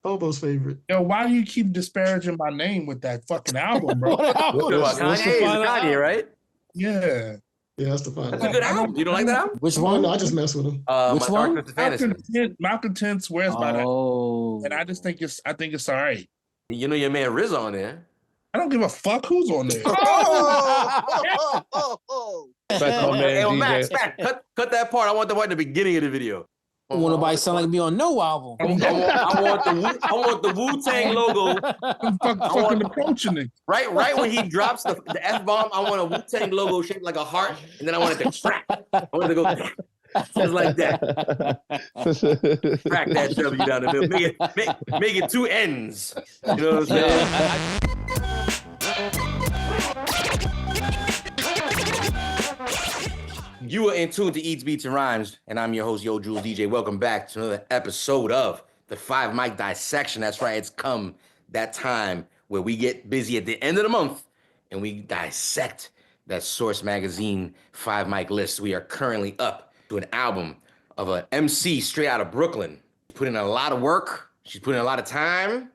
Bobo's favorite. Yo, why do you keep disparaging my name with that fucking album, bro? Kanye is Kanye, right? Yeah. Yeah, that's the final. That's a good album. You don't like that album? Which Oh, one? no, I just mess with him. Which one? Malcontent swears by that. Oh. And I just think it's all right. You know your man Riz on there. I don't give a fuck who's on there. Hey, Max, cut that part. I want the part at the beginning of the video. I want nobody sound like me on no album. I want the Wu-Tang logo. I'm fucking approaching it. Right when he drops the F-bomb, I want a Wu-Tang logo shaped like a heart, and then I want it to crack. I want it to go just like that. Crack that W down the middle. Make it two ends. You know what I'm saying? You are in tune to Eats, Beats, and Rhymes, and I'm your host, Yo Jules DJ. Welcome back to another episode of the 5 Mic Dissection. That's right, it's come that time where we get busy at the end of the month and we dissect that Source Magazine 5 Mic list. We are currently up to an album of a MC straight out of Brooklyn. Put in a lot of work. She's put in a lot of time.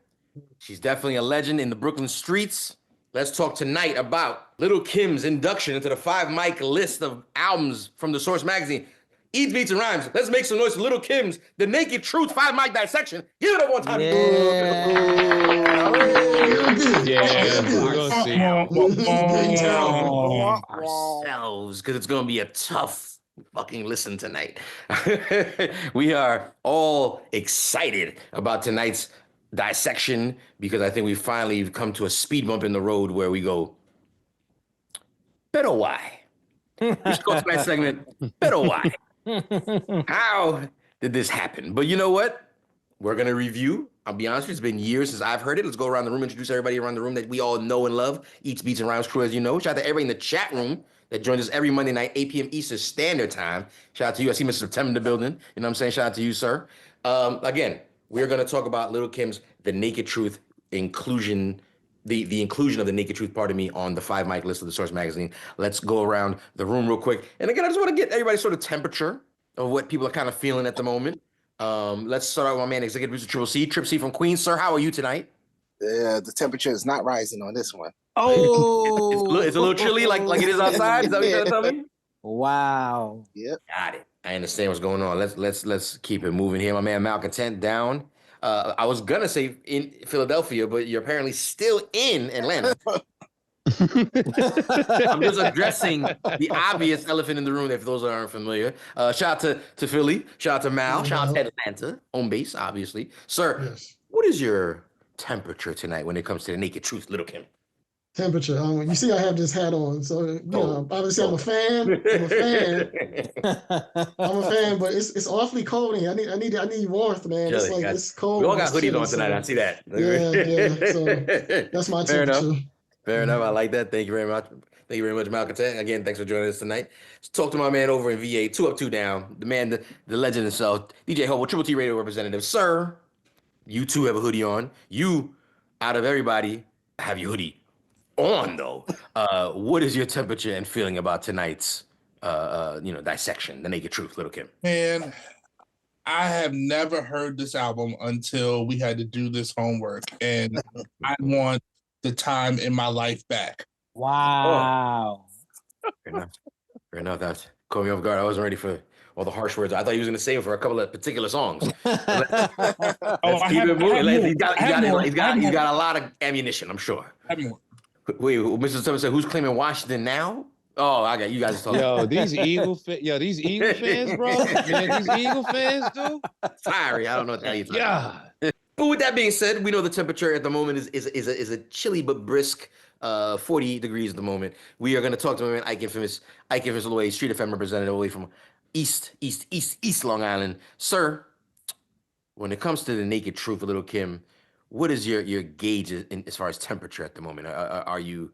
She's definitely a legend in the Brooklyn streets. Let's talk tonight about Lil' Kim's induction into the 5 Mic list of albums from the Source Magazine. Eats, Beats, and Rhymes. Let's make some noise for Lil' Kim's The Naked Truth 5 Mic Dissection. Give it up one time. Ourselves, because it's going to be a tough fucking listen tonight. We are all excited about tonight's dissection because I think we finally come to a speed bump in the road where we go, better why? We should go to that segment, better why? How did this happen? But you know what? We're going to review. I'll be honest with you, it's been years since I've heard it. Let's go around the room, introduce everybody around the room that we all know and love. Eats, Beats, and Rhymes crew, as you know. Shout out to everybody in the chat room that joins us every Monday night, 8 p.m. Eastern Standard Time. Shout out to you. I see Mr. September in the building. You know what I'm saying? Shout out to you, sir. Again, we're going to talk about Lil' Kim's The Naked Truth inclusion, the inclusion of The Naked Truth, pardon me, on the 5 Mic list of the Source Magazine. Let's go around the room real quick. And again, I just want to get everybody's sort of temperature of what people are kind of feeling at the moment. Let's start out with my man, Executive Producer Triple C. Trip C from Queens. Sir, how are you tonight? The temperature is not rising on this one. Oh, it's a little chilly like it is outside. Is that what you're trying to tell me? Wow. Yep. Got it. I understand what's going on. Let's keep it moving here. My man Malcontent down. I was gonna say in Philadelphia, but you're apparently still in Atlanta. I'm just addressing the obvious elephant in the room. If those aren't familiar, shout out to Philly. Shout out to Mal. Shout out to Atlanta, home base, obviously. Sir, Yes. What is your temperature tonight when it comes to The Naked Truth, Lil' Kim? Temperature. You see, I have this hat on, so you know, obviously I'm a fan. I'm a fan, but it's awfully cold here. I need warmth, man. Chilly, it's like it's cold. We all got it's hoodies chilly, on tonight. I see that. Yeah. So that's my Fair temperature. enough. Fair enough. I like that. Thank you very much. Thank you very much, Malcontent. Again, thanks for joining us tonight. Let's talk to my man over in VA, 2 Up, 2 Down, the man, the legend himself, DJ Hobo, Triple T Radio representative. Sir, you too have a hoodie on. You, out of everybody, have your hoodie on, though. What is your temperature and feeling about tonight's, dissection, The Naked Truth, Lil' Kim? Man, I have never heard this album until we had to do this homework, and I want the time in my life back. Wow. Fair enough. That caught me off guard. I wasn't ready for all the harsh words. I thought he was going to save it for a couple of particular songs. Let's keep it moving. He's got a lot of ammunition, I'm sure. I have more. Wait, Mr. Summer said, who's claiming Washington now? Oh, I got you guys talking. Yo, these Eagle fans, bro. Man, these Eagle fans, dude. Sorry, I don't know what the hell you're talking Yeah. about. But with that being said, we know the temperature at the moment is a chilly but brisk 48 degrees at the moment. We are going to talk to my man Ike Infamous Loy, Street FM representative, away from East Long Island. Sir, when it comes to The Naked Truth of Lil' Kim, what is your gauge as far as temperature at the moment? What are your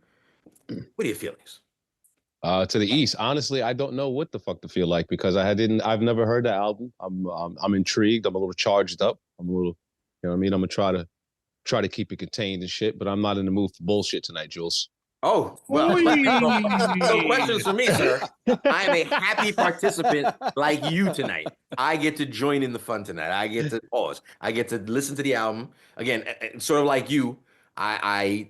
feelings? To the east, honestly, I don't know what the fuck to feel like because I've never heard the album. I'm intrigued. I'm a little charged up. I'm a little, you know what I mean? I'm gonna try to keep it contained and shit, but I'm not in the mood for bullshit tonight, Jules. Oh, well, no questions Oy. for me, sir. I am a happy participant like you tonight. I get to join in the fun tonight. I get to pause. I get to listen to the album. Again, sort of like you, I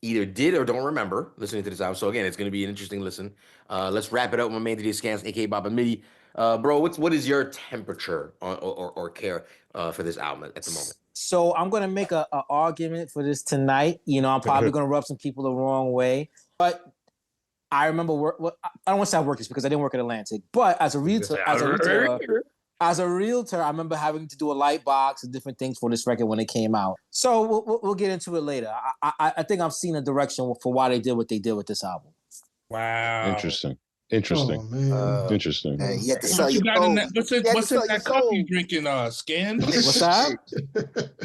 either did or don't remember listening to this album. So again, it's going to be an interesting listen. Let's wrap it up with my man DJ Scans, aka Baba Midi. Bro, what is your temperature or care for this album at the moment? So I'm gonna make a argument for this tonight. You know, I'm probably gonna rub some people the wrong way, but I remember I don't want to say I worked this because I didn't work at Atlantic, but as a realtor, I remember having to do a light box and different things for this record when it came out. So we'll get into it later. I think I've seen a direction for why they did what they did with this album. Wow. Interesting. Oh Interesting. man. Interesting. Hey, you have to sell What you your got in soul. that? What's in You have to sell that your cup you soul. drinking? Scan. What's that?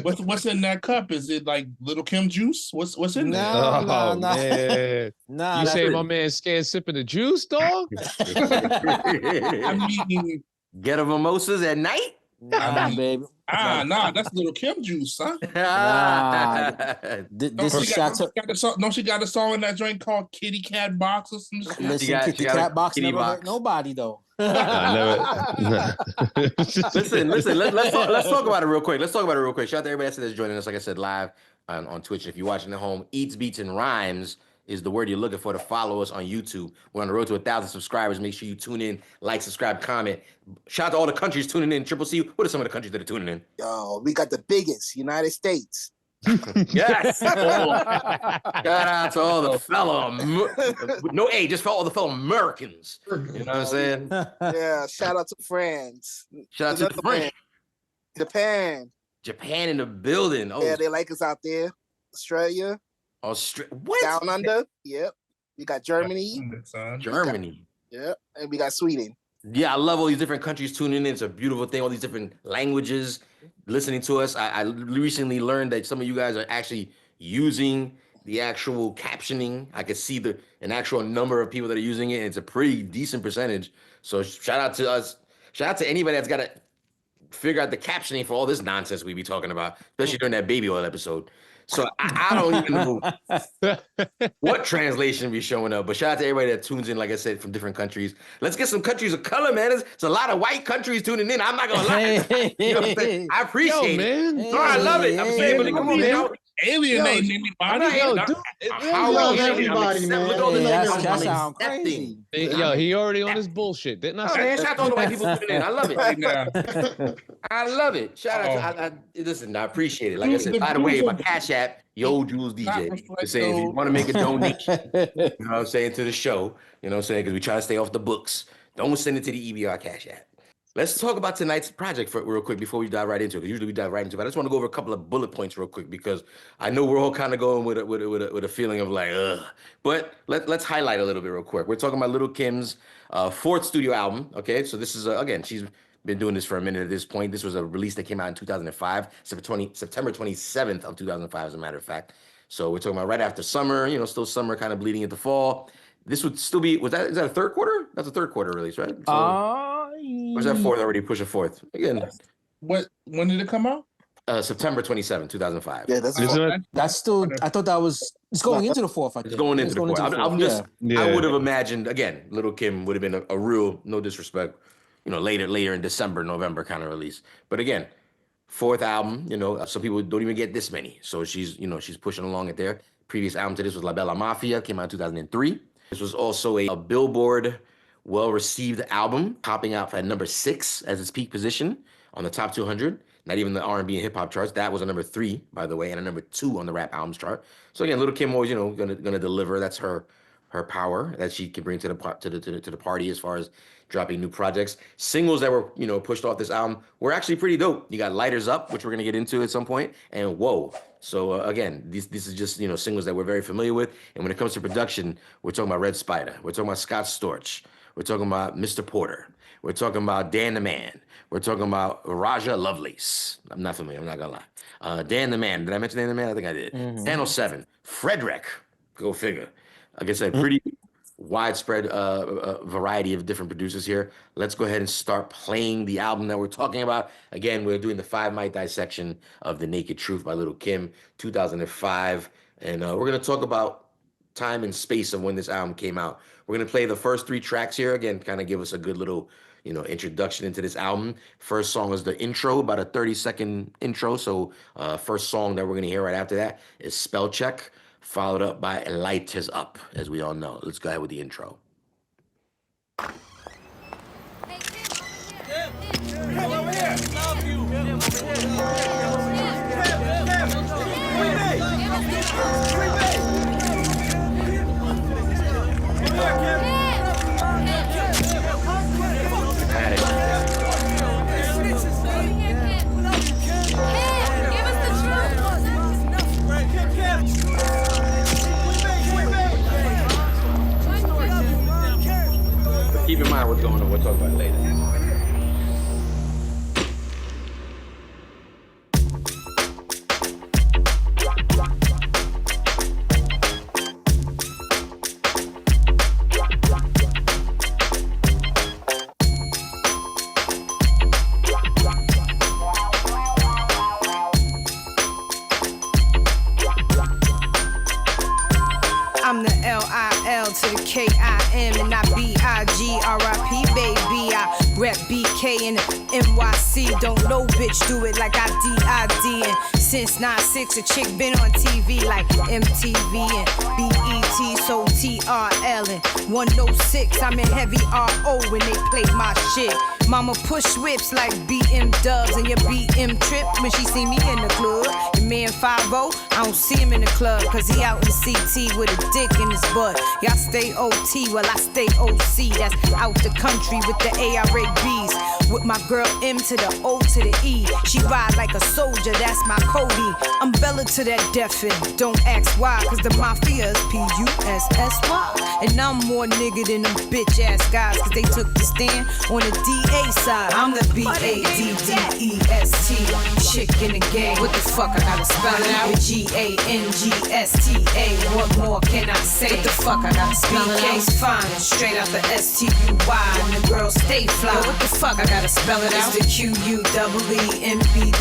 What's in that cup? Is it like Little Kim juice? What's in there? No, Oh nah. man. Nah, You that's say it. my man Scan sipping the juice, dog? I mean, Get a mimosas at night? Nah, mean, baby. nah, that's Little Kim juice, huh? Nah. Don't This is Chateau. she got a song in that joint called Kitty Cat Box or some shit? Listen, got the a cat box kitty never box. hurt nobody though. I never. Listen. Let's talk about it real quick. Shout out to everybody that's joining us. Like I said, live on Twitch. If you're watching at home, Eats, Beats, and Rhymes is the word you're looking for to follow us on YouTube. We're on the road to 1,000 subscribers. Make sure you tune in, like, subscribe, comment. Shout out to all the countries tuning in. Triple C, what are some of the countries that are tuning in? Yo, we got the biggest, United States. Yes. Shout out to all the fellow, just for all the fellow Americans. You know what I'm saying? Yeah, shout out to France. Shout out to the French. Japan. Japan in the building. Oh, Yeah, they like us out there. Australia. What? Down under. Yep. We got Germany. Germany. Yep. And we got Sweden. Yeah, I love all these different countries tuning in. It's a beautiful thing. All these different languages listening to us. I recently learned that some of you guys are actually using the actual captioning. I could see an actual number of people that are using it. And it's a pretty decent percentage. So shout out to us. Shout out to anybody that's got to figure out the captioning for all this nonsense we be talking about, especially during that baby oil episode. So I don't even know what translation be showing up, but shout out to everybody that tunes in, like I said, from different countries. Let's get some countries of color, man. It's a lot of white countries tuning in. I'm not gonna lie. You know what I'm saying? I appreciate it. man. No, I love it. I'm saying, but come on, man. Alienating anybody. love everybody, man. Look at all the Yeah, names that I'm sound accepting. crazy. Yo, he already on his bullshit. Didn't I Oh, say man, shout out to all the white people tuning in. I love it. Right now. I love it. Shout out to listen, I appreciate it. Like I said, by the way, my Cash App, Yo Jules DJ. Just saying, if you want to make a donation, you know what I'm saying, to the show, you know what I'm saying, because we try to stay off the books, don't send it to the EBR Cash App. Let's talk about tonight's project real quick before we dive right into it, because usually we dive right into it. But I just want to go over a couple of bullet points real quick, because I know we're all kind of going with a feeling of like, ugh. But let's highlight a little bit real quick. We're talking about Little Kim's fourth studio album, okay? So this is, again, she's been doing this for a minute at this point. This was a release that came out in 2005, September 27th of 2005, as a matter of fact. So we're talking about right after summer, you know, still summer, kind of bleeding into fall. This would still be, is that a third quarter? That's a third quarter release, right? So, or is that fourth already? Push a fourth. Again, When did it come out? September 27, 2005. Yeah, that's That's still. I thought that was. It's going into the fourth. I think. It's going into the fourth. I'm just. Yeah. I would have imagined, again, Little Kim would have been a real, no disrespect, you know, later in December, November kind of release. But again, fourth album, you know, some people don't even get this many. So she's pushing along it there. Previous album to this was La Bella Mafia, came out in 2003. This was also a Billboard well-received album, topping out at number 6 as its peak position on the top 200. Not even the R&B and hip hop charts. That was a number 3, by the way, and a number 2 on the rap albums chart. So again, Little Kim always, you know, gonna deliver. That's her power that she can bring to the party as far as dropping new projects. Singles that were, you know, pushed off this album were actually pretty dope. You got Lighters Up, which we're gonna get into at some point, and Whoa. So again, this is just, you know, singles that we're very familiar with. And when it comes to production, we're talking about Red Spider. We're talking about Scott Storch. We're talking about Mr. Porter. We're talking about Dan the Man. We're talking about Raja Lovelace. I'm not familiar. I'm not gonna lie. Dan the Man. Did I mention Dan the Man? I think I did. Channel 7. Frederick. Go figure. Like I said, pretty widespread variety of different producers here. Let's go ahead and start playing the album that we're talking about. Again, we're doing the 5-mic dissection of The Naked Truth by Little Kim, 2005. And we're going to talk about time and space of when this album came out. We're gonna play the first 3 tracks here again, kind of give us a good little, introduction into this album. First song is the intro, about a 30-second intro. So first song that we're gonna hear right after that is Spell Check, followed up by Light Is Up, as we all know. Let's go ahead with the intro. Come over here. Love you. Had it. Keep in mind what's going on. We'll talk about it later. I'm the L-I-L to the K-I-M and I B-I-G-R-I-P, baby. I rep BK and NYC. Don't know bitch, do it like I D-I-D. And since 9-6, a chick been on TV like MTV and BET, so T-R-L and 106. I'm in heavy R-O when they play my shit. Mama push whips like BM dubs and your BM trip when she see me in the club. Your man 5-0, I don't see him in the club cause he out in CT with a dick in his butt. Y'all stay OT while I stay OC. That's out the country with the ARABs. With my girl M to the O to the E. She ride like a soldier, that's my Cody. I'm Bella to that death end. Don't ask why, cause the mafia is P-U-S-S-Y. And I'm more nigga than them bitch ass guys, cause they took the stand on the DA side. I'm the B-A-D-D-E-S-T. Chick in the game. What the fuck, I gotta spell it out? G-A-N-G-S-T-A. What more can I say? What the fuck, I gotta spell it out? BK's fine, straight out the S-T-U-Y. And the girls stay fly. What the fuck, I gotta spell it out? It's the Q-U-E-E-M-B-E-E.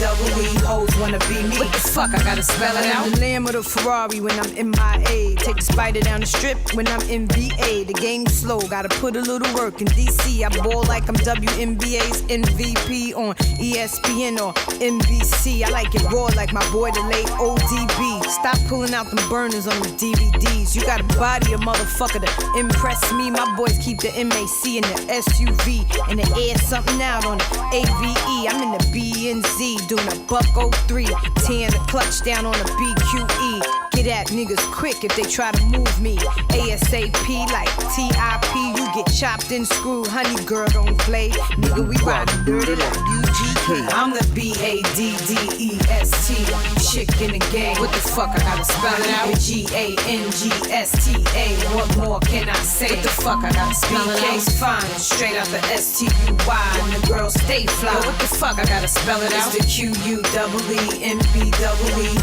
Hoes wanna be me. What the fuck, I gotta spell it out? The lamb of the Ferrari when I'm in my A. Take the spider down the strip when I'm in VA. The game's slow, gotta put a little work in DC. I ball like I'm WNBA's MVP on ESPN or NBC. I like it raw like my boy the late ODB. Stop pulling out them burners on them DVDs. You gotta body a motherfucker to impress me. My boys keep the MAC in the SUV and the air something out on the AVE. I'm in the BNZ doing a buck 03, tearing the clutch down on the BQE. Get at niggas quick if they try to move me. ASAP like TIP. You get chopped and screwed, honey girl don't play. Nigga we riding dirty like UGK. I'm the B-A-D-D-E-S-T. Chick in the game. What the fuck I gotta spell it out? G-A-N-G-S-T-A. What more can I say? What the fuck I gotta spell it out? BK's fine, straight out the S-T-U-Y. And the girls stay fly. What the fuck I gotta spell it out? It's the Q-U-E-E-M-B-E-E.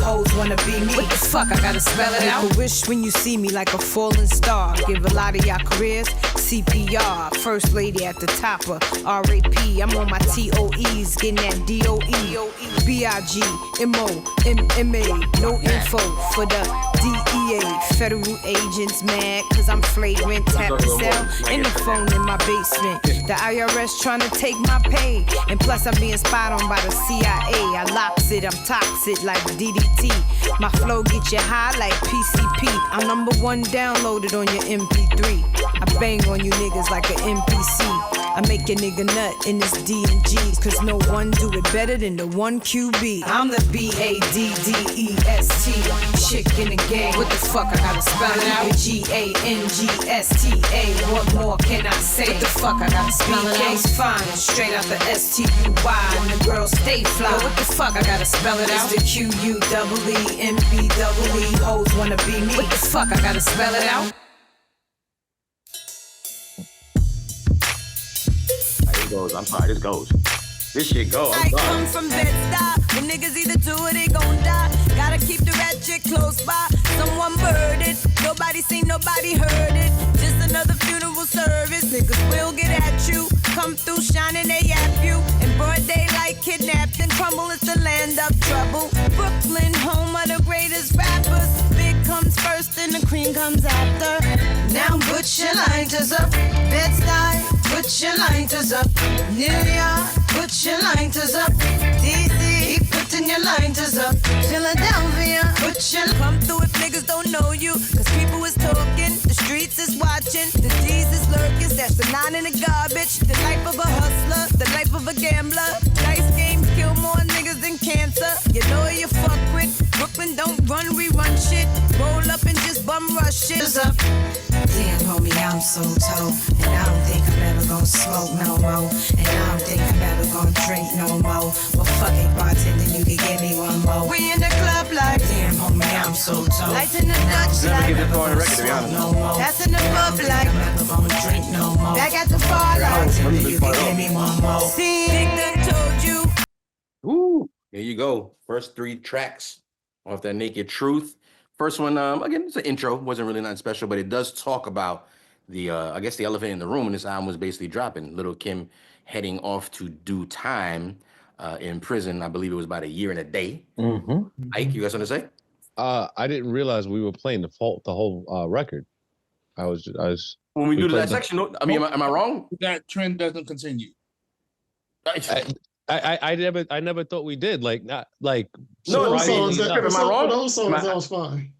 Hoes wanna be me. What the fuck I gotta spell it out? Wish when you see me like a falling star. Give a lot of y'all careers CPR. First lady at the top of R.A.P. I'm on my TOEs, getting that DOE. B-I-G-M-O-M-M-A. No info for the DEA. Federal agents mad cause I'm flagrant. Tap the cell and the phone in my basement. The IRS trying to take my pay. And plus I'm being spied on by the CIA. I locks it, I'm toxic like DDT. My flow get you high like PCP. I'm #1 downloaded on your MP3. I bang on you niggas like an NPC. I make a nigga nut in this D&G. Cause no one do it better than the one QB. I'm the B-A-D-D-E-S-T. Chick in the game. What the fuck I gotta spell it out? G-A-N-G-S-T-A. What more can I say? What the fuck I gotta spell it out? BK's fine, straight out the S-T-U-Y. And the girls stay fly. What the fuck I gotta spell it out? It's the Q-U-E-E-M-B-E-E. Hoes wanna be me. What the fuck I gotta spell it out? It goes. I'm sorry, this goes. This shit goes. I come from Bed-Stuy. The niggas either do or they gon' die. Gotta keep the ratchet close by. Someone murdered. Nobody seen, nobody heard it. Just another funeral service. Niggas will get at you. Come through shining, they yap you. In broad daylight, kidnapped and crumble. It's the land of trouble. Brooklyn, home of the greatest rappers. Big comes first and the cream comes comes after. Now put your lighters up. Bed-Stuy, put your lighters up. New York, put your lighters up. DC, putting your lighters up. Philadelphia, put your... Come through if niggas don't know you. Cause people is talking, the streets is watching. The D's is lurking, that's the 9 in the garbage. The life of a hustler, the life of a gambler. Dice games kill more niggas than cancer. You know who you fuck with. Brooklyn don't run, we run shit. Roll up and just bum rush shit. Up. Damn, homie, I'm so toe. And I don't think I'm ever gonna smoke no more. And I don't think I'm ever gonna drink no more. Well, fuck it, bartender, you can give me one more. We in the club like, damn, homie, I'm so toe. Lights in the Dutch like, Never get this far on the record, to be honest. no more. That's in the pub like, I'm never gonna drink no more. Back at the bar like, bartender, you can give me one more. See, Nick done told you. Ooh, here you go. First 3 tracks off that Naked Truth. First one, again, it's an intro. Wasn't really nothing special, but it does talk about the, I guess, the elephant in the room. And this album was basically dropping. Little Kim heading off to do time in prison. I believe it was about a year and a day. Mm-hmm. Ike, you got something to say? I didn't realize we were playing the whole record. I was. When we do played that section, I mean, am I wrong? That trend doesn't continue. I never thought we did. Like not like. No, those songs, am I wrong? For those songs, that was fine.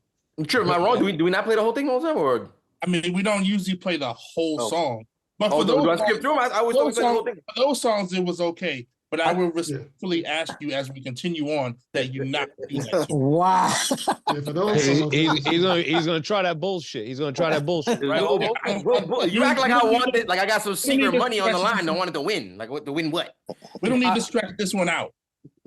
True, am I wrong? Do we not play the whole thing all the time, or? I mean, we don't usually play the whole song. But Oh, for do I those, skip through them? I always thought we played the whole thing. for those songs, it was okay. But I will respectfully ask you as we continue on that you not do that. Wow. Yeah, for those songs. He's gonna try that bullshit. He's gonna try that bullshit. Right? You act like I wanted, like I got some secret money on the line. I wanted to win. Like, what to win? What? We don't need to stretch this one out.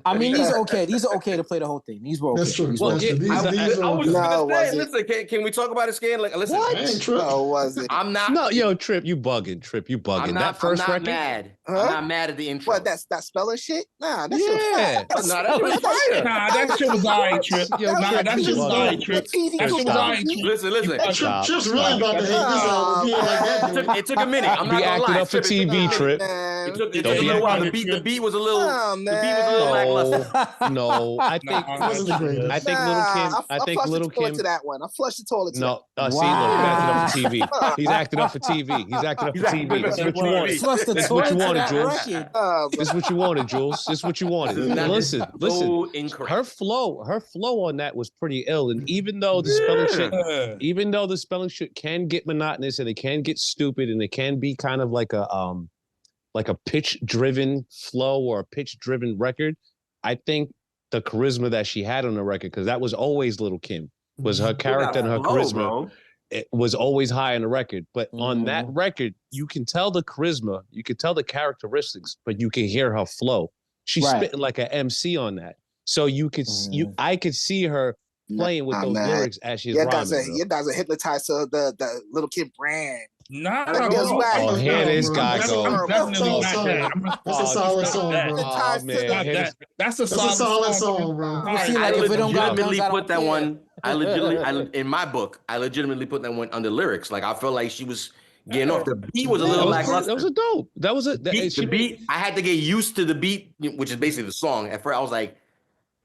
I mean, these are okay. These are okay to play the whole thing. These were okay. That's true. These were Well, okay. That's true. These I was are No, gonna say, was it? listen, can we talk about it, Scan? Like, listen, I ain't tripping. No, was it? I'm not. No, yo, Trip, you bugging. Trip, you bugging. I'm That not. first I'm not record. mad. Huh? I'm not mad at the intro. What, that spelling shit? Nah, that shit Yeah. was Nah, that shit was fire. Nah, that shit was alright, Trip. Yo, Nah, Trip, that you shit was bugging. alright, Trip. That shit was alright, Trip. Listen. Stop. Trip's really about to hate this album being like that. dude. It took a minute. I'm Be not gonna acting lie. up for Trip, it took a TV, minute. Trip. It took Don't a be little while. acting The beat was a little. Oh, The beat was a little lackluster. No, I think Nah, Wasn't the greatest. I think Little Kim. I think flushed Little the toilet Kim. to that one. I flushed the toilet to No, see, look, Wow. he's acting up for TV. He's acting up for TV. This is what you wanted. Flush the This is what you toilet to wanted, that Jules. record. that. This is what you wanted, Jules. This is what you wanted. That is Listen. so incorrect. Her flow on that was pretty ill. And even though the spelling shit, Yeah. even though the spelling shit can get monotonous and it can get stupid and it can be kind of like a pitch-driven flow or a pitch-driven record, I think the charisma that she had on the record, because that was always Little Kim, was her character and her charisma. Bro. It was always high on the record. But on that record, you can tell the charisma, you can tell the characteristics, but you can hear her flow. She's Right. spitting like an MC on that. So you could I could see her playing with Nah, those man. lyrics as she's Your rhyming. guys are hypnotized to the Little Kid brand. Nah, That goes bro. back. Oh, here this guy That's goes. definitely That's not that. That's a solid song, bro. Oh, man. Not Here that. That's a That's a solid song, bro. All right, See, like, I if it don't got legitimately guns, I put don't that care. one. In my book, I legitimately put that one under lyrics. Like I felt like she was getting off. The beat was a little lackluster. That was a dope. That was a The beat. I had to get used to the beat, which is basically the song. At first, I was like,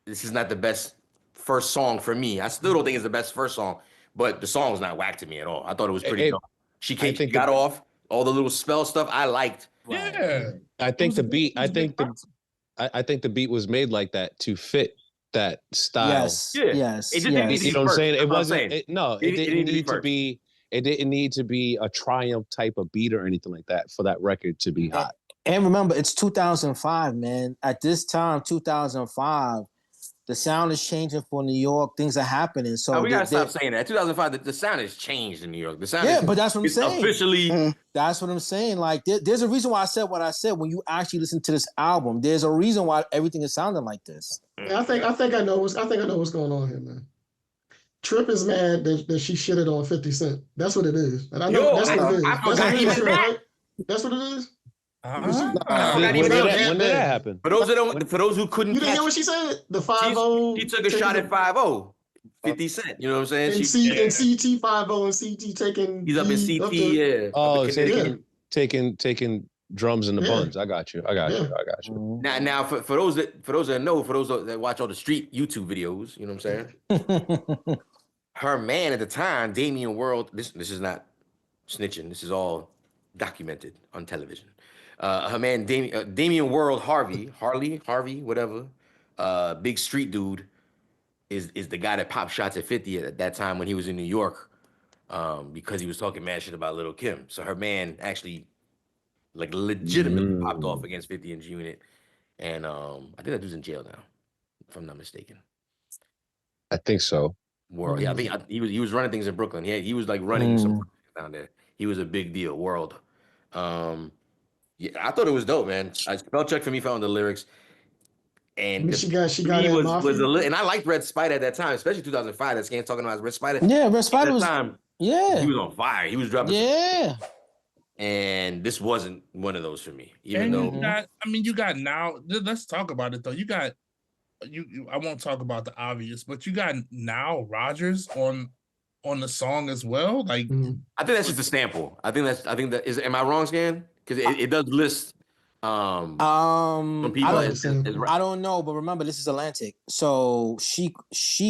"This is not the best first song for me." I still don't think it's the best first song, but the song was not whack to me at all. I thought it was pretty dope. She got off all the little spell stuff. I liked. Yeah. I think the beat. I think the beat was made like that to fit that style. Yes. Yeah. Yes. It just didn't need to You be know what I'm first. saying? That's It what I'm wasn't. saying. It It didn't needed to be need to first. be. It didn't need to be a Triumph type of beat or anything like that for that record to be hot. And remember, it's 2005, man. At this time, 2005, the sound is changing for New York. Things are happening. So We gotta stop saying that. 2005, the sound has changed in New York. The sound, Yeah, but that's what I'm it's saying. officially. That's what I'm saying. Like, there's a reason why I said what I said. When you actually listen to this album, there's a reason why everything is sounding like this. Yeah, I think I know what's going on here, man. Trip is mad that she shitted on 50 Cent. That's what it is. And I know that's what it is. I forgot That's even what it is, that. right? That's what it is. Not When even did that. that happen? For those who couldn't You didn't catch, hear what she said? The 5-0. she took a shot at 5-0. 50 Cent. You know what I'm saying? And, and CT 5-0 and CT taking. He's up in CT. Yeah. Oh, Up in Connecticut. taking drums in the Yeah. buns. I got you. I got you. Now, for those that know, for those that watch all the street YouTube videos, you know what I'm saying? her man at the time, Damian World. This is not snitching. This is all documented on television. Her man, Damian World Harvey, whatever. Big street dude is the guy that popped shots at 50 at that time when he was in New York, because he was talking mad shit about Little Kim. So her man actually, like, legitimately popped off against 50 and G Unit, and I think that dude's in jail now, if I'm not mistaken. I think so. World, yeah, I think he was running things in Brooklyn. He was like running some down there. He was a big deal. World. Yeah, I thought it was dope, man. I spell check for me found the lyrics. And She got he that Mafia. and I liked Red Spider at that time, especially 2005. That Scan's talking about Red Spider. Yeah, Red Spider was. Time, Yeah, he was on fire. He was dropping. Yeah, and this wasn't one of those for me. Even And though you got now. Let's talk about it though. You got I won't talk about the obvious, but you got Now Rogers on the song as well. Like, I think that's just a sample. I think that is. Am I wrong, Scan? Because it does list. Some people I don't know, but remember this is Atlantic. So Chic,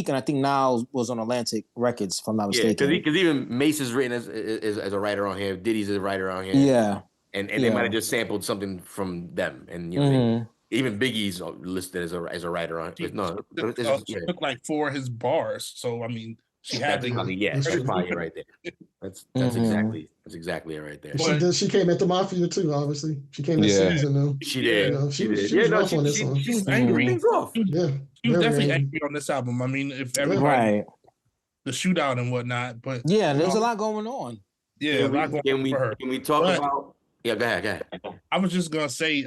and I think Now was on Atlantic Records, if I'm not mistaken. Yeah, because even Mace is written as a writer on here. Diddy's a writer on here. Yeah, and they might have just sampled something from them, and you know, what I mean? Even Biggie's listed as a writer on it. No, she took like 4 of his bars. So I mean, she had to. That's probably right there. That's exactly it right there. She came at the Mafia too. Obviously, she came at season though. She did. You know, she was rough on this song. She's angry. Yeah, she was definitely angry on this album. I mean, if everybody the shootout and whatnot, but yeah, there's a lot going on. Yeah, a lot going on for her. Can we talk about? Yeah, go ahead. I was just gonna say,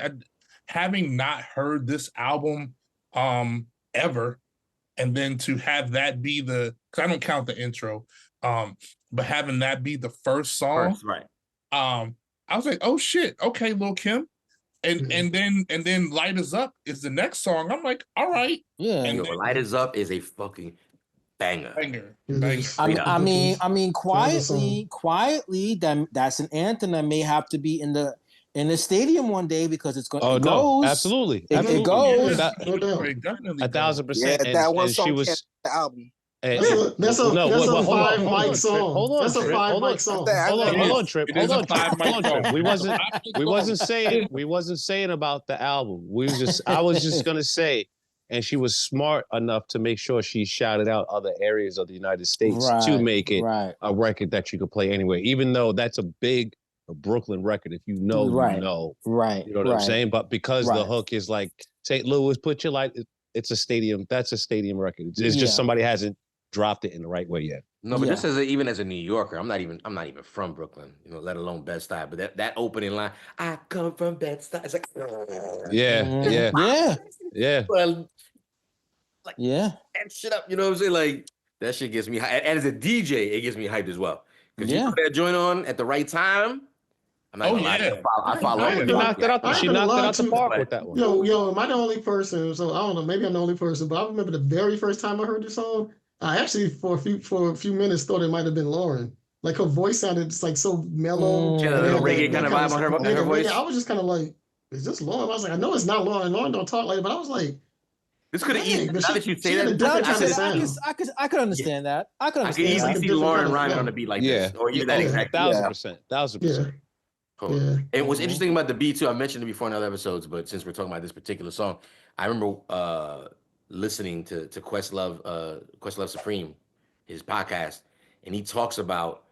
having not heard this album ever, and then to have that be because I don't count the intro, but having that be the first song, right? I was like, oh shit, okay, Lil Kim, and then Light Us Up is the next song. I'm like, all right, yeah. And Light Us Up is a fucking banger. I mean, quietly, that's an anthem that may have to be in the stadium one day because it's going. Oh no, absolutely. It goes. Yeah, 1,000%. Yeah, that one song was the album. That's a 5 mic song. Hold on, that's a 5 mic song. Hold on, Trip. We wasn't saying about the album. I was just gonna say, and she was smart enough to make sure she shouted out other areas of the United States to make it a record that you could play anywhere, even though that's a Brooklyn record. If you know, you know. Right. You know what I'm saying? But because the hook is like St. Louis, put your light, it's a stadium. That's a stadium record. It's just somebody hasn't dropped it in the right way yet. No, but just even as a New Yorker, I'm not even from Brooklyn, you know, let alone Bed-Stuy. But that opening line, I come from Bed-Stuy. It's like, yeah. Well, like, yeah, and shit up. You know what I'm saying? Like, that shit gets me hyped. And as a DJ, it gets me hyped as well. Because you put that joint on at the right time. I'm not gonna lie. I follow. She knocked it out the park with that one. Yo, am I the only person? So I don't know. Maybe I'm the only person, but I remember the very first time I heard this song. I actually, for a few minutes, thought it might have been Lauren. Like her voice sounded just like so mellow. She had a little reggae kind of vibe on her voice. I was just kind of like, "Is this Lauren?" I was like, "I know it's not Lauren. Lauren don't talk like that." But I was like, "This could have easily." Now that you say that, I could understand that. I could easily see Lauren rhyming on the beat like this, or even that exact 1,000%. Yeah. And what's interesting about the beat too, I mentioned it before in other episodes, but since we're talking about this particular song, I remember listening to Questlove Supreme, his podcast, and he talks about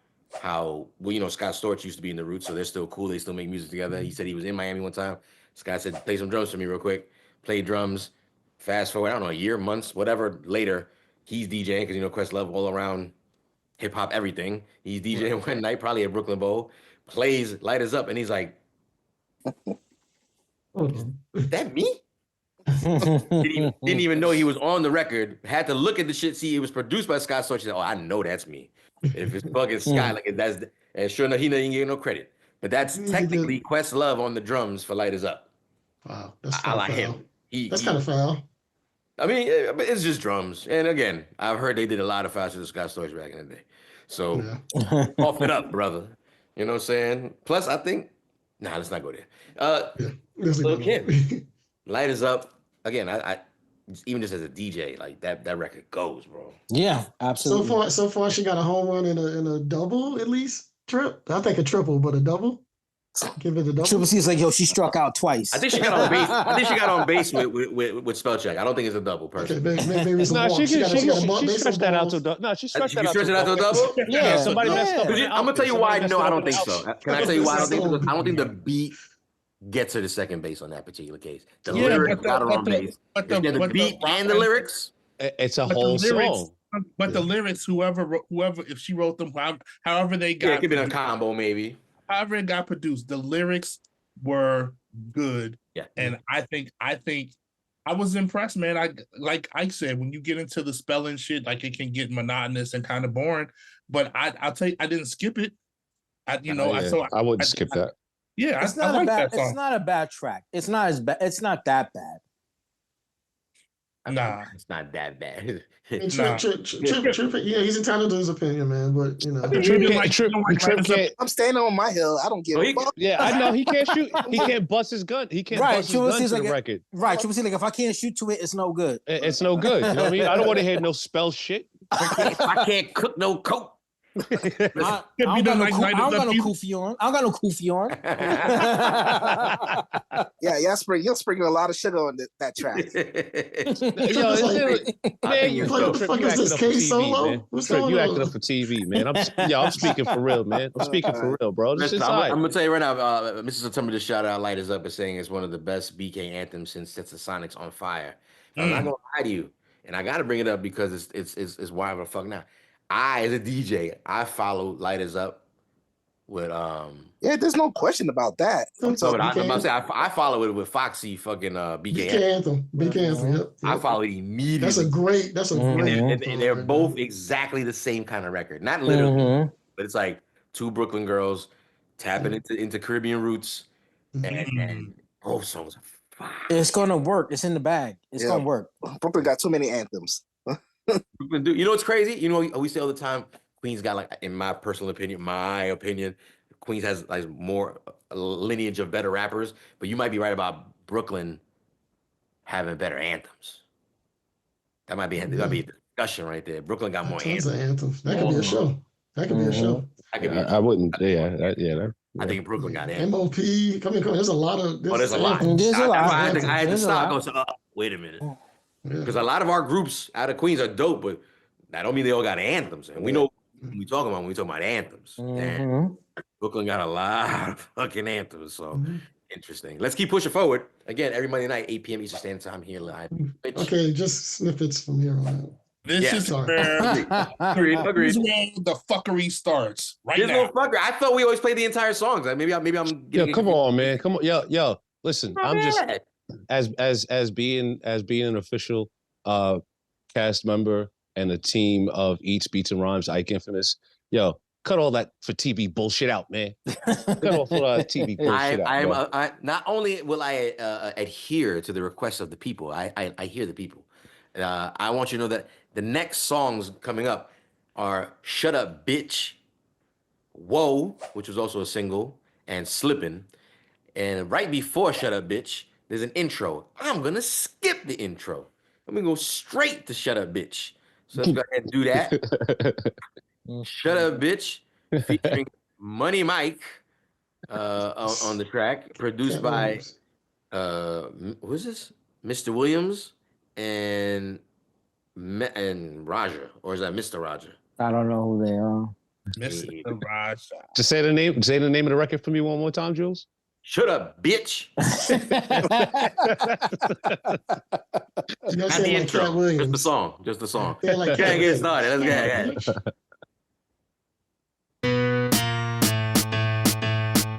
how, well, you know, Scott Storch used to be in the Roots, so they're still cool, they still make music together. He said he was in Miami one time. Scott said, play some drums for me real quick. Played drums. Fast forward, I don't know, a year, months, whatever, later, he's DJing, because, you know, Questlove all around hip-hop everything. He's DJing one night, probably at Brooklyn Bowl, plays Light Us Up, and he's like, is that me? didn't even know he was on the record. Had to look at the shit, see it was produced by Scott Storch. He said, oh, I know that's me. If it's fucking Scott, like that's, and sure enough, he didn't get no credit. But that's technically Questlove on the drums for Light Us Up. Wow, that's I like him. That's kind of foul. I mean, it's just drums. And again, I've heard they did a lot of faster than Scott Storch back in the day. So off it up, brother. You know what I'm saying? Plus, I think, let's not go there. Lil' Kim, Light Us Up. Again, even just as a DJ, like that record goes, bro. Yeah, absolutely. So far, she got a home run and a double at least. I think a triple, but a double. Give it a double. Triple C is like, yo, she struck out twice. I think she got on base. I think she got on base with spell check. I don't think it's a double, personally. Okay, maybe it's a No, walk. she got stretched that out to double. No, she stretched You that out stretched it out to a double? Yeah, somebody messed up. I'm gonna tell you why. No, I don't think so. Can I tell you why I don't think so? I don't think the beat gets her to second base on that particular case. The lyrics got her on base. The beat and the lyrics. It's a whole song. But the lyrics, whoever, if she wrote them, however they got, Yeah, it could be a combo, maybe. However it got produced, the lyrics were good. Yeah, and I think I was impressed, man. Like I said, when you get into the spelling shit, like it can get monotonous and kind of boring. But I'll tell you, I didn't skip it. I wouldn't skip that. Yeah, it's I not a like bad. that song. It's not a bad track. It's not as bad. It's not that bad. Nah, it's not that bad. Trip, yeah, he's entitled to his opinion, man. But you know, I'm standing on my hill. I don't give a fuck. Yeah, I know he can't shoot. He can't bust his gun. He can't bust his gun to the record. Right, Triple C, like if I can't shoot to it, it's no good. It's no good. You know what I mean? I don't want to hear no spell shit. I can't cook no coke. I don't got no kufi on. I don't got no kufi on. Yeah, you'll sprinkle a lot of shit on that track. Man, you acting up for TV, man. I'm speaking for real, man. I'm speaking for real, bro. I'm gonna tell you right now, Mrs. September just shout out Light Us Up and saying it's one of the best BK anthems since Sets of Sonics on Fire. I'm not gonna lie to you, and I gotta bring it up because it's why the fuck now. I, as a DJ, I follow Light Us Up with Yeah, there's no question about that. I'm about to say I follow it with Foxy fucking BK Anthem. BK Anthem. Yep. I follow it immediately. That's a great. And they're both exactly the same kind of record. Not literally, but it's like two Brooklyn girls tapping into Caribbean roots, and both songs are fire. It's gonna work. It's in the bag. It's gonna work. Brooklyn got too many anthems. Brooklyn do. You know what's crazy? You know, we say all the time, Queens got, like, in my personal opinion, Queens has like more lineage of better rappers, but you might be right about Brooklyn having better anthems. That might be a discussion right there. Brooklyn got more anthems. That could be a show. That could be a show. I wouldn't. Yeah. I think Brooklyn got anthems. MOP. Come on. There's a lot of. There's a lot. I had to stop. Go, wait a minute. Because a lot of our groups out of Queens are dope, but that don't mean they all got anthems. And we know what we talking about when we talk about anthems. And Brooklyn got a lot of fucking anthems. So interesting. Let's keep pushing forward. Again, every Monday night, 8 p.m. Eastern Standard Time here live. Okay, just snippets from here on out. This is where the fuckery starts. Right now. I thought we always played the entire songs. Like maybe I'm getting. Yo, come on, man. Come on. Yo. Listen, I'm just as being an official cast member and a team of Eats, Beats, and Rhymes, Ike Infamous. Yo, cut all that for TV bullshit out, man. Cut off all that TV bullshit out. Not only will I adhere to the requests of the people, I hear the people. I want you to know that the next songs coming up are Shut Up Bitch, Whoa, which was also a single, and Slippin'. And right before Shut Up Bitch, there's an intro. I'm going to skip the intro. I'm going to go straight to Shut Up Bitch. So let's go ahead and do that. Shut Up Bitch, featuring Money Mike on the track, produced by, who's this? Mr. Williams and Roger, or is that Mr. Roger? I don't know who they are. Mr. Roger. Just say the name of the record for me one more time, Jules. Shut up, bitch. Not the intro, just the song. Yeah, like can't get started. Let's get it.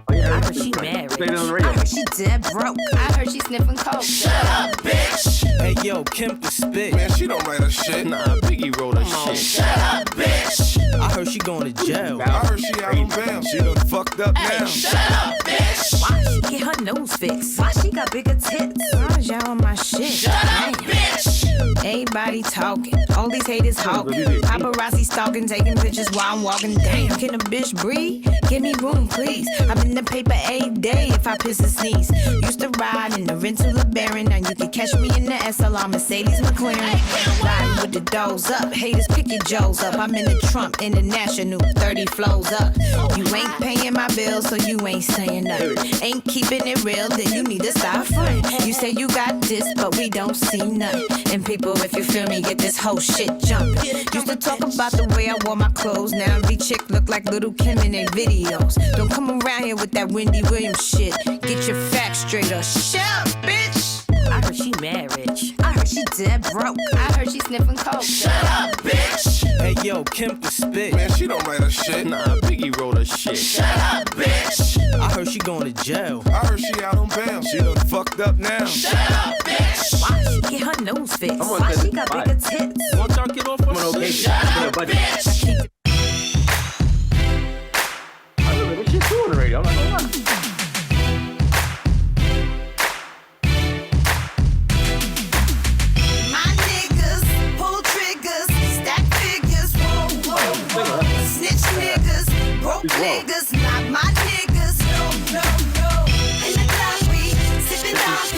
I heard she married. I heard she dead broke. I heard she sniffing coke. Shut up, bitch. Hey, yo, Kim can spit. Man, she don't write her shit. Nah, Biggie wrote her shit. Shut up, bitch. I heard she going to jail. I heard she out on bail. She done fucked up now. Shut up, bitch. Why she get her nose fixed? Why she got bigger tits? Why y'all on my shit? Shut up, bitch. Everybody talking. Oh, all these haters hawking. Paparazzi stalking, taking pictures while I'm walking. Damn, can a bitch breathe? Give me room, please. I'm in the paper a day if I piss and sneeze. Used to ride in the rental LeBaron. Now you can catch me in the SLR Mercedes McLaren. Riding with the doors up. Haters pick your Joes up. I'm in the Trump International. 30 flows up. You ain't paying my bills, so you ain't saying nothing. Ain't keeping it real, then you need to stop fronting. You say you got this, but we don't see nothing. And people, if you feel me, get this whole shit jumping. Used to talk about the way I wore my clothes. Now every chick look like Little Kim in their videos. Don't come around here with that Wendy Williams shit. Get your facts straight or shut up, bitch. I heard she mad rich. I heard she dead broke. I heard she sniffing coke. Shut up, bitch. Hey, yo, Kim can spit. Man, she don't write her shit. Nah, Biggie wrote her shit. Shut up, bitch. I heard she going to jail. I heard she out on bail. She done fucked up now. Shut up, bitch. Why she get her nose fixed? Why she got bigger tits? Want y'all get off her shit? Shut up, bitch. I don't know what she's doing already. I'm like, oh, My niggas pull triggers, stack figures, whoa, whoa, whoa. Snitch niggas, broke niggas, not my niggas, no, no, no. In the club we sippin' Dom-P,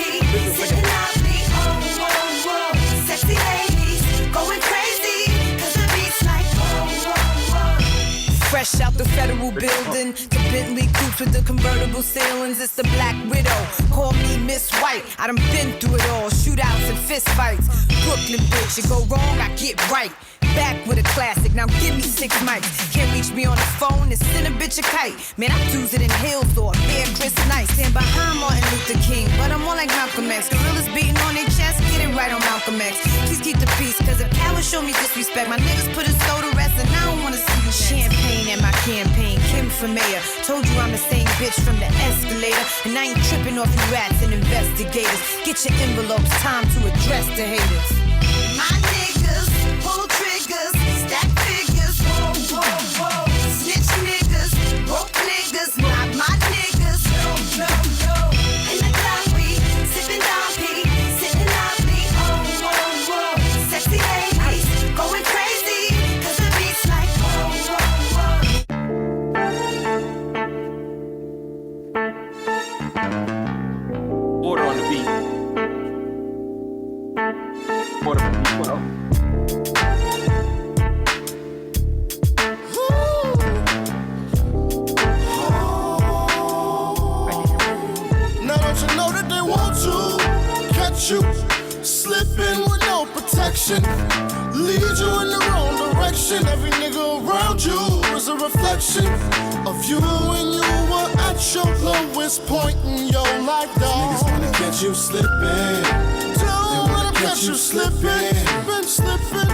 sitting loudly, oh, whoa, whoa. Sexy ladies going crazy, 'cause the beat's like, whoa, whoa, whoa. Fresh out the federal building, the Bentley coupes with the convertible ceilings. It's the Black Widow. Call me Miss White. I done been through it all. Shootouts and fist fights. Brooklyn bitch, you go wrong, I get right. Back with a classic. Now give me 6 mics. Can't reach me on the phone and send a bitch a kite. Man, I choose it in Hills or Bear Chris Nice. Stand behind Martin Luther King, but I'm more like Malcolm X. Gorillas beating on their chest, get it right on Malcolm X. Please keep the peace, 'cause if cowards show me disrespect, my niggas put his soul to rest, and I don't wanna see you champagne at my campaign. Kim for mayor. Told you I'm the same bitch from the escalator, and I ain't tripping off you rats and investigators. Get your envelopes, time to address the haters. My niggas pull triggers, stack figures, whoa, whoa, whoa. Snitch niggas, broke niggas, not my niggas, no, no, no. In the club we sippin' Dom-P, sitting loudly, oh, whoa, whoa. Sexy ladies going crazy, 'cause the beat's like, whoa, whoa, whoa. order on the beat. Order on the beat. What up? Now don't you know that they want to catch you slipping with no protection, lead you in the wrong direction. Every nigga around you is a reflection of you when you were at your lowest point in your life, dog. Niggas wanna catch you slipping. Don't wanna catch you slipping. Slipping.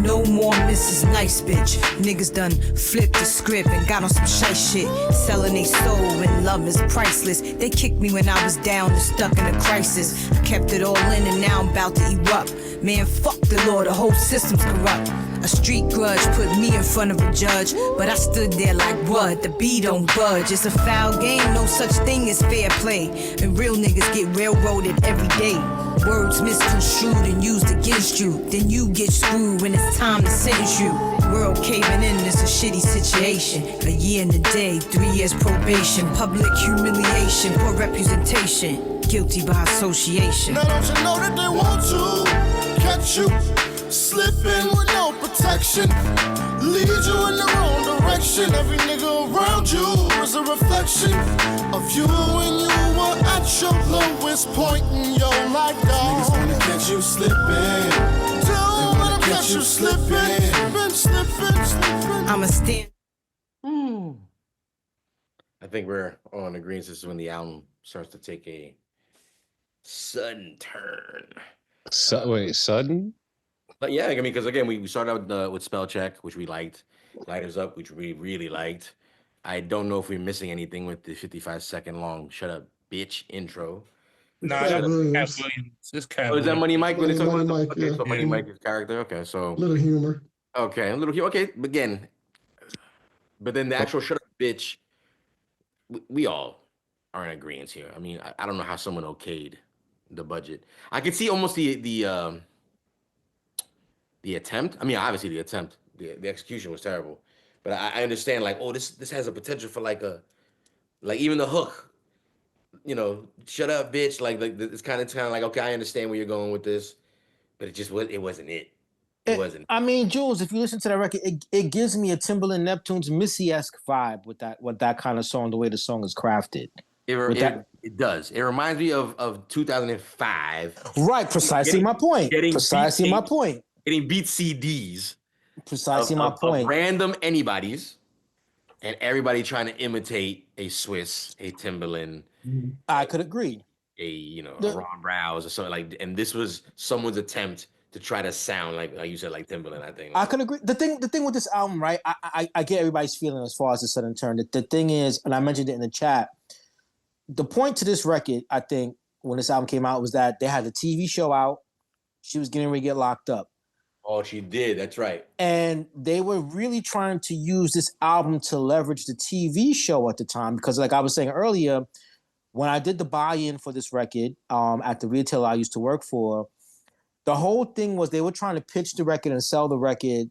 No more Mrs. Nice Bitch. Niggas done flipped the script and got on some shy shit. Selling they soul when love is priceless. They kicked me when I was down and stuck in a crisis. I kept it all in and now I'm about to erupt. Man, fuck the law, the whole system's corrupt. A street grudge put me in front of a judge, but I stood there like what? The beat don't budge. It's a foul game, no such thing as fair play. And real niggas get railroaded every day. Words misconstrued and used against you. Then you get screwed when it's time to sentence you. World caving in, it's a shitty situation. A year and a day, 3 years probation. Public humiliation, poor representation. Guilty by association. Now don't you know that they want to catch you slipping with no protection, lead you in the wrong direction. Every nigga around you is a reflection of you when you were at your lowest point in your life, dog. Niggas wanna catch you slipping. Don't wanna catch you slipping. Slipping. I'ma stand. I think we're all in agreement. This is when the album starts to take a sudden turn. Wait, sudden? But yeah, I mean, because again, we started out with Spell Check, which we liked. Lighters Up, which we really liked. I don't know if we're missing anything with the 55-second long "Shut Up, Bitch" intro. Nah, Cat that's Cat Williams. Williams. It's Cat Oh, is that Williams. Money Mike when they talk Money about Mike, okay, yeah. so Money Mike is character. Okay, so Little humor. okay, a little okay, but again, but then the actual "Shut Up, Bitch," we all are in agreement here. I mean, I don't know how someone okayed the budget. I could see almost the the attempt. I mean, obviously the attempt, the execution was terrible, but I understand like, oh, this has a potential for like even the hook, shut up, bitch. Like it's kind of like, okay, I understand where you're going with this, but it wasn't it. It wasn't. I mean, Jules, if you listen to that record, it gives me a Timberland Neptune's Missy-esque vibe with that kind of song, the way the song is crafted. It does. It reminds me of 2005. Right, precisely my point. Getting beat CDs. Precisely my point. Of random anybody's, and everybody trying to imitate a Swiss, a Timberland. I could agree. A Ron Browse or something like, and this was someone's attempt to try to sound like you said, like Timberland. I think I could agree. The thing with this album, right? I get everybody's feeling as far as the sudden turn. The thing is, and I mentioned it in the chat. The point to this record, I think, when this album came out, was that they had the TV show out. She was getting ready to get locked up. Oh, she did. That's right. And they were really trying to use this album to leverage the TV show at the time, because, like I was saying earlier, when I did the buy-in for this record at the retailer I used to work for, the whole thing was they were trying to pitch the record and sell the record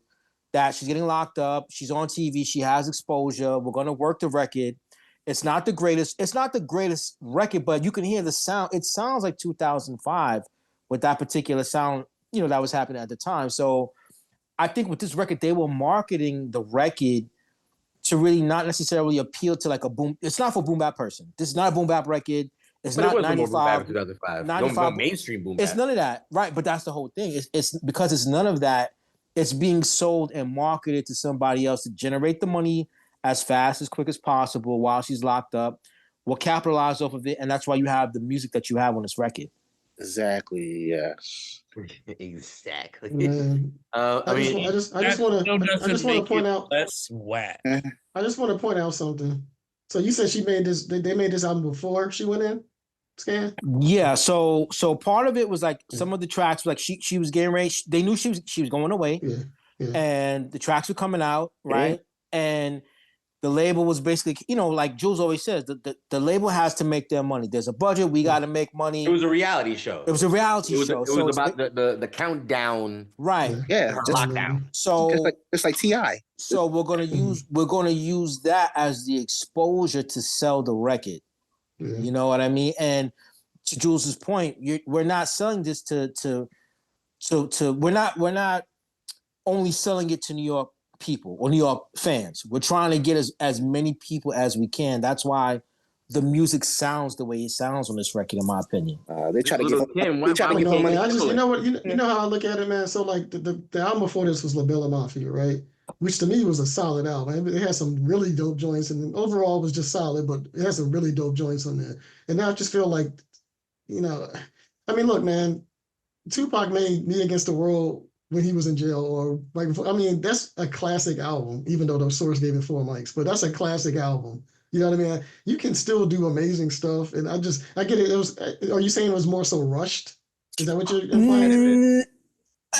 that she's getting locked up, she's on TV, she has exposure, we're going to work the record. It's not the greatest record, but you can hear the sound. It sounds like 2005 with that particular sound, that was happening at the time. So I think with this record, they were marketing the record to really not necessarily appeal to like a boom. It's not for boom bap person. This is not a boom bap record. It's not 95. 2005. 95. No mainstream boom bap. It's none of that, right? But that's the whole thing. It's because it's none of that. It's being sold and marketed to somebody else to generate the money as fast, as quick as possible while she's locked up. We'll capitalize off of it, and that's why you have the music that you have on this record. Exactly. Yeah. Exactly. I just want to point out. That's whack. I just want to point out something. So you said she made this. They made this album before she went in. Scan. Yeah. So part of it was like some of the tracks, like she was getting ready. They knew she was going away, and the tracks were coming out, right? And the label was basically, like Jules always says, the label has to make their money. There's a budget. We got to make money. It was a reality show. It was a reality show. It was about the countdown. Right. Yeah. Lockdown. So just like T.I. So we're gonna use that as the exposure to sell the record. Yeah. You know what I mean? And to Jules's point, we're not selling this to we're not only selling it to New York people or New York fans. We're trying to get as many people as we can. That's why the music sounds the way it sounds on this record, in my opinion. They try to give him money. You know how I look at it, man. So like the album before this was La Bella Mafia, right? Which to me was a solid album. It had some really dope joints, and overall was just solid, but it has some really dope joints on there. And now I just feel like, look, man, Tupac made Me Against the World when he was in jail, or right before. That's a classic album, even though the Source gave it 4 mics, but that's a classic album. You know what I mean? You can still do amazing stuff, and I get it. Are you saying it was more so rushed? Is that what you're implying?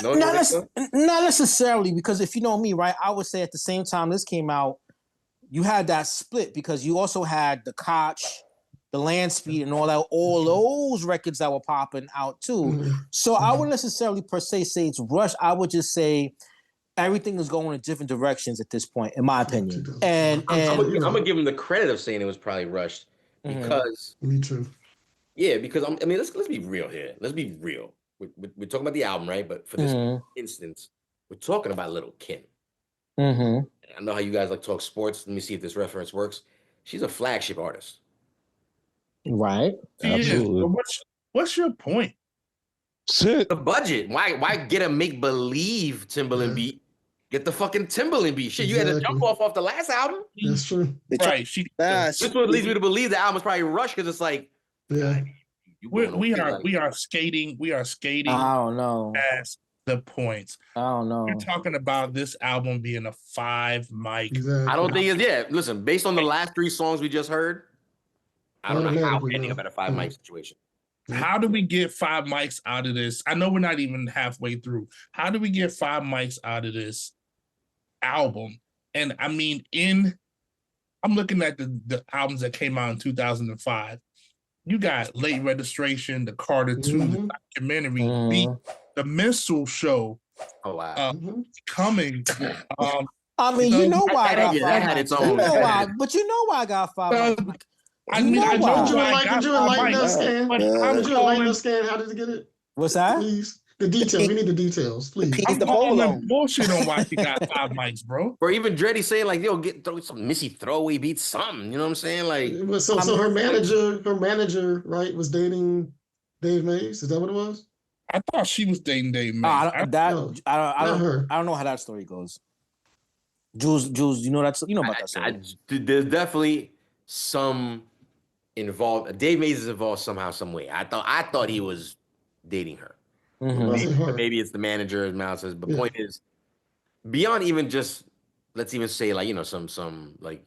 Not necessarily, because if you know me, right, I would say at the same time this came out, you had that split because you also had the Koch, the Land Speed, and all those records that were popping out too. Mm-hmm. So I wouldn't necessarily per se say it's rushed. I would just say everything is going in different directions at this point, in my opinion. And I'm gonna give him the credit of saying it was probably rushed because me too. Yeah, because let's be real here. Let's be real. We're talking about the album, right? But for this instance, we're talking about Little Kim. Mm-hmm. I know how you guys like talk sports. Let me see if this reference works. She's a flagship artist. Right. Absolutely. Yeah. What's your point? The budget. Why get a make-believe Timberland beat? Get the fucking Timberland beat. Shit, you had to jump off the last album. That's true. Right. This one leads me to believe the album's probably rushed because it's like, yeah. We are skating. I don't know. Past the points. I don't know. You're talking about this album being a 5 mic. Exactly. I don't think it's Listen, based on the last 3 songs we just heard, I don't know how ending up at a 5 mic situation. How do we get 5 mics out of this? I know we're not even halfway through. How do we get 5 mics out of this album? And I'm looking at the albums that came out in 2005. You got Late Registration, the Carter 2, the documentary, the Minstrel Show, Oh wow. Coming. I mean, you know why I got that five had mics. its own. You know why, but you know why I got five mics. I mean, I know Could you why I enlighten, got could you five enlighten mics, us, Scan? but Could you enlighten us, Scan? How did you get it? What's that? Please. The details. We need the details, please. He's I'm the calling polo. them bullshit on why she got 5 mics, bro. Or even Dreddy saying like, "Yo, throw some Missy throwaway beats, something." You know what I'm saying? Like, So her manager, right, was dating Dave Mays. Is that what it was? I thought she was dating Dave Mays. I not her. don't know how that story goes. Jules, you know about that story. There's definitely some involved. Dave Mays is involved somehow, some way. I thought he was dating her. It wasn't her. Maybe it's the manager, as Mal says. But point is, beyond even just, let's even say like, some like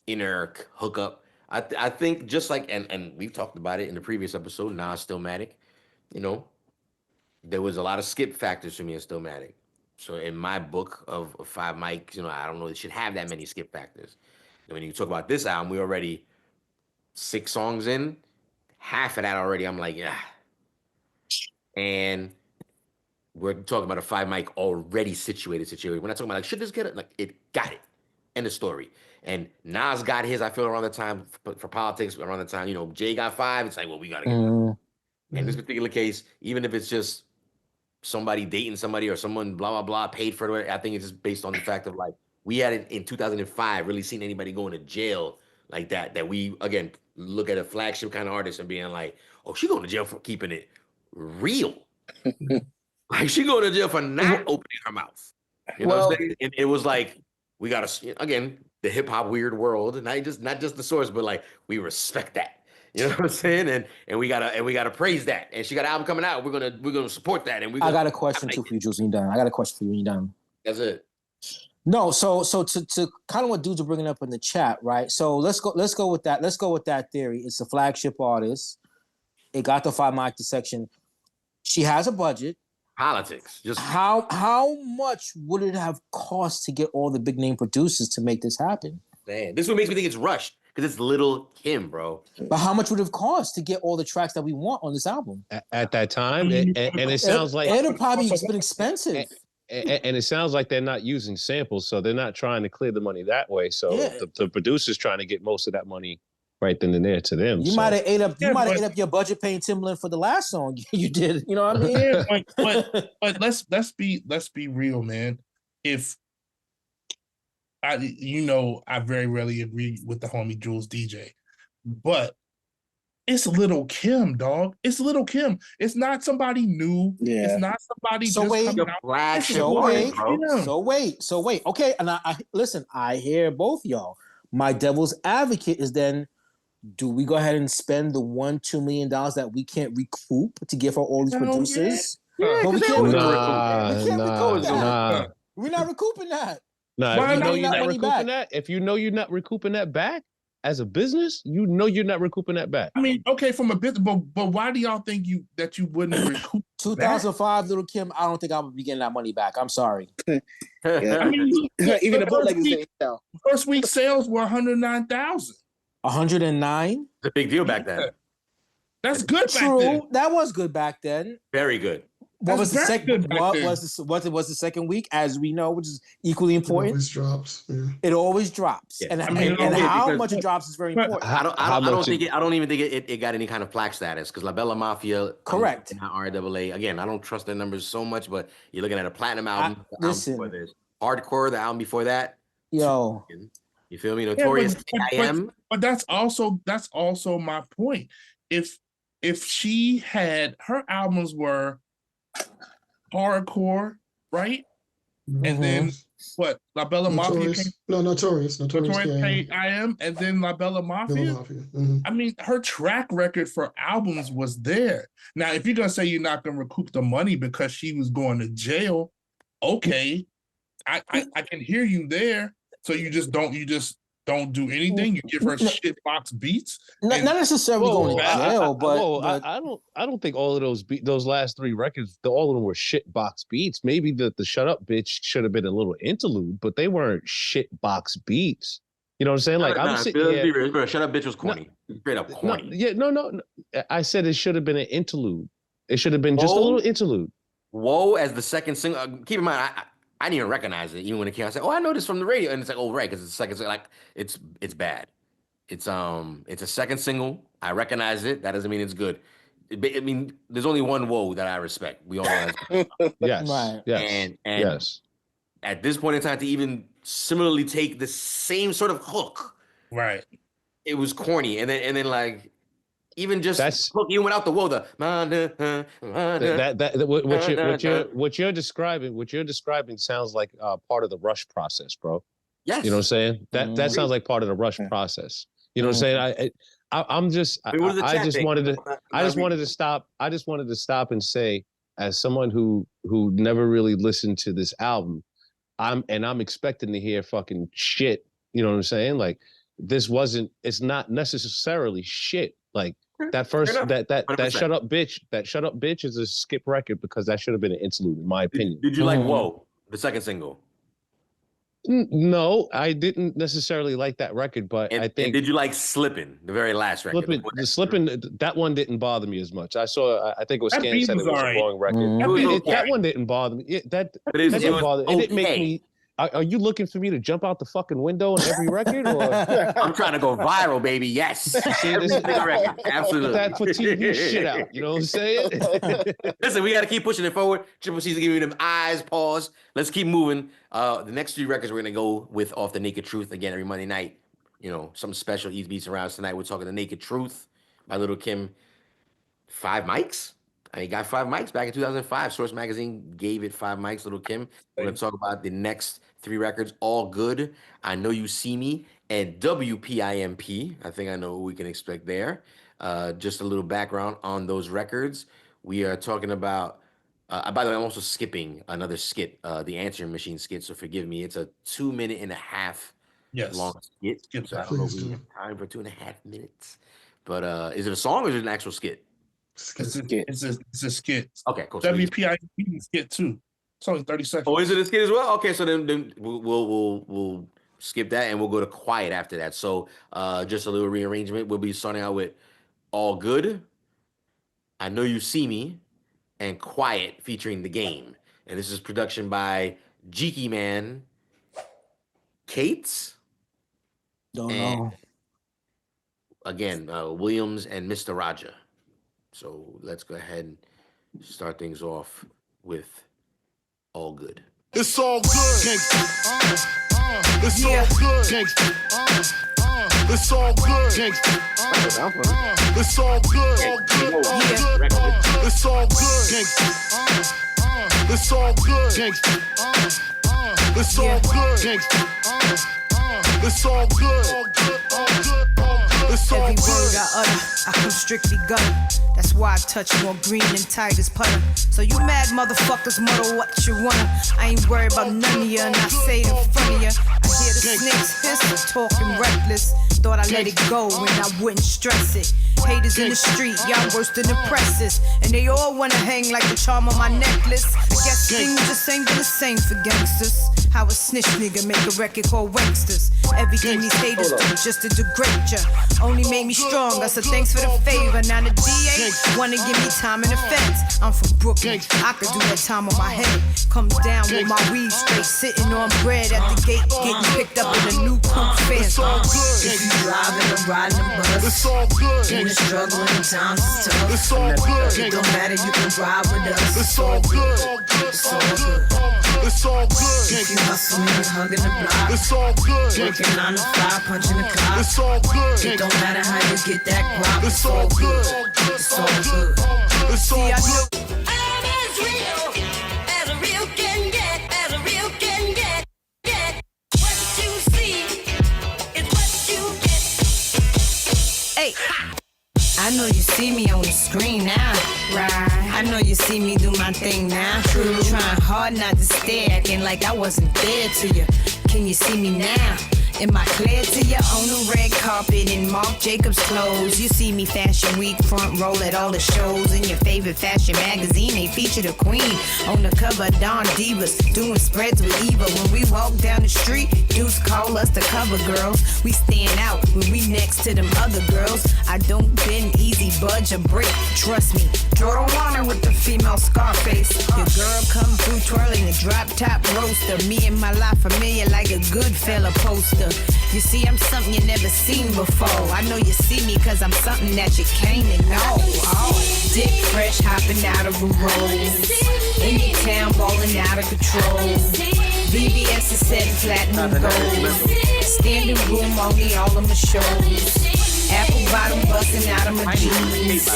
inner hookup. I think just like, and we've talked about it in the previous episode, Nas Stillmatic, there was a lot of skip factors for me in Stillmatic. So in my book of 5 mics, I don't know, it should have that many skip factors. And when you talk about this album, we already 6 songs in, half of that already, I'm like, yeah. And we're talking about a 5 mic already situated. We're not talking about like, should this get it? Like, it got it. End of story. And Nas got his, I feel, around the time for politics, around the time, Jay got 5. It's like, well, we got to get that. In this particular case, even if it's just somebody dating somebody or someone, blah, blah, blah, paid for it, I think it's just based on the fact of like, we hadn't in 2005 really seen anybody going to jail like that we, again, look at a flagship kind of artist and being like, oh, she going to jail for keeping it real. Like, she going to jail for not opening her mouth. You know what I'm saying? And it was like, we got to, again, the hip hop weird world, and not just the source, but like, we respect that. You know what I'm saying? And we gotta praise that. And she got an album coming out. We're gonna support that. And I got a question too for you, Jules. When you're done, I got a question for you when you're done. That's it. No, so to kind of what dudes are bringing up in the chat, right? So let's go with that. Let's go with that theory. It's a flagship artist. It got the 5 mic Dissection. She has a budget. Politics. Just how much would it have cost to get all the big name producers to make this happen? Man, this is what makes me think it's rushed. Because it's Little Kim, bro. But how much would it have cost to get all the tracks that we want on this album? At that time, and it sounds like it'll probably been expensive. And it sounds like they're not using samples, so they're not trying to clear the money that way. So the producer's trying to get most of that money right then and there to them. You might have ate up your budget paying Timbaland for the last song you did. You know what I mean? Yeah, but let's be real, man. If I very rarely agree with the homie Jules DJ, but it's Little Kim, dog. It's Little Kim. It's not somebody new. Yeah. It's not somebody So just wait, coming out. So wait. Okay, and I listen. I hear both y'all. My devil's advocate is then, do we go ahead and spend the $1-2 million that we can't recoup to give her all these producers? Yeah, but we can't recoup Nah. We're not recouping that. If you know you're not money recouping back? that, if you know you're not recouping that back as a business, you know you're not recouping that back. I mean, okay, from a business, but why do y'all think that you wouldn't recoup 2005 Little Kim, I don't think I would be getting that money back. I'm sorry. Yeah. I mean, Even the bootleg is there. first week sales were 109,000. 109? It's a big deal back then. That's good True. back then. That was good back then. Very good. What was the very second? good back What then. was the second week? As we know, which is equally It important. always drops. Yeah. It always drops, Yeah. and, I mean, and how because- much it drops is very But- important. I don't even think it got any kind of plaque status because La Bella Mafia, Correct. not RAAA. Again, I don't trust their numbers so much, but you're looking at a platinum album. Listen. Before this. Hardcore, the album before that. Yo, You feel me? Notorious K.I.M. But that's also my point. If she had, her albums were hardcore, right? And then what? La Bella Mafia came, Notorious K.I.M. and then La Bella Mafia. Mhm. I mean, her track record for albums was there. Now, if you're gonna say you're not gonna recoup the money because she was going to jail, okay, I can hear you there. So you just don't do anything. You give her shit box beats. not necessarily going to jail, but I don't think all of those last 3 records, all of them were shit box beats. Maybe the Shut Up Bitch should have been a little interlude, but they weren't shit box beats. You know what I'm saying? Like, I'm sitting here. Shut Up Bitch was corny. Straight up corny. No. I said it should have been an interlude. It should have been just a little interlude. Whoa as the second single. Keep in mind, I didn't even recognize it even when it came. I said, "Oh, I know this from the radio," and it's like, "Oh, right," because it's the second. Like it's bad. It's a second single. I recognize it. That doesn't mean it's good. I mean, there's only one Whoa that I respect. We all know that. Yes. Right. Yes. And yes. at this point in time, to even similarly take the same sort of hook, Right. it was corny. And then like even just That's hook, even without the Whoa, the what you're describing sounds like part of the Rush process, bro. yes. You know what I'm saying? That sounds like part of the Rush process. You know what I'm saying? I just wanted to stop and say, as someone who never really listened to this album, I'm expecting to hear fucking shit. You know what I'm saying? Like it's not necessarily shit. Like that first that shut up bitch is a skip record because that should have been an interlude in my opinion. Did you like Whoa, the second single? No, I didn't necessarily like that record, but I think. And did you like Slippin', the very last record? Slippin', that one didn't bother me as much. I think it was Scan said it was a boring record. That one didn't bother me. That didn't bother. It didn't make me. Are you looking for me to jump out the fucking window on every record? Or? I'm trying to go viral, baby. Yes. See, this record. Absolutely. Put that for TV shit out. You know what I'm saying? Listen, we got to keep pushing it forward. Triple C's giving you them eyes, pause. Let's keep moving. The next 3 records we're going to go with off the Naked Truth again every Monday night. You know, something special. East Beats Around tonight. We're talking The Naked Truth by Little Kim. 5 mics. I mean, got 5 mics back in 2005. Source Magazine gave it 5 mics, Little Kim. We're going to talk about the next 3 records, All Good, I Know You See Me, and WPIMP. I think I know what we can expect there. Just a little background on those records. We are talking about, by the way, I'm also skipping another skit, the Answering Machine skit, so forgive me. It's a 2.5 minute long skit. So I don't know if we have time for 2.5 minutes. But is it a song or is it an actual skit? It's a skit. Okay, cool. WPIP skit too. It's only 30 seconds. Oh, is it a skit as well? Okay, so then we'll skip that and we'll go to Quiet after that. So just a little rearrangement. We'll be starting out with All Good, I Know You See Me, and Quiet featuring The Game. And this is production by Jeeky Man, Cates. Don't know. Again, Williams and Mr. Roger. So let's go ahead and start things off with All Good. It's all good. It's all good. It's all good. It's all good. It's all good. It's all good. It's all good. It's all good. Every word I utter, I come strictly gutter. That's why I touch more green than Tiger's putter. So you mad motherfuckers mutter what you wanna. I ain't worried about none of you, and I say it in front of you. I hear the snakes hiss, talking reckless. Thought I let it go and I wouldn't stress it. Haters in the street, y'all worse than the presses. And they all wanna hang like the charm on my necklace. I guess things just ain't been the same for gangsters. How a snitch nigga make a record called Wanksters. Everything these haters do just to degrade ya. Only made me stronger, so thanks for the favor. Now the DA wanna give me time in the fence. I'm from Brooklyn, I could do that time on my head. Come down with my weed straight, sitting on bread at the gate, getting picked up in a new coupe fence. If you driving or riding a bus, it's all good. In the struggle and times is tough. It's all good. It don't matter, you can ride with us. It's all good. It's all good. It's all good. If you hustle and you hugging the block, it's all good. Working 9 to 5, punching the clock. It's all good. It don't matter how you get that guap. It's all good. It's all good. It's all good. I'm as real can get, as a real can get. What you see is what you get. Hey, I know you see me on the screen now, right? I know you see me do my thing now. True. Trying hard not to stare, acting like I wasn't there to you. Can you see me now? Am I clear to you on the red carpet in Marc Jacobs clothes? You see me Fashion Week front roll at all the shows. In your favorite fashion magazine, they feature the queen on the cover, Dawn Divas, doing spreads with Eva. When we walk down the street, dudes call us the cover girls. We stand out when we next to them other girls. I don't bend easy, budge or break. Trust me, Jordan Warner with the female Scarface. Your girl come through twirling a drop top roaster. Me and my life familiar like a good fella poster. You see, I'm something you never seen before. I know you see me cause I'm something that you came to know. Oh, dick fresh hopping out of a rose. In your town balling out of control. VVS is setting platinum gold. Standing room only all of my shows. Apple bottom busting out of my jeans.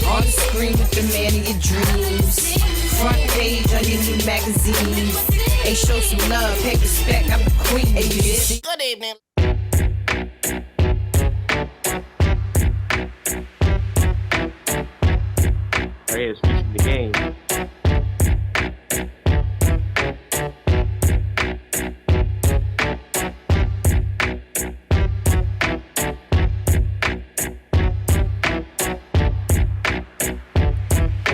On the screen with the man of your dreams. Front page on your new magazines. Hey, show some love, pay respect, I'm the queen. Hey, you see? Good evening. Right here, switching the game.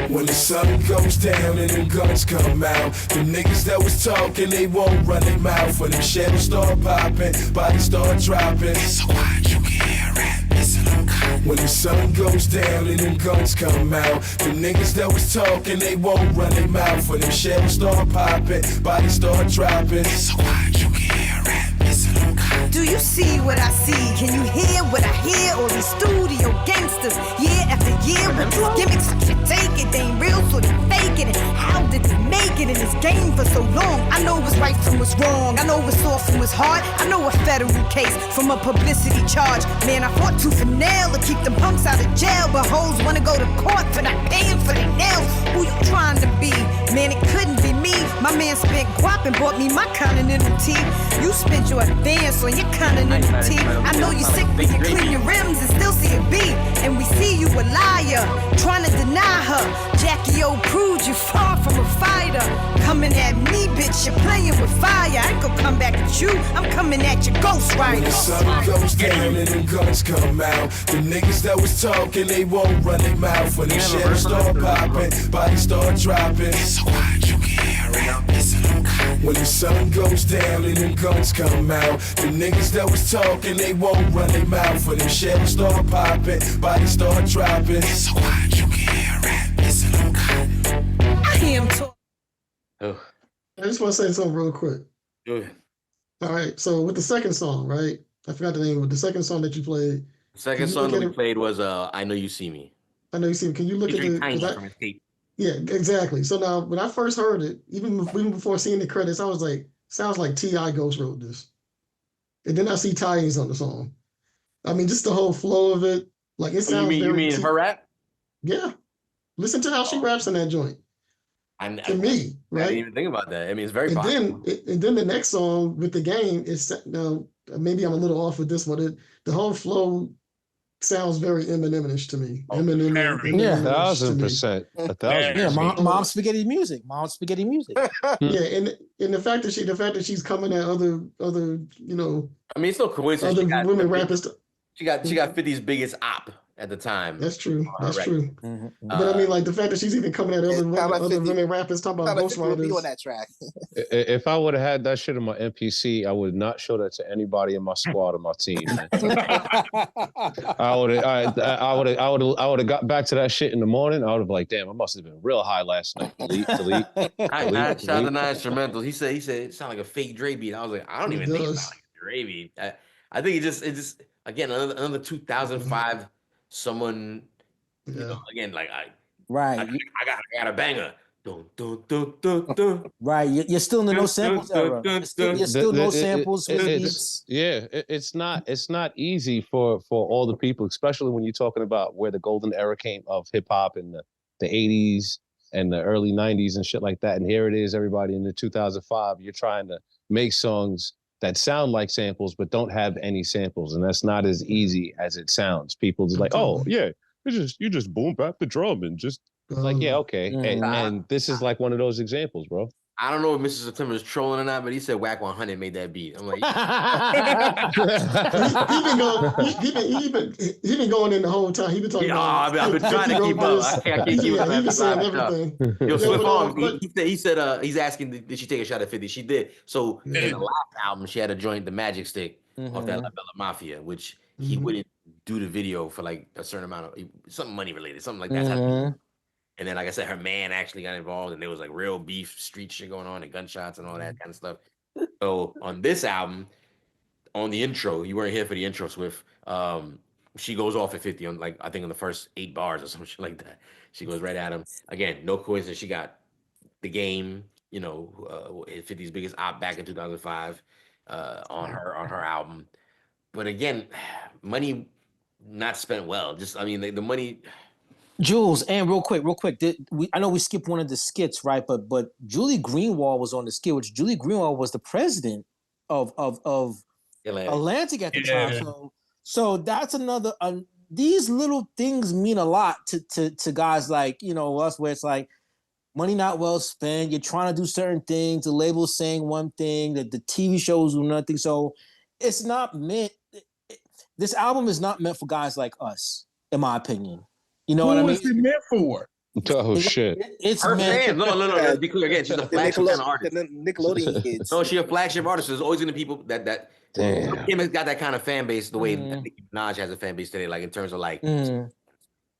When the sun goes down and them guns come out, the niggas that was talking, they won't run their mouth. When them shells start popping, bodies start dropping. It's so quiet you can hear rap, listen up. When the sun goes down and them guns come out, the niggas that was talking, they won't run their mouth. When them shells start popping, bodies start dropping. It's so quiet you can hear rap, listen up. Do you see what I see? Can you hear what I hear? All these studio gangsters, year after year with these gimmicks, I can't take it. They ain't real, so they fake it. And how did they make it in this game for so long? I know what's right from what's wrong. I know what's soft from what's hard. I know a federal case from a publicity charge. Man, I fought tooth and nail to keep them punks out of jail, but hoes wanna go to court for not paying for their nails. Who you trying to be? Man, it couldn't be me. My man spent guap and bought me my continental tea. You spent your advance on your continental tea. I know you sick when you clean your rims and still see a beat. And we see you a liar, trying to deny her. Jackie O proved you far from a fighter. Coming at me, bitch, you're playing with fire. I ain't gonna come back at you, I'm coming at your ghost When rider. the sun goes down and them guns come out, the niggas that was talking, they won't run their mouth. When them shells start popping, bodies start dropping. It's so quiet you can hear rap, listen up. When the sun goes down and them guns come out, the niggas that was talking, they won't run their mouth. When them shells start popping, bodies start dropping. It's so quiet you can hear rap, listen up. I hear him talk. Oh, I just want to say something real quick. good. All right, so with the second song, right? I forgot the name of the second song that you played. Second Can you song look that at we it? played was I Know You See Me. I know you see. Can you look at Featuring the? Tiny 'Cause from Escape. yeah, exactly. So now, when I first heard it, even before seeing the credits, I was like, "Sounds like T.I. Ghost wrote this." And then I see tie-ins on the song. I mean, just the whole flow of it, like it sounds You very. mean her rap? Yeah, listen to how she raps in that joint. To me, I didn't right? even think about that. I mean, it's very And possible. then the next song with the game is now maybe I'm a little off with this one. The whole flow sounds very Eminem-ish to me. Oh, Eminem, very. Yeah. Eminem-ish to me. 1,000%. Yeah. 1,000%. Yeah, mom spaghetti music. Mom spaghetti music. Yeah, and the fact that she's coming at other I mean, it's no coincidence. other women rappers. She got 50's biggest op at the time. That's true. That's Right. true. Mhm. But I mean, like the fact that she's even coming at It other sound like other 50 women rappers talking about Sound like ghost 50 would be riders. on that track. If I would have had that shit in my MPC, I would not show that to anybody in my squad or my team. Man. I would have got back to that shit in the morning. I would have like, damn, I must have been real high last night. Delete. I shot the nine instrumentals. He said it sounded like a fake Dre beat. I was like, I don't It even think it does. sounded like a Dre beat. I think it just again another 2005 someone. You Yeah. know, again like I Right. got a banger. Dun, dun, dun, dun, dun. Right. You're still in the no samples era. You're still no samples, swing beats. It's not easy for all the people, especially when you're talking about where the golden era came of hip hop in the 80s and the early 90s and shit like that. And here it is, everybody in the 2005, you're trying to make songs that sound like samples but don't have any samples, and that's not as easy as it sounds. People just like, oh yeah, you just boom bap the drum and just like, yeah, okay. And this is like one of those examples, bro. I don't know if Mr. September is trolling or not, but he said Whack 100 made that beat. I'm like, he been going in the whole time. He been talking about. I've been trying to keep up. I can't keep up. He been saying everything. Yo, Swift but, Arms, he said he's asking, did she take a shot at 50? She did. So in the last album, she had a joint, the Magic Stick, off that La Bella Mafia, which he wouldn't do the video for like a certain amount of something money related, something like that. And then, like I said, her man actually got involved, and there was like real beef, street shit going on, and gunshots and all that kind of stuff. So on this album, on the intro, you weren't here for the intro, Swift. She goes off at 50 on like I think on the first 8 bars or some shit like that. She goes right at him. Again, no coincidence. She got the game, 50's biggest op back in 2005 on her album. But again, money not spent well. Just I mean the money. Jules, and real quick, I know we skipped one of the skits, right? But Julie Greenwald was on the skit, which Julie Greenwald was the president of Atlantic at the time. So that's another. These little things mean a lot to guys like us, where it's like money not well spent. You're trying to do certain things. The label's saying one thing, that the TV shows do nothing. So it's not meant. This album is not meant for guys like us, in my opinion. You know what I mean? Who is it meant for? Oh shit! It's her meant. fans. No. Let's be clear again. She's a flagship kind of artist. The Nickelodeon kids. No, she's a flagship artist. There's always gonna be people that Damn. Kim has got that kind of fan base the way that Nicki Minaj has a fan base today, like in terms of like, you know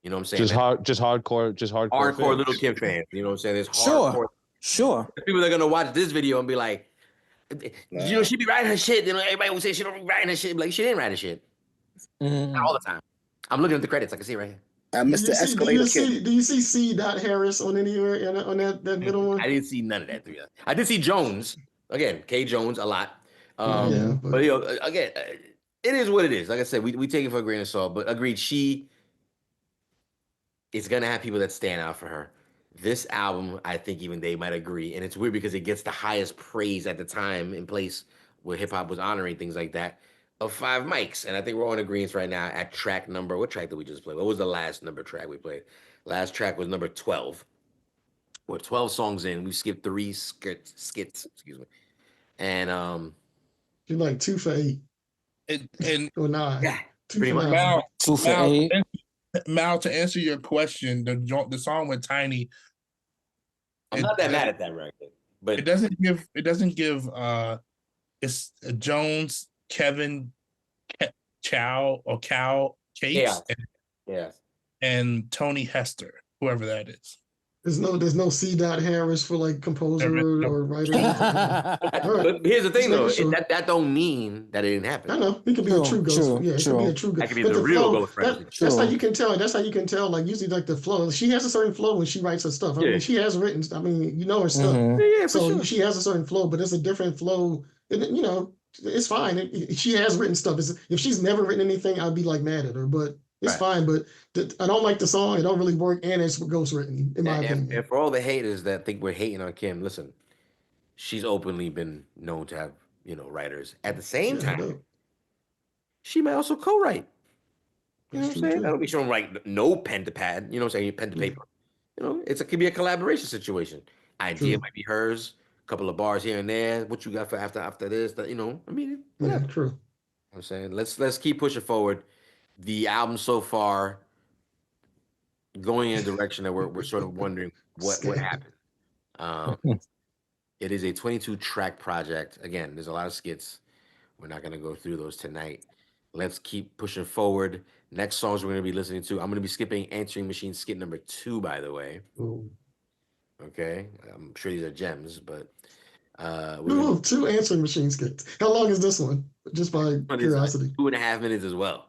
what I'm saying? Just hardcore hardcore fans. Little Kim fans. You know what I'm saying? There's Sure. people that are gonna watch this video and be like, she be writing her shit. Everybody will say she don't be writing her shit. Like she didn't write her shit. Not all the time. I'm looking at the credits. I can see it right here. Mr. Escalator Kid. Do you see C. Harris on anywhere on that middle one? I didn't see none of that. I did see Jones again, K Jones a lot. Yeah, but again, it is what it is. Like I said, we take it for a grain of salt. But agreed, she is gonna have people that stand out for her. This album, I think even they might agree, and it's weird because it gets the highest praise at the time in place where hip hop was honoring things like that. Of 5 mics, and I think we're all in agreement right now at track number. What track did we just play? What was the last number track we played? Last track was number 12. We're 12 songs in. We skipped 3 skits. Excuse me. And you're like 2 for 8. And or 9. Yeah, 2 pretty for much. 9. 2 for 8. Mal, to answer your question, the song with Tiny. I'm not that mad at that record, but it doesn't give. It's Jones, Kevin, Chow or Cal Cates, and Tony Hester, whoever that is. There's no C. Harris for like composer or writer. But here's the thing, though, that don't mean that it didn't happen. I know he could be a true ghost. It could be a true ghost. That could be the real ghost. That's how you can tell. That's how you can tell. Like usually, like the flow. She has a certain flow when she writes her stuff. I mean, she has written. I mean, her stuff. So she has a certain flow, but it's a different flow. And, it's fine. She has written stuff. If she's never written anything, I'd be like mad at her. But it's fine. But I don't like the song. It don't really work, and it's ghost written in my opinion. And for all the haters that think we're hating on Kim, listen, she's openly been known to have writers. At the same time, she may also co-write. You know what I'm saying? I don't mean she don't write no pen to pad. You know what I'm saying? Pen to paper. It could be a collaboration situation. Idea might be hers. Couple of bars here and there. What you got for after this? I mean, whatever. Yeah, true. I'm saying let's keep pushing forward. The album so far going in a direction that we're sort of wondering what happened. It is a 22 track project. Again, there's a lot of skits. We're not gonna go through those tonight. Let's keep pushing forward. Next songs we're gonna be listening to. I'm gonna be skipping Answering Machine skit number 2, by the way. Ooh. Okay, I'm sure these are gems, but 2 Answering Machine skits. How long is this one? Just by curiosity. Like 2.5 minutes as well.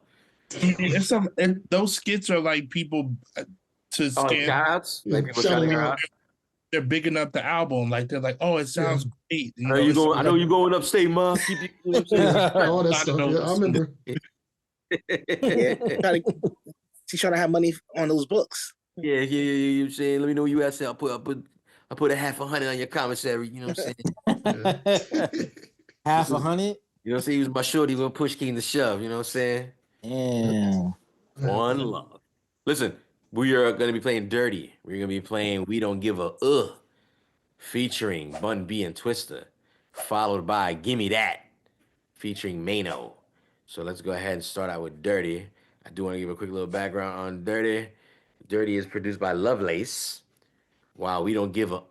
And those skits are like people to stand. Like people shouting out. They're bigging up the album. Like they're like, oh, it sounds great. I know you're going upstate, ma. All that stuff. Yeah, I remember. She's trying to have money on those books. Yeah. You saying, let me know you say I put $50 on your commissary. You know what I'm saying? $50. You know what I'm saying? He was my shorty, little push king to shove. You know what I'm saying? Damn. One love. Listen, we are going to be playing Dirty. We're going to be playing We Don't Give a featuring Bun B and Twista, followed by Gimme That featuring Mano. So let's go ahead and start out with Dirty. I do want to give a quick little background on Dirty. Dirty is produced by Lovelace, while We Don't Give a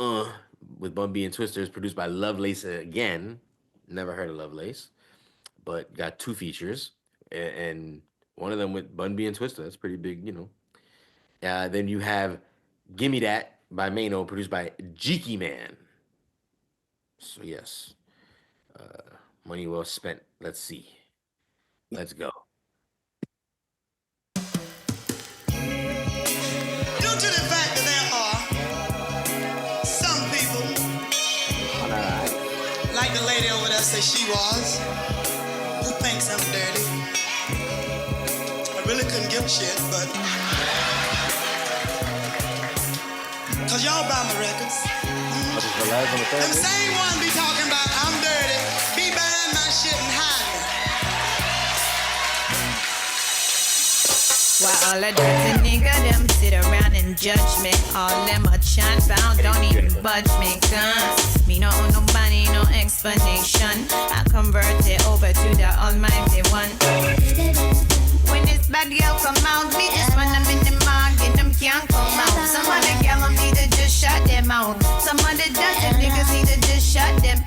with Bun B and Twista is produced by Lovelace again. Never heard of Lovelace, but got 2 features, and one of them with Bun B and Twista. That's pretty big, Then you have Gimme That by Mano, produced by Jeeky Man. So yes, money well spent. Let's see. Let's go. Due to the fact that there are some people, like the lady over there said she was, who thinks I'm dirty. I really couldn't give a shit, but cause y'all buy my records. Them same ones be talking about I'm dirty, be buying my shit and hiding it. Why all the dirty nigga them sit around and judge me? All them a chant bound, don't even budge me. Cause me no owe nobody no explanation. I convert it over to the almighty one. When this bad girl come out, me just run them in the market, them can't come out. Some of the girl need to just shut them out. Some of the dirty niggas need to just shut them.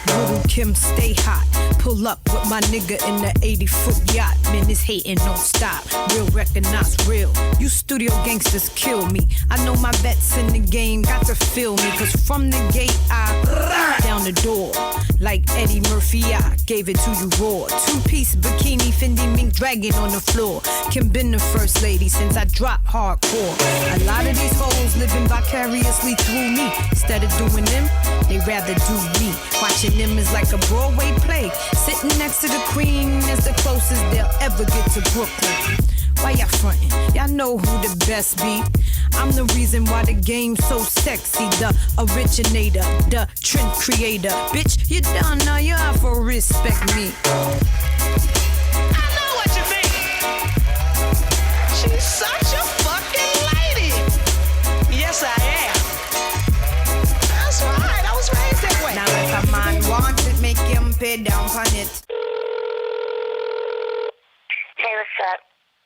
Little Kim stay hot. Pull up with my nigga in the 80-foot yacht. Man, this hating don't stop. Real recognize real. You studio gangsters kill me. I know my vets in the game got to feel me. Cause from the gate I down the door. Like Eddie Murphy, I gave it to you raw. Two-piece bikini, Fendi mink dragging on the floor. Kim been the first lady since I dropped hardcore. A lot of these hoes living vicariously through me. Instead of doing them, they rather do me. Watching them is like a Broadway play. Sitting next to the queen is the closest they'll ever get to Brooklyn. Why y'all frontin'? Y'all know who the best be. I'm the reason why the game's so sexy. The originator, the trend creator. Bitch, you done now, you have to respect me. I know what you think. She's such a fucking lady. Yes, I am. That's right, I was raised that way. Now if a man wants it, make him pay down on it. Hey, what's up?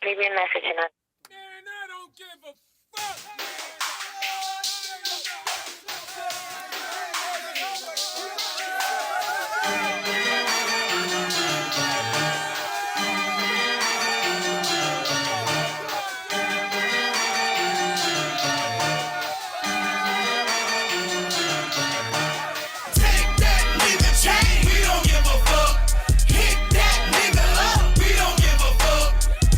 Leave me a message and I'll... Man, I don't give a fuck. Take that nigga chain, we don't give a fuck. Hit that nigga up, we don't give a fuck.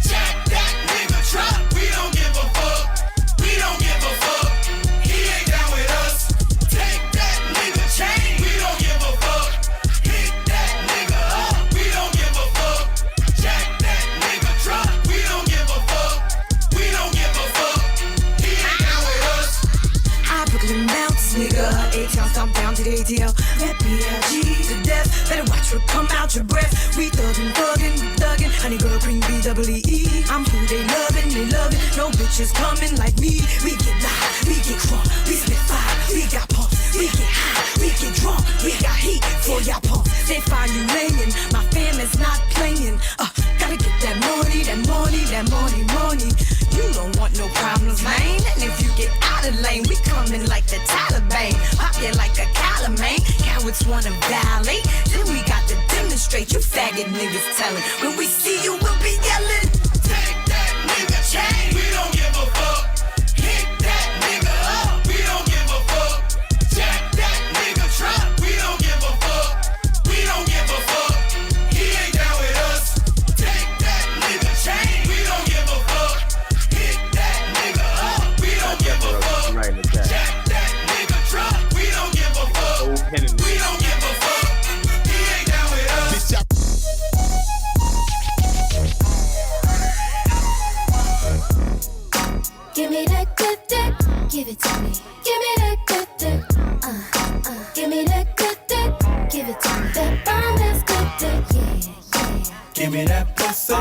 Jack that nigga truck, we don't give a fuck. We don't give a fuck. He ain't down with us. Take that nigga chain, we don't give a fuck. Hit that nigga up, we don't give a fuck. Jack that nigga truck, we don't give a fuck. We don't give a fuck. He ain't down with us. I Brooklyn bounce, nigga. A-Town stomp down to the ATL. That B-I-G to death. Better watch her come out your breath. We thuggin', thuggin'. Honey girl, cream B-double-E. I'm who they lovin'. No bitches coming like me. We get live, we get crunk, we spit fire, we got pumps. We get high, we get drunk, we got heat for y'all pumps. They find you laying, my fam is not playing. Gotta get that money. You don't want no problems, man. And if you get out of lane, we coming like the Taliban. Pop you like a Calamane. Cowards wanna violate, then we got to demonstrate. You faggot niggas telling. When we see you, we'll be yelling. Take that nigga chain, we don't give a fuck. Hit that nigga up, we don't give a fuck. Jack that nigga truck, we don't give a fuck. We don't give a fuck. He ain't down with us. Take that nigga chain, we don't give a fuck. Hit that nigga up, we don't give a fuck. Jack that nigga truck, we don't give a fuck. We don't give a fuck. He ain't down with us. Give me that good dick, give it to me. Give me that good dick, give me that good dick, give it to me. That bomb is good dick, yeah. Give me that pussy,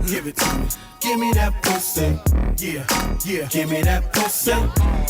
give it to me. Give me that pussy, yeah. Give me that pussy,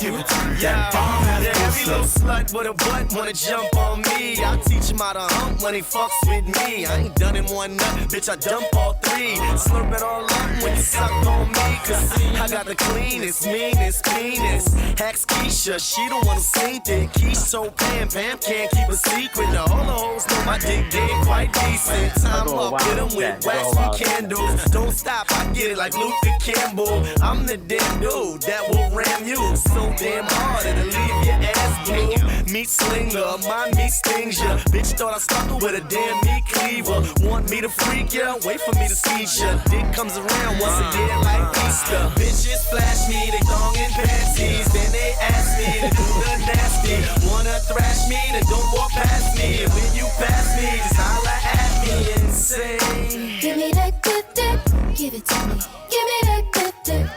give it to me. That bomb Yeah, every little slut with a butt wanna jump on me. I'll teach him how to hump when he fucks with me. I ain't done in one nut, bitch, I dump all three. Slurp it all up when you suck on me. Cause I got the cleanest, meanest penis. Hacks Keisha, she the one who seen it. Keisha so Pam can't keep a secret. Now all the hoes know my dick game quite decent. Time up, hit 'em with waxy candles. Don't stop, I get it like Luther Campbell. I'm the damn dude that will ram you so damn hard it'll leave your ass blue. Meat slinger, my meat stings ya. Bitch thought I stuck her with a damn meat cleaver. Want me to freak ya? Wait for me to squeeze ya. Dick comes around once a year like Easter. Bitches flash me, they thong and panties. Then they ask me to do the nasty. Wanna thrash me, then don't walk past me. And when you pass me, just holla at me and say, Give me that good dick, give it to me. Give me that good dick,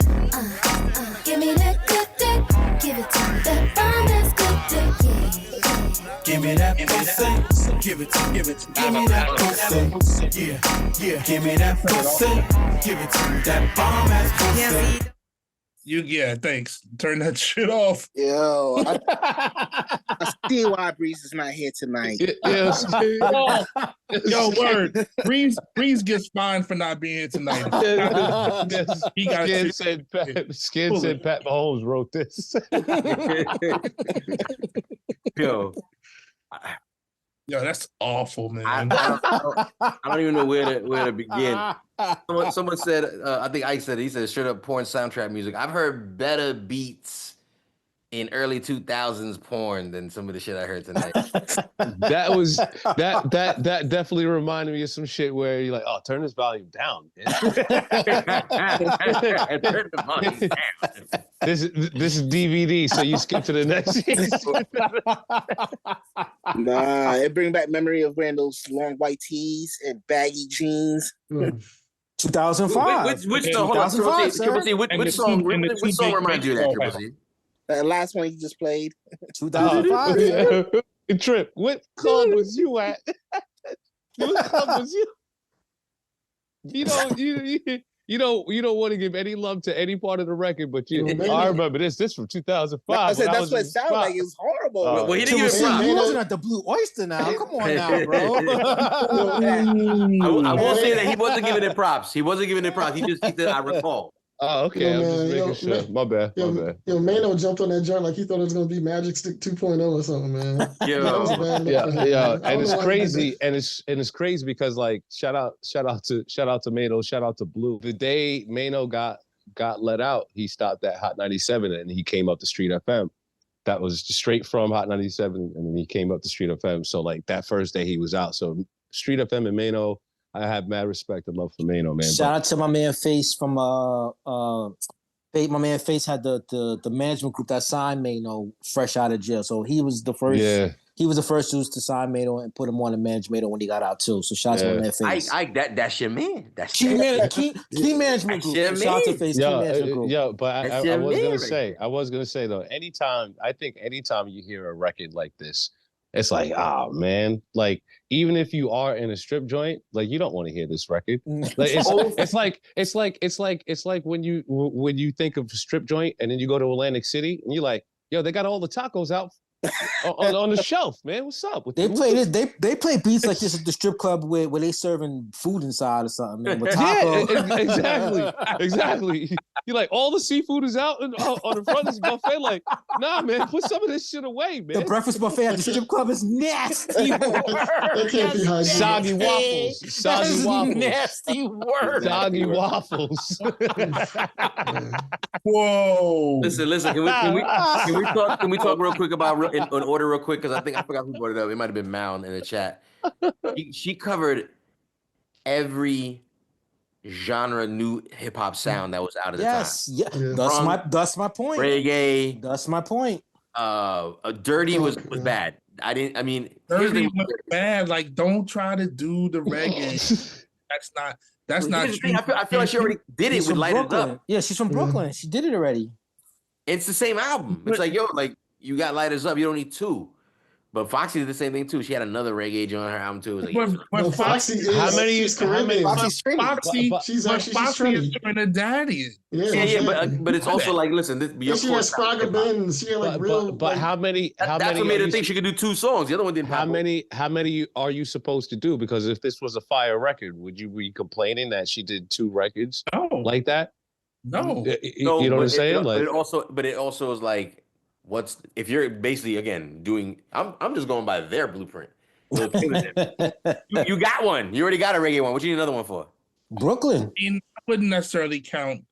give me that good dick, give it to me. That bomb is good dick, yeah. give me that pussy, give it to me. Give me that pussy, yeah. Give me that pussy, give it to me. That bomb ass pussy. Yeah, thanks. Turn that shit off. Yo, I see why Breeze is not here tonight. Yes. Yo, word. Breeze gets fined for not being here tonight. He got Skin said Pat Mahomes wrote this. Yo, Yo, that's awful, man. I don't even know where to begin. Someone said, I think Ike said it, he said straight up porn soundtrack music. I've heard better beats in early 2000s porn than some of the shit I heard tonight. that definitely reminded me of some shit where you're like, oh, turn this volume down. Turn the volume down. This is DVD, so you skip to the next. Nah, it bring back memory of wearing those long white tees and baggy jeans. 2005. Which song? Hold on, Triple C, which song reminds you of that, Triple C? That last one you just played. 2005. Trip, what club was you at? What club was you? You don't want to give any love to any part of the record, but I remember this from 2005. I said that's what it sounded like. It was horrible. Well, he didn't give it props. He wasn't at the Blue Oyster now. Come on now, bro. I will say that he wasn't giving it props. He said, I recall. Oh, okay. I'm just making sure. My bad. Yo, Mano jumped on that joint like he thought it was gonna be Magic Stick 2.0 or something, man. Yeah. And it's crazy, and it's crazy because like shout out to Mano, shout out to Blue. The day Mano got let out, he stopped at Hot 97 and he came up to Street FM. That was straight from Hot 97, and then he came up to Street FM. So like that first day he was out. So Street FM and Mano, I have mad respect and love for Mano, man. Shout out to my man Face from my man Face had the management group that signed Mano fresh out of jail. So he was the first. Yeah. He was the first dude to sign Mano and put him on and manage Mano when he got out too. So shout out to my man Face. That's your man. That's key management group. Shout out to Face. Key management group. Yeah, but I was gonna say though, anytime you hear a record like this, it's like, oh man, like even if you are in a strip joint, like you don't want to hear this record. Like it's like when you think of a strip joint and then you go to Atlantic City and you're like, yo, they got all the tacos out on the shelf, man. What's up? They play beats like this at the strip club where they serving food inside or something. Man, with Yeah, exactly. You're like, all the seafood is out on the front of this buffet. Like, nah, man, put some of this shit away, man. The breakfast buffet at the strip club is nasty. Soggy waffles. Soggy waffles. Nasty word. Soggy waffles. Whoa. Listen. Can we talk real quick about in order real quick? Because I forgot who brought it up. It might have been Mound in the chat. She covered every genre new hip hop sound that was out at the time. Yeah. That's my point. Reggae. That's my point. Dirty was bad. Dirty was bad. Like, don't try to do the reggae. That's not true. I feel like she already did it with Light It Up. Yeah, she's from Brooklyn. She did it already. It's the same album. It's like, yo, like you got Light Us Up. You don't need two. But Foxy did the same thing too. She had another reggae joint on her album too. It was like, Foxy is she's Caribbean. She's Trinidadian. But it's also like, listen, she has Sprague Benz. She had like real. But how many? That's what made her think she could do two songs. The other one didn't. How many are you supposed to do? Because if this was a fire record, would you be complaining that she did two records like that? No. You know what I'm saying? But it also is like, if you're basically again doing, I'm just going by their blueprint. Lil Kim is in. You got one. You already got a reggae one. What you need another one for? Brooklyn. I mean, I wouldn't necessarily count.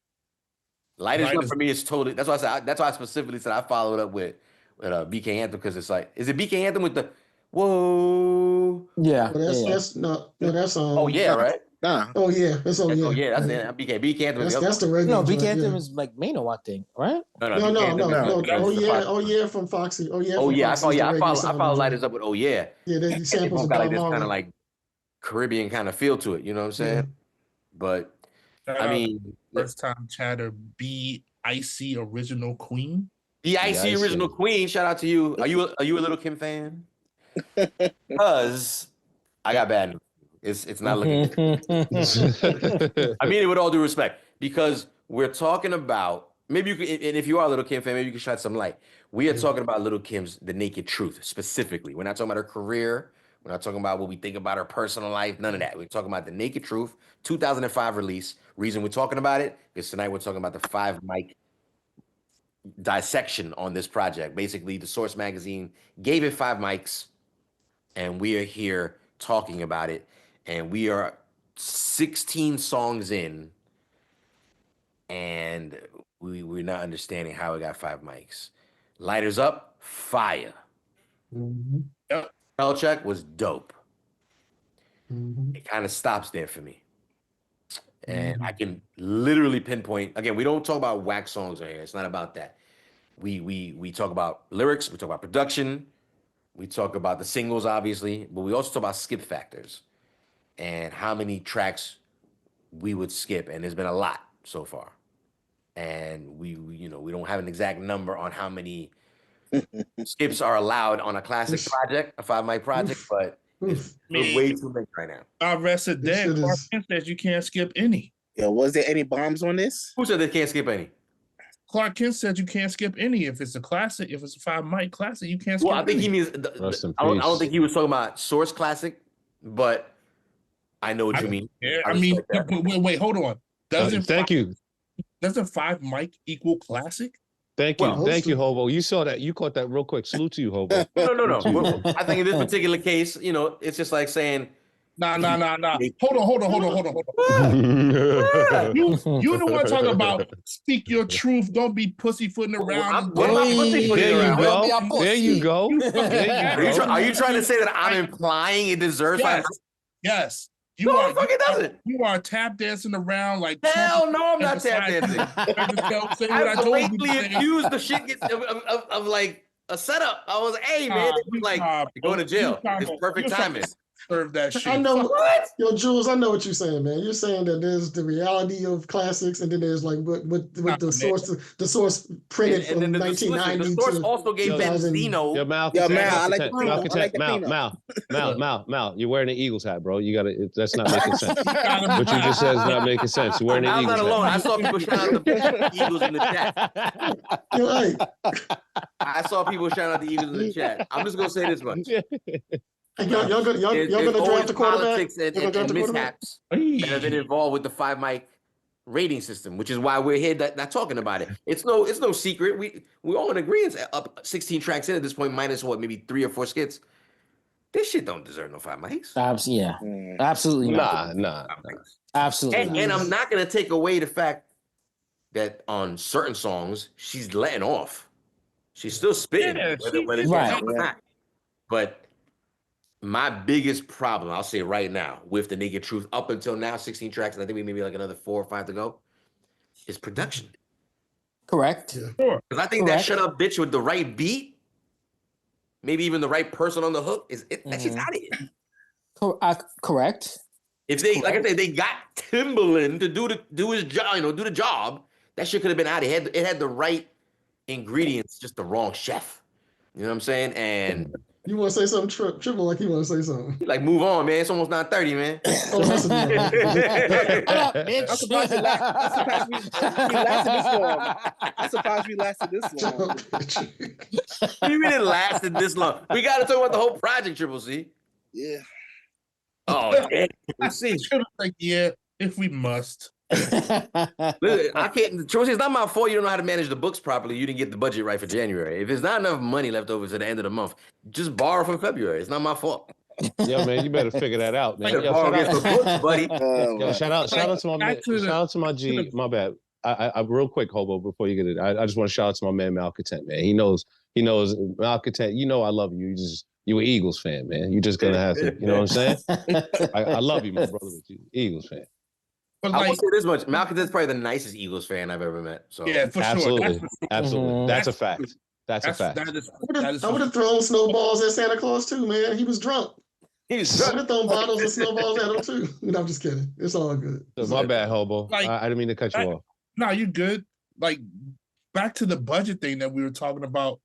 Lighters Light Up is- for me is totally. That's why I said. That's why I specifically said I followed up with BK Anthem because it's like, is it BK Anthem with the whoa? Yeah. Well, yeah. that's no, that's Oh yeah, right. Nah. Oh yeah, that's That's, yeah. oh yeah, that's BK Anthem. Is That's the the other regular. No, Big joint, Anthem yeah. is like Mano, I think, right? one? No, BK no, Anthem no, is no. the- Oh that's the yeah, Fox. oh yeah, from Foxy. Oh yeah, Oh from yeah, Foxy is the I reggae follow sounding Lighters joint. Up with oh yeah. Yeah, they It samples got like Bob this kind Marley. of like Caribbean kind of feel to it. You know what I'm saying? Yeah. But Shout I out mean, first time chatter B Icy Original Queen. the IC original queen. Shout out to you. Are you a Little Kim fan? Because I got bad news. It's not looking good. I mean it with all due respect, because we're talking about maybe you could, and if you are a Little Kim fan, maybe you can shed some light. We are talking about Little Kim's The Naked Truth specifically. We're not talking about her career. We're not talking about what we think about her personal life. None of that. We're talking about The Naked Truth, 2005 release. Reason we're talking about it is tonight we're talking about the 5 mic dissection on this project. Basically, the Source magazine gave it 5 mics, and we are here talking about it. And we are 16 songs in, and we're not understanding how it got 5 mics. Lighters Up, fire. Mhm, Spell Check was dope. mhm. It kind of stops there for me. And I can literally pinpoint, again, we don't talk about wax songs right here. It's not about that. We talk about lyrics, we talk about production, we talk about the singles, obviously, but we also talk about skip factors and how many tracks we would skip. And there's been a lot so far. And we don't have an exact number on how many skips are allowed on a classic project, a 5 mic project, but it's way too many right now. I rested This dead. shit Clark is- Kent says you can't skip any. Yo, was there any bombs on this? Who said they can't skip any? Clark Kent said you can't skip any. If it's a classic, if it's a 5 mic classic, you can't skip Well, I think any. he means. Rest in I don't peace. think he was talking about Source Classic, but I know what I you don't mean. Yeah, I I mean, respect that. wait, hold on. Doesn't Thank you. Doesn't 5 mic equal classic? Thank you. Well, Thank you, Hobo. You saw that. You caught that real quick. Salute to you, Hobo. No. Thank you. Well, I think in this particular case, it's just like saying, Nah. Hold on. You the one talking about speak your truth. Don't be pussyfooting around. what am I pussyfooting There you around? go. There you go. There you go. Are you trying to say that I'm implying it deserves? Yes. Yes. You No, are, the fuck it doesn't. You are tap dancing around like Hell no, I'm not tap dancing. Say what I I told you. blatantly accused the shit of like a setup. I was like, hey man, they was like, you're going to jail. It's perfect timing. Serve that shit. I know What? Yo, Jules, I know what you're saying, man. You're saying that there's the reality of classics, and then there's like what the source printed And then from the 1990 the source to also gave 2000. Benzino. Yo, Mal, Yo, Mal, I like the Mal, Pino. I like the Pino. Mal, you're wearing an Eagles hat, bro. You gotta. That's not making sense. What you just said is not making sense. You're wearing an I'm Eagles not alone. I hat. saw people shout out the Eagles in the chat. You're right. I saw people shout out the Eagles in the chat. I'm just gonna say this much. And y'all There's gonna always draft the quarterback? politics Y'all gonna and draft the quarterback? mishaps that have been involved with the 5 mic rating system, which is why we're here not talking about it. It's no secret. We're all in agreement. Up 16 tracks in at this point, minus what, maybe 3 or 4 skits. This shit don't deserve no 5 mics. Absolutely not. Nah. Absolutely. And I'm not gonna take away the fact that on certain songs she's letting off. She's still spitting, Yeah, whether it's right. or not. But my biggest problem, I'll say right now, with The Naked Truth, up until now, 16 tracks, and I think we maybe like another 4 or 5 to go, is production. Correct. Because I think that Correct. shut up bitch with the right beat, maybe even the right person on the hook, that shit's out of here. Correct. If they, like I said, they got Timbaland to do his job, do the job, that shit could have been out of here. It had the right ingredients, just the wrong chef. You know what I'm saying? And You want to say something, Triple, like you want to say something. like, move on, man. It's almost 9:30, man. Oh, that's I'm surprised we lasted this long. I'm surprised we lasted this long. We didn't lasted this long. We got to talk about the whole project, Triple C. Yeah. Oh, yeah. See, like, yeah, if we must. listen, I can't. Triple C, it's not my fault you don't know how to manage the books properly. You didn't get the budget right for January. If there's not enough money left over to the end of the month, just borrow from February. It's not my fault. Yo, man, you better figure that out, man. Better Yo, borrow shout against the out, books, buddy. yo, shout out to my man, Back to the- shout out to my G. My bad. I real quick, Hobo, before you get it, I just want to shout out to my man Malcontent, man. He knows Malcontent. You know I love you. You an Eagles fan, man. You just gonna have to, you know what I'm saying? I love you, my brother, but you Eagles fan. But I will like, say this much: Malcontent's probably the nicest Eagles fan I've ever met. So yeah, for Absolutely, sure. absolutely. Mhm. That's a fact. That's a fact. That is I would have thrown snowballs at Santa Claus too, man. He was drunk. he's I would have thrown bottles of snowballs at him too. No, I'm just kidding. It's all good. My bad, Hobo. Like, I didn't mean to cut you off. No, you good. Like, back to the budget thing that we were talking about.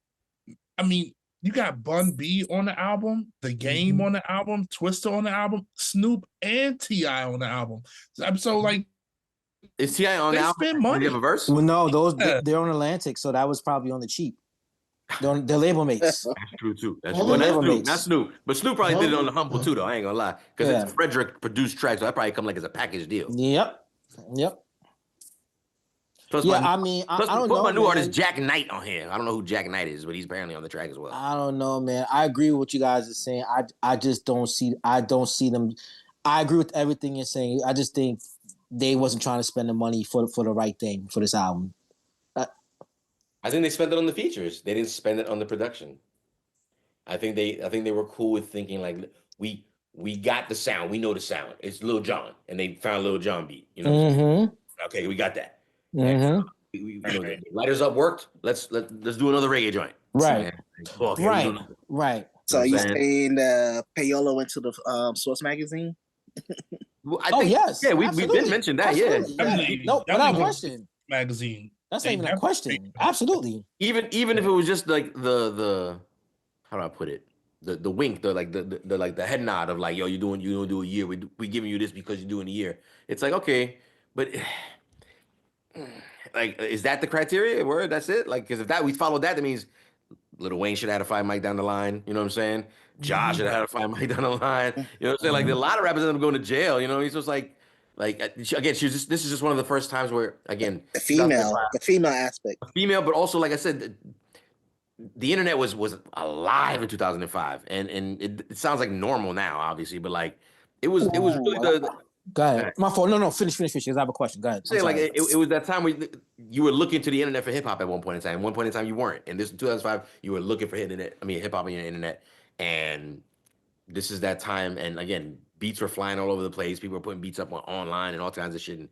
I mean, you got Bun B on the album, The Game on the album, Twista on the album, Snoop and T.I. on the album. So like, is Ti on they now? spend Does money. he have a verse? Well, no, Yeah. they're on Atlantic, so that was probably on the cheap. They're label mates. That's true too. That's All true. the Well, label Snoop, mates. not Snoop, but Snoop probably did it on the humble Oh. too, though. I ain't gonna lie, because Yeah. it's Frederick produced tracks, so that probably come like as a package deal. Yep. Plus, Yeah, my, I mean, I plus don't put know, my new man. artist Jack Knight on here. I don't know who Jack Knight is, but he's apparently on the track as well. I don't know, man. I agree with what you guys are saying. I just don't see them. I agree with everything you're saying. I just think they wasn't trying to spend the money for the right thing for this album. I think they spent it on the features. They didn't spend it on the production. I think they were cool with thinking like we got the sound. We know the sound. It's Lil Jon, and they found Lil Jon beat. You know, what I'm saying? Okay, we got that. We, you know, the lighters up worked. Let's do another reggae joint. Right. Okay, Right. So You you know what I'm saying Payola went to the Source magazine? Well, I Oh, think, yes, yeah, we absolutely. did mention that. Absolutely. Yeah, Definitely- No, definitely without go question. Magazine. That's They not even a definitely- question. Absolutely. even if it was just like the how do I put it, the wink, the head nod of like, yo, you gonna do a year. We giving you this because you're doing a year. It's like, okay, but like, is that the criteria? Word, that's it. Like, because if that we followed that, that means Lil Wayne should have had a fight Mike down the line. You know what I'm saying? Josh should have had a fight Mike down the line. You know what I'm saying? Like, a lot of rappers end up going to jail. You know, he's just like again, this is just one of the first times where, again, The female aspect. female, but also, like I said, the internet was alive in 2005, and it sounds like normal now, obviously, but like it was really the Go ahead. My fault. No, finish. Because I have a question. Go ahead. I'm say like sorry. it was that time where you were looking to the internet for hip hop at one point in time. One point in time, you weren't, and this in 2005, you were looking for hip hop on your internet, and this is that time. And again, beats were flying all over the place. People were putting beats up online and all kinds of shit. And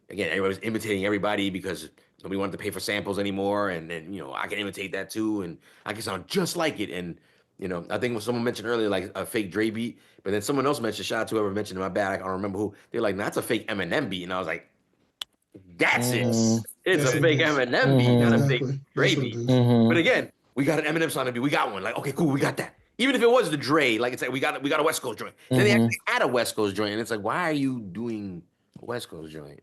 again, everybody was imitating everybody because nobody wanted to pay for samples anymore. And then, you know, I can imitate that too, and I can sound just like it. And you know, I think when someone mentioned earlier, like a fake Dre beat, but then someone else mentioned, shout out to whoever mentioned it, my bad, I don't remember who. They're like, nah, that's a fake Eminem beat. And I was like, that's it. It's Yes, a it fake is. Eminem beat, not a fake Exactly. Dre That's what beat. it is. But again, we got an Eminem sounding beat. We got one. Like, okay, cool, we got that. Even if it was the Dre, like it's like we got a West Coast joint. Then they actually had a West Coast joint, and it's like, why are you doing a West Coast joint?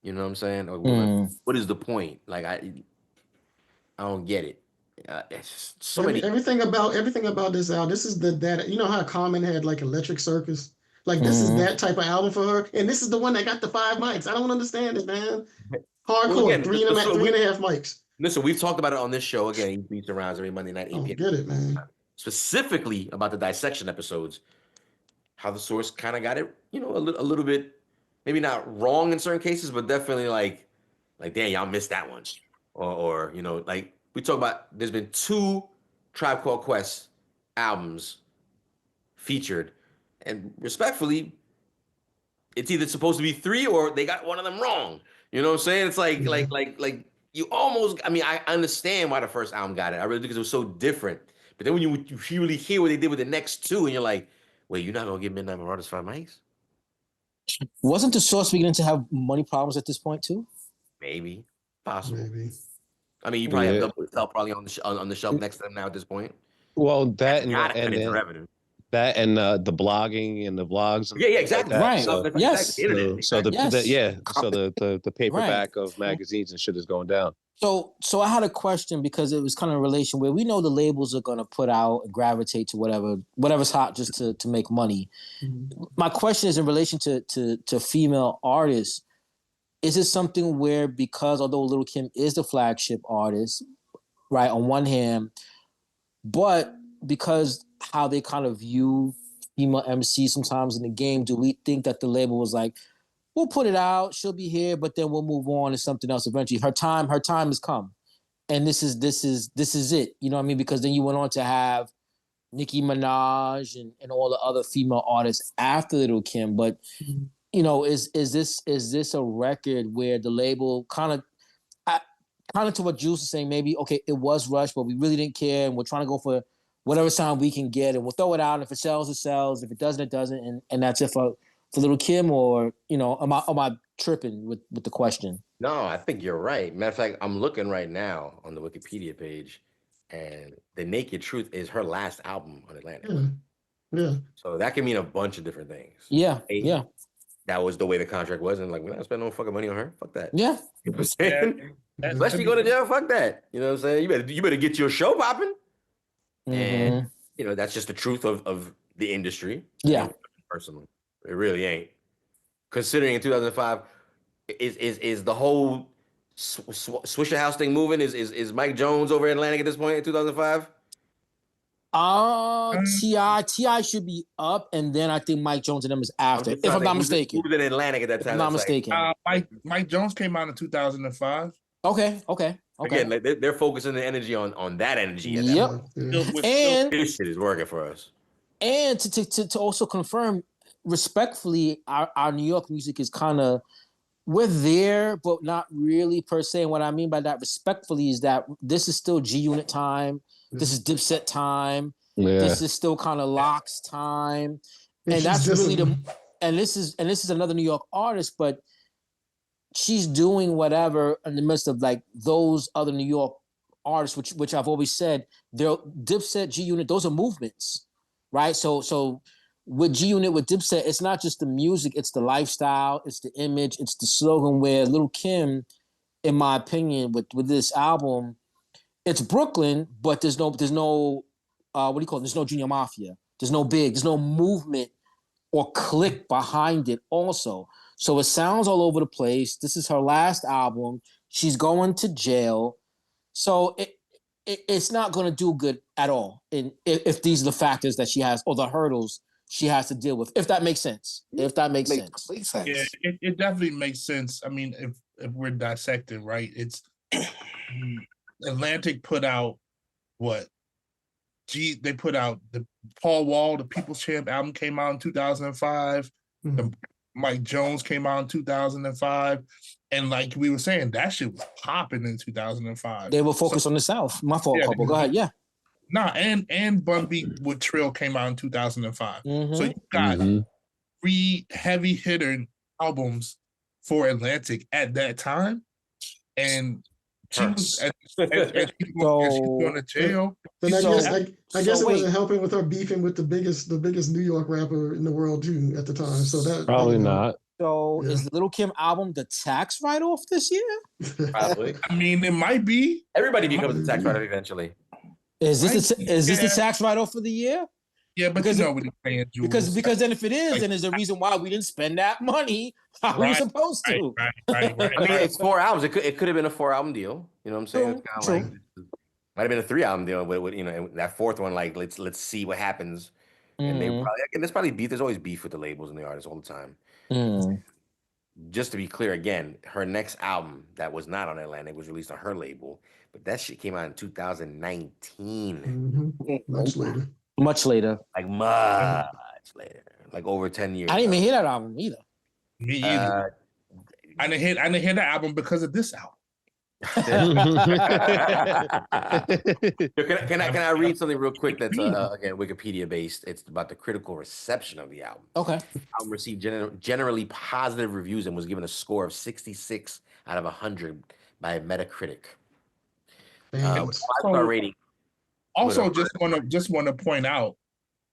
You know what I'm saying? Or what is the point? Like I don't get it. It's just so many. Everything about this album. This is that you know how Common had like Electric Circus. Like this is that type of album for her, and this is the one that got the 5 mics. I don't understand it, man. Hardcore, Well, again, three and a half mics. Listen, we've talked about it on this show again. He beats around every Monday night. I don't get it, man. Specifically about the dissection episodes, how the Source kind of got it, you know, a little bit, maybe not wrong in certain cases, but definitely like damn, y'all missed that one, or you know, like we talk about. There's been 2 Tribe Called Quest albums featured, and respectfully, it's either supposed to be 3 or they got one of them wrong. You know what I'm saying? It's like like you almost. I mean, I understand why the first album got it. I really do, because it was so different. But then when you really hear what they did with the next 2, and you're like, wait, you're not gonna give Midnight Marauders 5 mics? Wasn't the Source beginning to have money problems at this point too? Maybe, possible. Maybe. I mean, you probably have Double XL probably on the shelf next to them now at this point. Well, that and then revenue. That and the blogging and the vlogs. And Yeah, exactly. Like Right. So, Yes. So the paperback Right. of magazines and shit is going down. So I had a question because it was kind of a relation where we know the labels are going to put out and gravitate to whatever's hot just to make money. My question is in relation to female artists. Is it something where, because although Lil' Kim is the flagship artist, right, on one hand, but because how they kind of view female MC sometimes in the game. Do we think that the label was like, we'll put it out, she'll be here, but then we'll move on to something else eventually. Her time has come. And this is it. You know what I mean? Because then you went on to have Nicki Minaj and all the other female artists after Little Kim. But you know, is this a record where the label kind of to what Juice is saying, maybe okay, it was rushed, but we really didn't care, and we're trying to go for whatever sound we can get, and we'll throw it out. And if it sells, it sells. If it doesn't, it doesn't. And that's it for Little Kim, or you know, am I tripping with the question? No, I think you're right. Matter of fact, I'm looking right now on the Wikipedia page, and The Naked Truth is her last album on Atlantic. Yeah. So that can mean a bunch of different things. Yeah, yeah. That was the way the contract was, and like, we're not spending no fucking money on her. Fuck that. Yeah. You know what I'm saying? Especially going to jail, fuck that. You know what I'm saying? You better get your show popping. And you know, that's just the truth of the industry. Yeah. Personally, it really ain't. Considering in 2005, is the whole Swisher House thing moving? Is Mike Jones over Atlantic at this point in 2005? Ti should be up, and then I think Mike Jones and them is after, if I'm not mistaken. Who's in Atlantic at that time? If I'm not mistaken. Mike Jones came out in 2005. Okay. Again, like, they're focusing the energy on that energy. Yep. And this shit is working for us. And to also confirm, respectfully, our New York music is kind of, we're there, but not really per se. And what I mean by that respectfully is that this is still G Unit time. This is Dipset time. Yeah. This is still kind of Locks time. And that's really and this is another New York artist, but she's doing whatever in the midst of like those other New York artists, which I've always said, they're Dipset, G Unit, those are movements, right? So with G Unit, with Dipset, it's not just the music, it's the lifestyle, it's the image, it's the slogan. Where Little Kim, in my opinion, with this album, it's Brooklyn, but there's no what do you call it? There's no Junior Mafia. There's no big. There's no movement or click behind it. Also, so it sounds all over the place. This is her last album. She's going to jail, so it's not going to do good at all. And if these are the factors that she has, or the hurdles she has to deal with, if that makes sense. If that makes sense. Yeah, it definitely makes sense. I mean, if we're dissecting, right? It's Atlantic put out what? They put out the Paul Wall, the People's Champ album came out in 2005. The Mike Jones came out in 2005. And like we were saying, that shit was popping in 2005. They were focused on the South. My fault, couple. Go ahead. Yeah. Nah, and Bun Beat with Trill came out in 2005. So you got 3 heavy hitter albums for Atlantic at that time. And she was going to jail. Then I guess it wasn't helping with her beefing with the biggest New York rapper in the world too at the time. So that probably not. So is the Little Kim album the tax write-off this year? Probably. I mean, it might be. Everybody becomes a tax write-off eventually. Is this the tax write-off for the year? Yeah, but because, you know what he's saying, Jules. Because then if it is, then there's a reason why we didn't spend that money how we were supposed to. Right. I mean, it's 4 albums. It could have been a 4-album deal. You know what I'm saying? It's kind of like, might have been a 3-album deal with you know, that 4th one, like let's see what happens. And they probably, again, there's probably beef. There's always beef with the labels and the artists all the time. Just to be clear, again, her next album that was not on Atlantic was released on her label, but that shit came out in 2019. Much later. Like much later. Like over 10 years. I didn't even hear that album either. Me either. I didn't hear the album because of this album. Can I read something real quick that's again Wikipedia based? It's about the critical reception of the album. Okay. The album received generally positive reviews and was given a score of 66 out of 100 by Metacritic. 5-star rating. Also, just want to point out,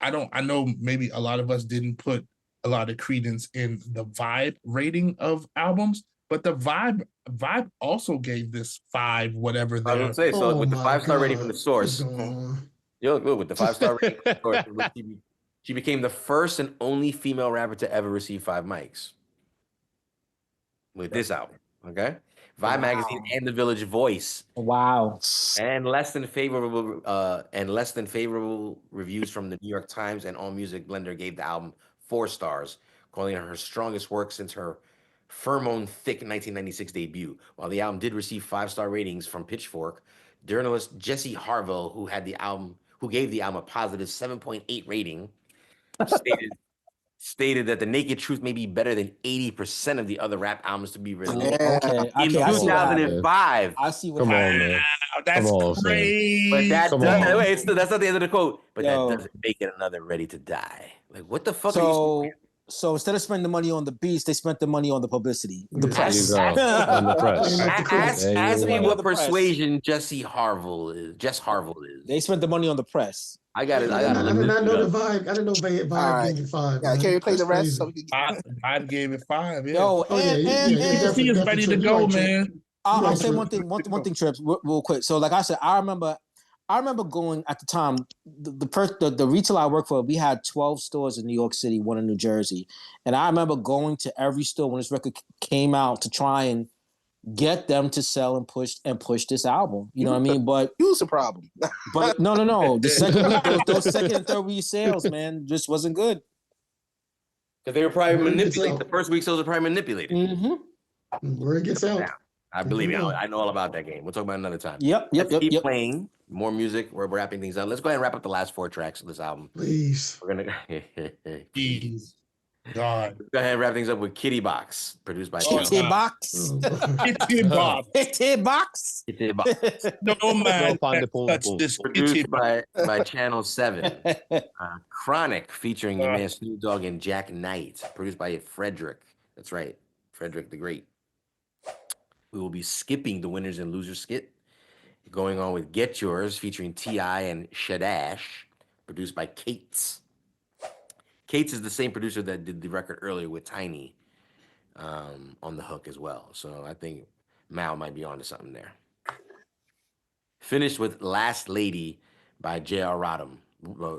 I know maybe a lot of us didn't put a lot of credence in the Vibe rating of albums, but the Vibe also gave this 5 whatever. I was gonna say, so with the 5-star rating from the source, you look good with the 5-star rating from the source. She became the first and only female rapper to ever receive 5 mics with this album. Okay, Vibe Magazine, and The Village Voice. Wow. And less than favorable reviews from the New York Times, and AllMusic Blender gave the album 4 stars, calling it her strongest work since her Pheromone Thick 1996 debut. While the album did receive 5-star ratings from Pitchfork, journalist Jesse Harville, who gave the album a positive 7.8 rating, stated that The Naked Truth may be better than 80% of the other rap albums to be released Okay, in I see what happened. 2005. I see what Come happened. on, man. That's Come on, crazy. But that Come does, on. wait, that's not the end of the quote. But Yo. that doesn't make it another Ready to Die. Like, what the fuck are you? So instead of spending the money on the beats, they spent the money on the publicity, the Yeah. press. There you go. On the press. Ask me go. what The press. persuasion Jess Harville is. They spent the money on the press. I got it. I did not know the Vibe. I didn't know Vibe Alright. gave it 5. Yeah, man. can we play That's the rest? crazy. So we can get... I gave it 5. Yeah. Yo, Oh, yeah, and he he is ready to go, man. I'll Right, say true. one thing, Trips, real quick. So, like I said, I remember going at the time. The retail I worked for, we had 12 stores in New York City, 1 in New Jersey, and I remember going to every store when this record came out to try and get them to sell and push this album. You know what I mean? But You was a problem. but no. Those second and third week sales, man, just wasn't good. Because they were probably Word gets manipulated. out. The first week sales were probably manipulated. Mm-hmm. Word gets out. I believe you. I know all about that game. We'll talk about it another time. Yep. Let's keep playing more music. We're wrapping things up. Let's go ahead and wrap up the last 4 tracks of this album. Please. We're gonna Jeez. God. go ahead and wrap things up with Kitty Box, produced by Kitty Box. Kitty Bob. Kitty Box. Kitty Box, No man find the can boom, touch boom. this produced Kitty Bob. by Channel 7. Chronic, featuring your man Snoop Dogg and Jack Knight, produced by Frederick. That's right, Frederick the Great. We will be skipping the winners and losers skit, going on with Get Yours, featuring T.I. and Shadash, produced by Cates. Cates is the same producer that did the record earlier with Tiny on the hook as well. So I think Mal might be onto something there. Finished with Last Lady by J.R. Rodham.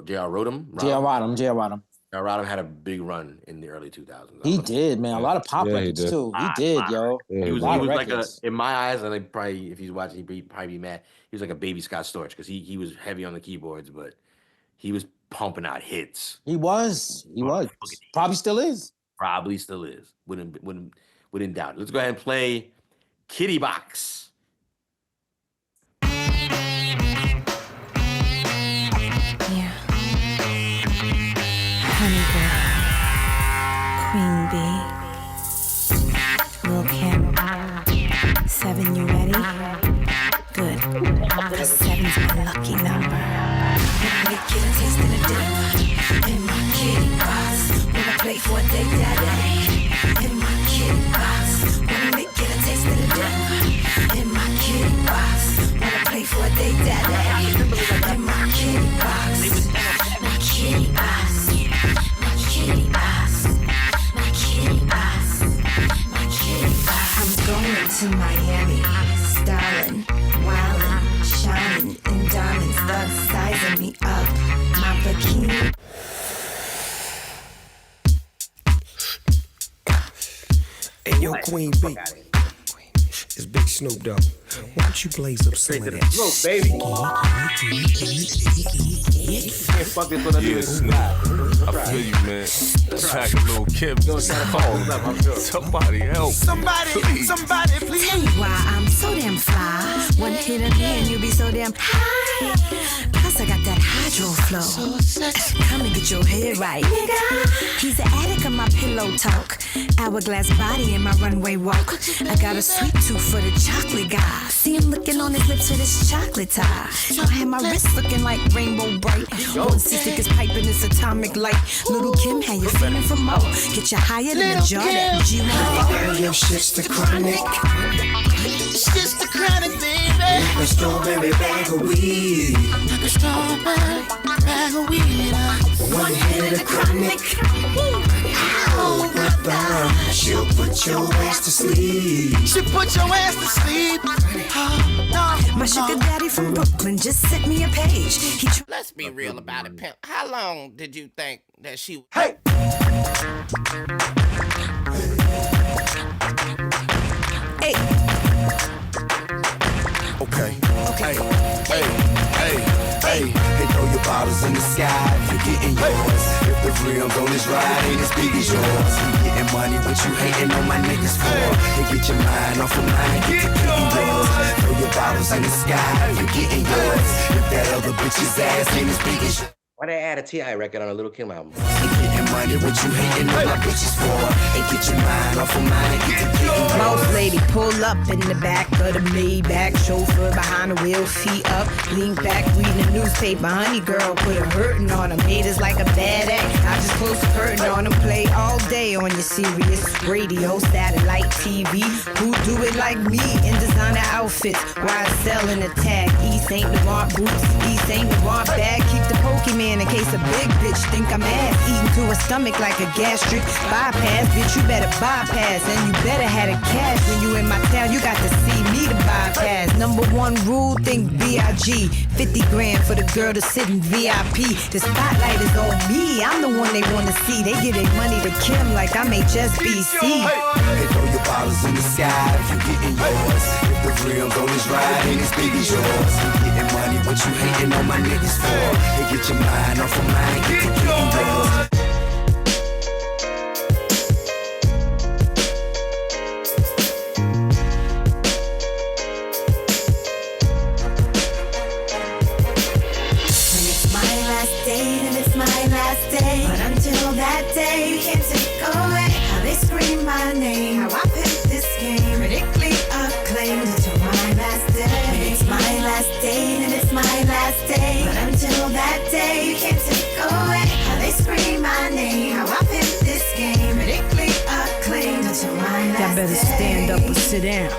J.R. Rodham? J.R. Rodham. J.R. Rodham had a big run in the early 2000s. He did, man. A lot of pop Yeah, he records did. too. He did, yo. Yeah, He was lot of like a, records. in my eyes, and like probably if he's watching, he'd probably be mad. He was like a baby Scott Storch because he was heavy on the keyboards, but he was pumping out hits. He was. Probably still is. Probably still is. Wouldn't doubt it. Let's go ahead and play Kitty Box. Yeah. Honey girl. Queen bee. Lil Kim. 7, you ready? Good. 'Cause 7's my lucky number. When I get a taste of the dip in my kitty box. When I play for a day daddy in my kitty box. When I get a taste of the dip in my kitty box. When I play for a day daddy in my kitty box. My kitty box. My kitty box. My kitty box. My kitty box. I'm going to Miami, styling, wildin', shining in diamonds, thugs sizing me up. My bikini. Hey, yo, Queen B. It's Big Snoop Dogg. Why don't you blaze up some of that? Look, baby. Can't fuck this one up. Yeah, Snoop. I feel you, man. Pack a little Kim. Somebody help. Somebody, please. Tell you why I'm so damn fly. One hit of me and you be so damn high. Plus I got that hydro flow. Come and get your head right, nigga. He's the addict of my pillow talk. Hourglass body in my runway walk. I got a sweet tooth for the chocolate guy. See him looking on his lips with his chocolate tie. I have my wrist looking like rainbow bright. One stick is piping this atomic light. Little Kim, how you feeling for more? Get you higher than a jar that G1. Girl, your shit's the chronic. It's just the chronic, baby. Like a strawberry bag of weed. Like a strawberry bag of weed. One hit of the chronic. Ow, brother. She'll put your ass to sleep. She put your ass to sleep. My sugar daddy from Brooklyn just sent me a page. Let's be real about it, pimp. How long did you think that she? Hey. Hey. bottles in the sky, you getting yours. If the rims on this ride ain't as big as yours, you getting money, what you hating on my niggas for? They get your mind off of mine, get to getting yours. Throw your bottles in the sky, you getting yours. If that other bitch's ass ain't as big as yours. Why they add a T.I. record on a Little Kim album? Getting money, what you hating on my bitches for? And get your mind off of mine, get to getting yours. Boss lady pull up in the back of the Maybach, chauffeur behind the wheel, feet up, lean back, reading the newspaper. Honey girl put a hurtin' on him, made us like a bad act. I just close the curtain on him, play all day on your Sirius radio, satellite TV. Who do it like me in designer outfits? Why selling a tag? East Saint Laurent boots, East Saint Laurent bag. Keep the Pokemon in case a big bitch think I'm ass. Eating to a stomach like a gastric bypass. Bitch, you better bypass, and you better have the cash. When you in my town, you got to see me to bypass. Number one rule, think B.I.G. 50 grand for the girl to sit in VIP. The spotlight is on me, I'm the one they wanna see. They give their money to Kim like I'm HSBC. Hey, throw your bottles in the sky, you getting yours. If the rims on this ride ain't as big as yours, you getting money, what you hating on my niggas for? They get your mind off of mine, get to getting yours. But until that day, you can't take away how they scream my name, how I picked this game, critically acclaimed until my last day. It's my last day, and it's my last day. But until that day, you can't take away how they scream my name, how I picked this game, critically acclaimed until my last day. Y'all better stand up or sit down,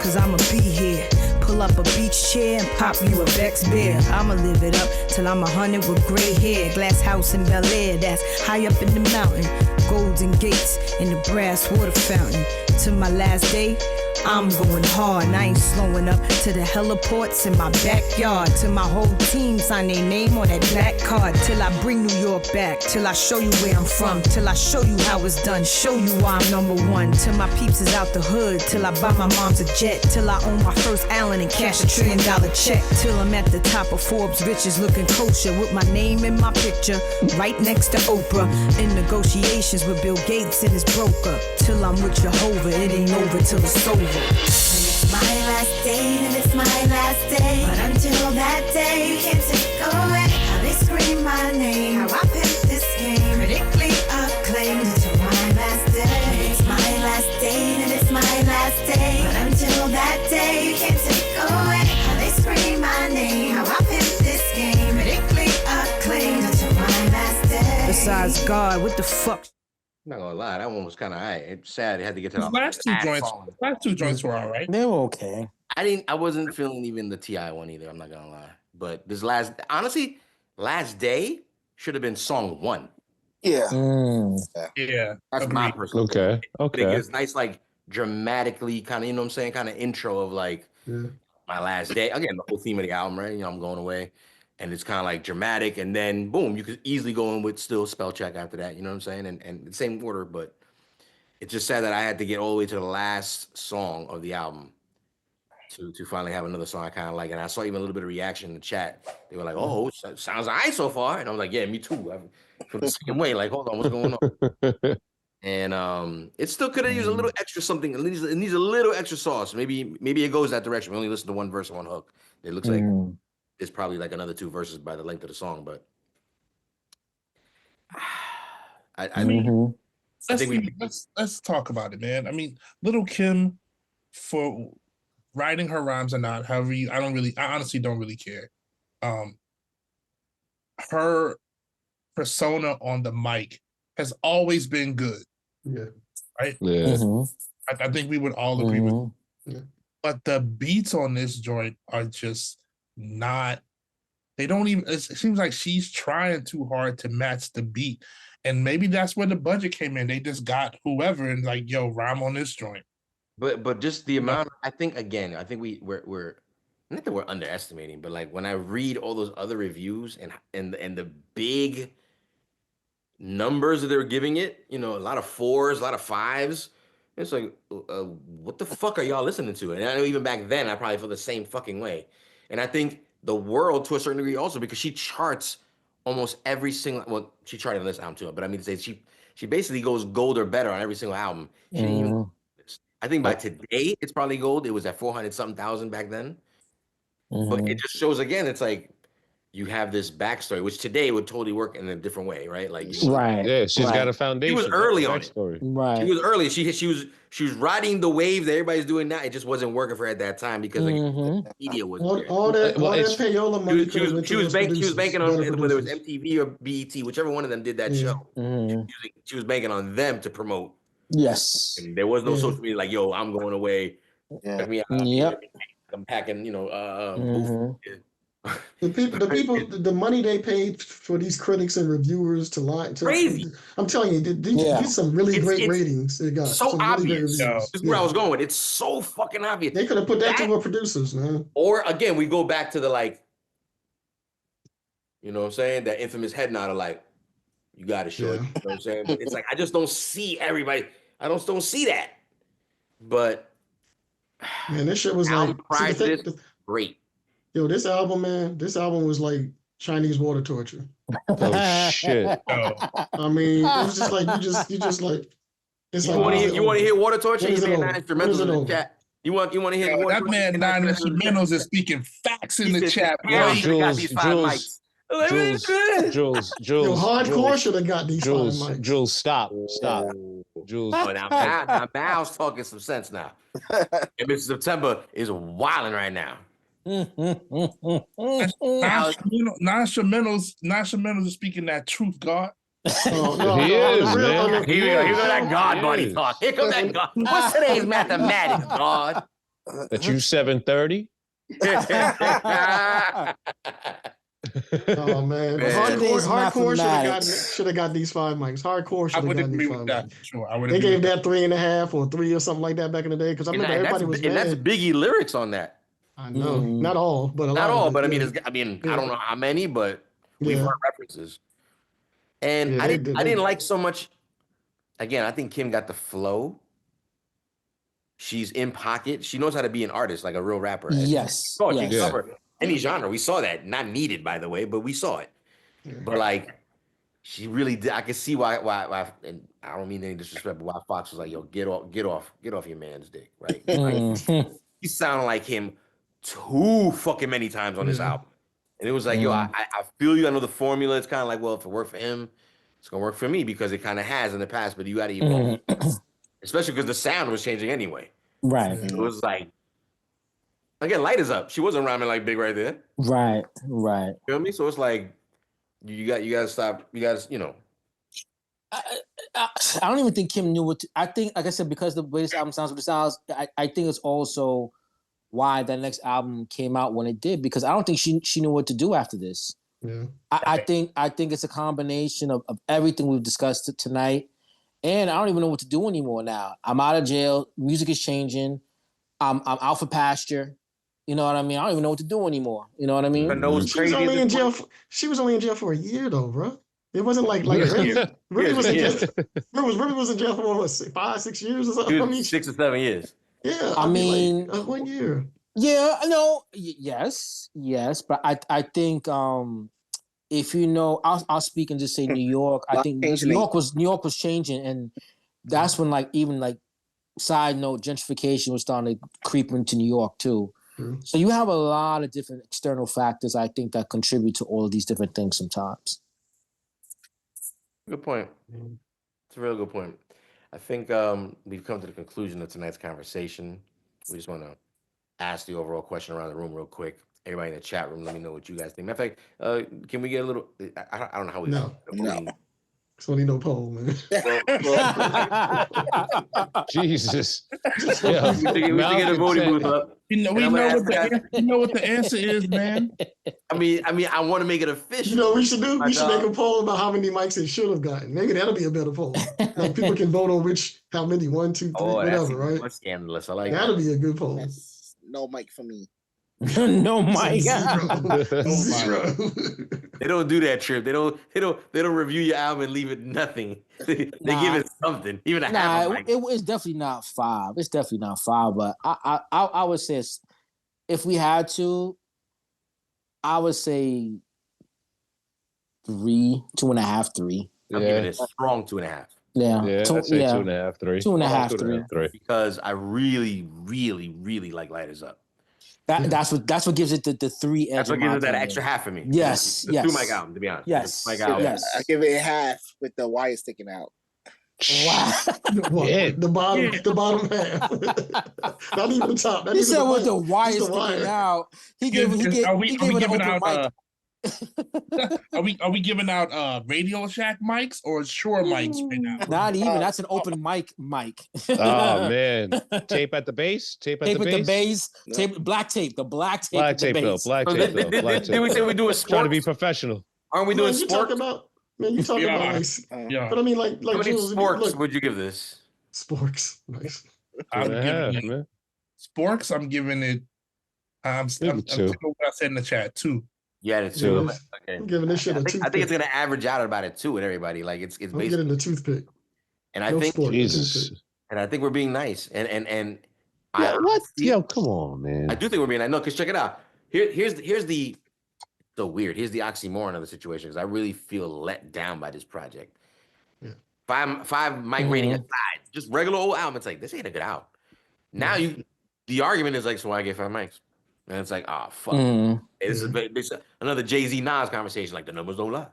cause I'ma be here. Pull up a beach chair and pop you a Beck's beer. I'ma live it up till I'm 100 with gray hair. Glass house in Bel Air, that's high up in the mountain. Golden gates and the brass water fountain. To my last day, I'm going hard and I ain't slowing up to the heliports in my backyard. Till my whole team sign their name on that black card. Till I bring New York back. Till I show you where I'm from. Till I show you how it's done. Show you why I'm number one. Till my peeps is out the hood. Till I buy my mom's a jet. Till I own my first Allen and cash $1 trillion check. Till I'm at the top of Forbes riches looking kosher with my name in my picture right next to Oprah. In negotiations with Bill Gates and his broker. Till I'm with Jehovah, it ain't over till it's over. It's my last day, and it's my last day. But until that day, you can't take away how they scream my name, how I picked this game, critically acclaimed until my last day. It's my last day, and it's my last day. But until that day, you can't take away how they scream my name, how I picked this game, critically acclaimed until my last day. Besides God, what the fuck? I'm not gonna lie, that one was kind of alright. It's sad it had to get to the Last two joints were all right. They were okay. I wasn't feeling even the T.I. one either. I'm not gonna lie, but this honestly, last day should have been song 1. Yeah. Yeah. That's my personal. Okay. Okay. It's nice, like dramatically, kind of, you know what I'm saying, kind of intro of like my last day. Again, the whole theme of the album, right? You know, I'm going away. And it's kind of like dramatic, and then boom, you could easily go in with still spell check after that. You know what I'm saying? And the same order, but it's just sad that I had to get all the way to the last song of the album to finally have another song I kind of like. And I saw even a little bit of reaction in the chat. They were like, "Oh, sounds alright so far," and I was like, "Yeah, me too." I feel the same way. Like, hold on, what's going on? And it still could have used a little extra something. It needs a little extra sauce. Maybe it goes that direction. We only listen to one verse and one hook. It looks like. It's probably like another 2 verses by the length of the song, but I mean, I think let's talk about it, man. I mean, Little Kim, for writing her rhymes or not, however I honestly don't really care. Her persona on the mic has always been good. Yeah. Right? Yeah. I think we would all agree with that. But the beats on this joint are just not, they don't even, it seems like she's trying too hard to match the beat. And maybe that's where the budget came in. They just got whoever and like, yo, rhyme on this joint. But just the amount, I think we're not that we're underestimating, but like when I read all those other reviews and the big numbers that they're giving it, you know, a lot of 4s, a lot of 5s. It's like, what the fuck are y'all listening to? And I know even back then, I probably feel the same fucking way. And I think the world, to a certain degree, also because she charts almost every single. Well, she charted on this album too, but I mean to say she basically goes gold or better on every single album. She didn't even. I think by today it's probably gold. It was at 400 something thousand back then. But it just shows again. It's like you have this backstory, which today would totally work in a different way, right? Like Yeah, she's got a foundation. She was early on it. Right. She was early. She was riding the wave that everybody's doing now. It just wasn't working for her at that time because the media was all that payola money. She was banking on whether it was MTV or BET, whichever one of them did that show. She was banking on them to promote. Yes. And there was no social media like, yo, I'm going away. Check me out. I'm packing, the money they paid for these critics and reviewers to lie. Crazy. I'm telling you, these some really great ratings. It got so some obvious. Really This is where I was going with. It's so fucking obvious. They could have put that to our producers, man. Or again, we go back to the you know what I'm saying? That infamous head nod of like, you got to show it. You know what I'm saying? But it's like I just don't see everybody. I don't see that. But man, this shit was like great. Yo, this album, man, was like Chinese water torture. Oh shit! I mean, it was just like you just like. It's you like, want to hear water torture? When is You it man over? instrumentals in the chat. You want to hear the water that man Nine Instrumentals is speaking facts in the chat. Jules, Yo, hardcore should have got these 5 mics. Jules, stop. Jules. Oh, now Mal's talking some sense now. And Mr. September is wilding right now. Non-instrumentals is speaking that truth, God. He is, man. Here we go, that God body talk. Here comes that God. What's today's mathematics, God? That you 730? Oh man, hardcore should have got these 5 mics. Hardcore should have got these 5 mics. Sure, they gave that 3.5 or 3 or something like that back in the day because I remember everybody was mad. And that's Biggie lyrics on that. I know, not all, but a lot. Not all, but yeah. I don't know how many, but we've heard references. And I didn't like so much. Again, I think Kim got the flow. She's in pocket. She knows how to be an artist, like a real rapper. Yes. She can cover any genre. We saw that. Not needed, by the way, but we saw it. Yeah. But like, she really did. I can see why. And I don't mean any disrespect, but why Fox was like, "Yo, get off your man's dick," right? Like, he sounded like him too fucking many times on this album, and it was like, "Yo, I feel you. I know the formula. It's kind of like, well, if it worked for him, it's gonna work for me because it kind of has in the past. But you got to evolve." Especially because the sound was changing anyway. Right. It was like, again, light is up. She wasn't rhyming like Big right there. Right. You feel me? So it's like, you got to stop. You guys, I don't even think Kim knew what to, I think, like I said, because the way this album sounds, I think it's also why that next album came out when it did, because I don't think she knew what to do after this. Yeah. I think it's a combination of everything we've discussed tonight. And I don't even know what to do anymore now. I'm out of jail. Music is changing. I'm out for pasture. You know what I mean? I don't even know what to do anymore. You know what I mean? She was only in jail. She was only in jail for a year, though, bro. It wasn't like Remy was in jail. Remy was in jail for what, 5, 6 years or something. I mean, 6 or 7 years. Yeah, I mean, like, 1 year. Yeah, no, yes, but I think if you know, I'll speak and just say New York. I think New York was changing, and that's when side note, gentrification was starting to creep into New York too. Mm-hmm. So you have a lot of different external factors, I think, that contribute to all of these different things sometimes. Good point. It's a real good point. I think we've come to the conclusion of tonight's conversation. We just want to ask the overall question around the room real quick. Everybody in the chat room, let me know what you guys think. Matter of fact, can we get a little? I don't know how we. No. It's only no poll, man. Jesus. Yeah. We get a voting booth up. We know what the answer is, man. I mean, I want to make it official. You know what we should do? We should make a poll about how many mics it should have gotten. Maybe that'll be a better poll. Like people can vote on how many, 1, 2, 3, whatever, right? That's scandalous. I like that'll be a good poll. That's no mic for me. No mic. Zero. They don't do that, Trip. They don't review your album and leave it nothing. They give it something, even a half a mic. It's definitely not 5. It's definitely not 5. But I would say if we had to, I would say 2.5, 3. I'm giving it a strong 2.5. Yeah. Yeah, I'd say 2.5, 3. 2.5, 3. Because I really, really, really like Lighters Up. That's what gives it the 3 edge. That's what gives it that extra half for me. Yes, the yes. 2 mic album, to be honest. Yes, The 2 mic album. yes. I give it half with the wire sticking out. Wow. The bottom half. Not even the top. Not He even said the with mic, the wire just the sticking wire. out. He gave it an giving open out mic. are we giving out Radio Shack mics or Shure mics right now? Not even. That's an open mic. Oh man, tape at the base. Tape at Tape the with base. the base. Tape black tape. The black tape. Black with the tape though. base. Black So tape though. Black did we tape. say we do a Trying to be sports? professional. Aren't we doing Man, you talking sports? about you talking about like, Yeah. but I mean like How many Jules, sports look, would you give this? sporks. Nice. I'm giving 2.5, it man. Sporks. I'm giving it. I'm Maybe 2. sticking with what I said in the chat 2. Yeah, it's 2. Yeah, Okay. I'm giving this shit a I toothpick. think it's gonna average out about a 2 with everybody. Like it's I'm basically. getting the toothpick. And I No think sport, Jesus. toothpick. and I think we're being nice. And Yeah, what? Yo, come on, man. I do think we're being nice. No, because check it out. Here's the so weird. Here's the oxymoron of the situation because I really feel let down by this project. Yeah. Five mic rating aside, just regular old album. It's like this ain't a good album. Now the argument is like, so why get 5 mics? And it's like, oh fuck. This is another Jay-Z Nas conversation. Like the numbers don't lie.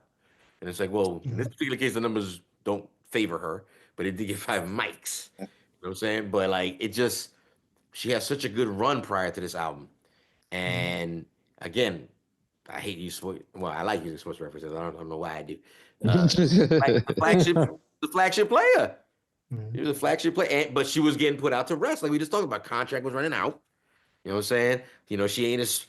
And it's like, well, in this particular case, the numbers don't favor her, but it did get 5 mics. You know what I'm saying? But like, it just, she has such a good run prior to this album. And again, I hate you sports. Well, I like using sports references. I don't know why I do. The flagship player. He was a flagship player, but she was getting put out to rest. Like we just talked about, contract was running out. You know what I'm saying? You know, she ain't as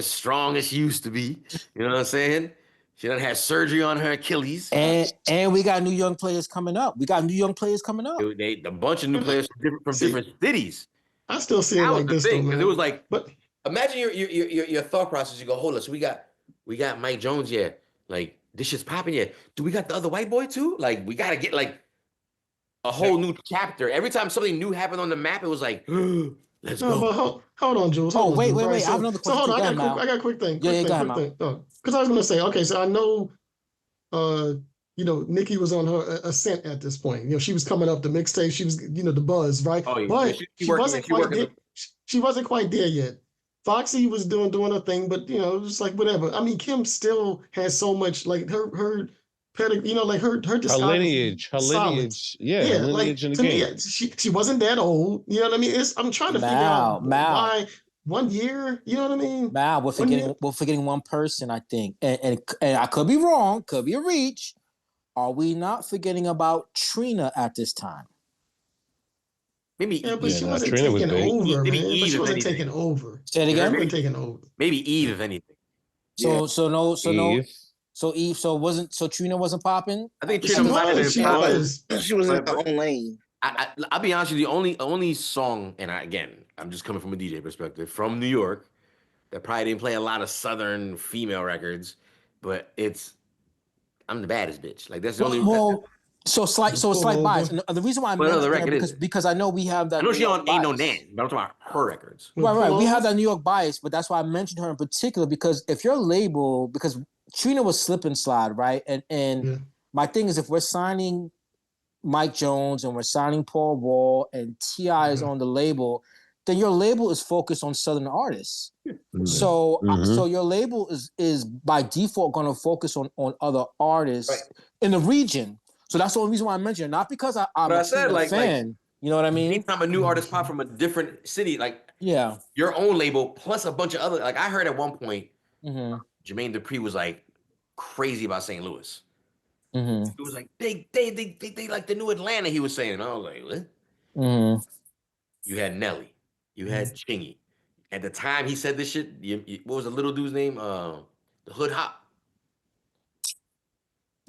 strong as she used to be. You know what I'm saying? She done had surgery on her Achilles. And we got new young players coming up. A bunch of new players from different cities. I still see it like this though, man. It was like, but imagine your thought process. You go, hold on. So we got Mike Jones, yeah. Like this shit's popping, yeah. Do we got the other white boy too? Like we gotta get like a whole new chapter. Every time something new happened on the map, it was like, let's go. But hold on, Jules. Oh, Hold on, wait. Jules, right? I have another question. So hold on, I got a quick thing. Because I was gonna say, okay, so I know, you know, Nikki was on her ascent at this point. You know, she was coming up the mixtape. She was, you know, the buzz, right? Oh, yeah. But she wasn't quite there yet. Foxy was doing her thing, but you know, just like whatever. I mean, Kim still has so much, like her pedigree, you know, like her lineage, yeah, her lineage in the game. Me, she wasn't that old. You know what I mean? I'm trying to figure out why 1 year. You know what I mean? We're forgetting one person, I think, and I could be wrong, could be a reach. Are we not forgetting about Trina at this time? Maybe, but she wasn't taking over, man. But she wasn't taking over. Say it again. She wasn't taking over. Maybe Eve, if anything. So Eve. So Trina wasn't popping. I think Trina was. She was in her own lane. I'll be honest with you. The only song, and I'm just coming from a DJ perspective from New York, that probably didn't play a lot of Southern female records, but I'm the baddest bitch. Like that's the only. So slight bias. And the reason why I mentioned that because I know we have that. I know she on Ain't No Nan, but I'm talking about her records. Right. We have that New York bias, but that's why I mentioned her in particular because if your label, because Trina was slip and slide, right? And my thing is if we're signing Mike Jones and we're signing Paul Wall and T.I. is on the label, then your label is focused on Southern artists. So your label is by default going to focus on other artists in the region. So that's the only reason why I mentioned it. Not because I'm a fan. You know what I mean? Anytime a new artist pop from a different city, like your own label plus a bunch of other, like I heard at one point, Jermaine Dupri was like crazy about St. Louis. It was like they like the new Atlanta. He was saying, and I was like, what? You had Nelly, you had Chingy. At the time he said this shit, what was the little dude's name? The Hood Hop.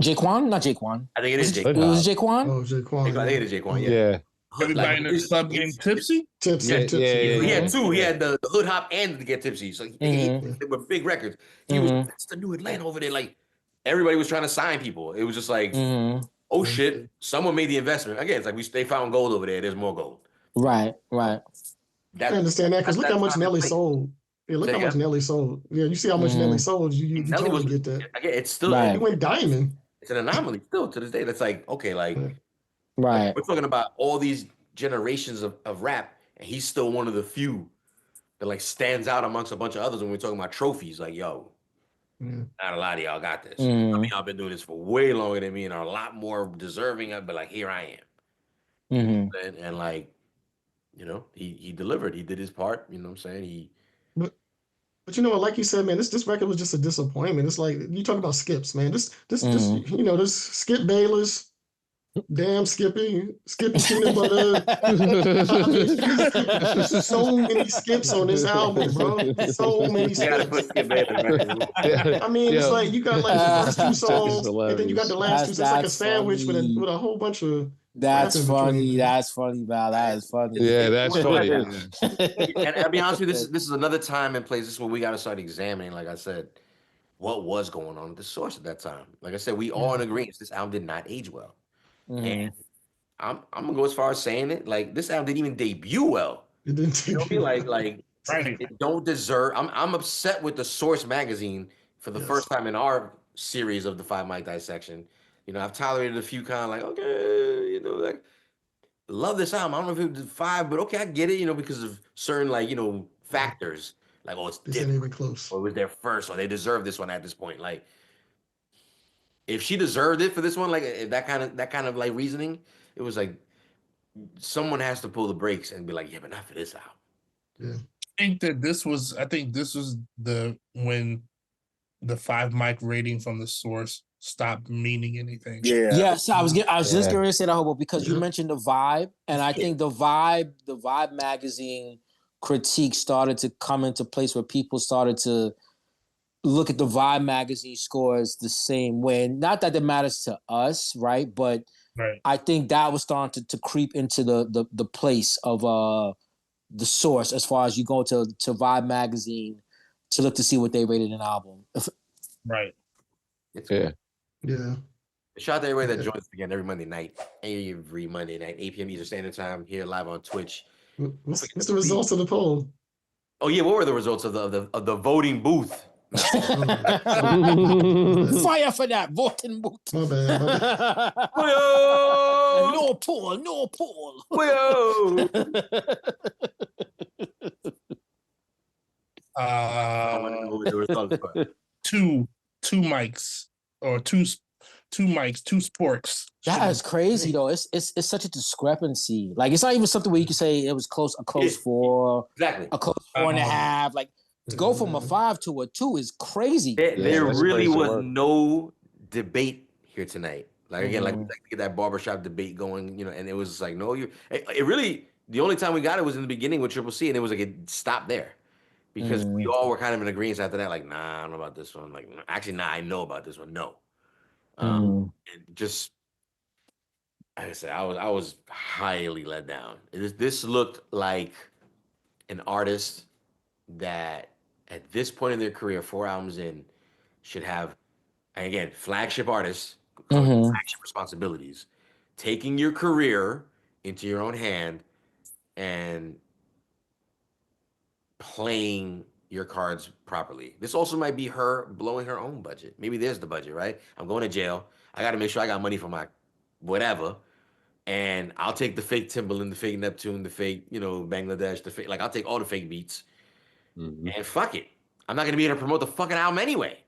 Jaquan? Not Jaquan. I think it is Jaquan. Was it Jaquan? Oh, Jaquan. I think it is Jaquan. Yeah. Everybody in the club getting tipsy? Tipsy. He had two. He had the Hood Hop and the Get Tipsy. So they were big records. He was, that's the new Atlanta over there. Like everybody was trying to sign people. It was just like, oh shit, someone made the investment. Again, it's like they found gold over there. There's more gold. Right. I understand that because look how much Nelly sold. Yeah, look Say how much again? Nelly sold. Yeah, you see how much Nelly sold. You Nelly totally was get that. again. It's still Right. He went diamond. it's an anomaly still to this day. That's like okay, like Right. we're talking about all these generations of rap, and he's still one of the few that like stands out amongst a bunch of others when we're talking about trophies. Like, yo, Yeah. not a lot of y'all got this. I mean, y'all been doing this for way longer than me and are a lot more deserving of, but like here I am. And like, you know, he delivered. He did his part. You know what I'm saying? But you know what, like you said, man, this record was just a disappointment. It's like you talk about skips, man. This this Skip Bayless, damn Skippy peanut butter. I mean, so many skips on this album, bro. So many skips. I mean, it's like you got like the first two songs, and then you got the last two. So it's like a sandwich with a whole bunch of. That's crap in funny. between. That's funny, Val. That is funny. Yeah, that's funny. And I'll be honest with you, this is another time and place. This is where we got to start examining, like I said, what was going on with the source at that time. Like I said, we all in agreement. This album did not age well. And I'm gonna go as far as saying it. Like this album didn't even debut well. It didn't You know debut. like it don't deserve. I'm upset with the Source magazine for the first time in our series of the 5 Mic Dissection. You know, I've tolerated a few kind of like, okay, you know, like love this album. I don't know if it was 5, but okay, I get it, you know, because of certain like, you know, factors. Like, oh, it's This ain't even close. or it was their first, or they deserve this one at this point. Like, if she deserved it for this one, like that kind of like reasoning, it was like someone has to pull the brakes and be like, yeah, but not for this album. Yeah. I think this was when the 5 mic rating from the source stopped meaning anything. Yeah. Yes, I was just going to say that, Hobo, because you mentioned the vibe, and I think the vibe magazine critique started to come into place where people started to look at the Vibe magazine scores the same way. And not that it matters to us, right? But I think that was starting to creep into the place of the source as far as you go to Vibe magazine to look to see what they rated an album. Right. Yeah. Yeah. Shout out to everybody that joins us again every Monday night, 8 p.m. Eastern Standard Time, here live on Twitch. What's the results of the poll? Oh yeah, what were the results of the voting booth? Fire for that voting booth. My bad. No poll, no poll. Two mics or two mics, two sporks. That is crazy though. It's such a discrepancy. Like it's not even something where you can say it was a close 4, exactly, a close 4.5. Like to go from a 5 to a 2 is crazy. There really was no debate here tonight. Like again, like we like to get that barbershop debate going, you know, and it was like, no, it really, the only time we got it was in the beginning with Triple C, and it was like it stopped there. Because we all were kind of in agreement after that, like, nah, I don't know about this one. Like, actually, nah, I know about this one. No. And just, like I said, I was highly let down. This looked like an artist that at this point in their career, 4 albums in, should have, and again, flagship artists, flagship responsibilities, taking your career into your own hand and playing your cards properly. This also might be her blowing her own budget. Maybe there's the budget, right? I'm going to jail. I got to make sure I got money for my whatever. And I'll take the fake Timbaland, the fake Neptune, the fake, you know, Bangladesh, the fake, like I'll take all the fake beats. And fuck it. I'm not going to be able to promote the fucking album anyway.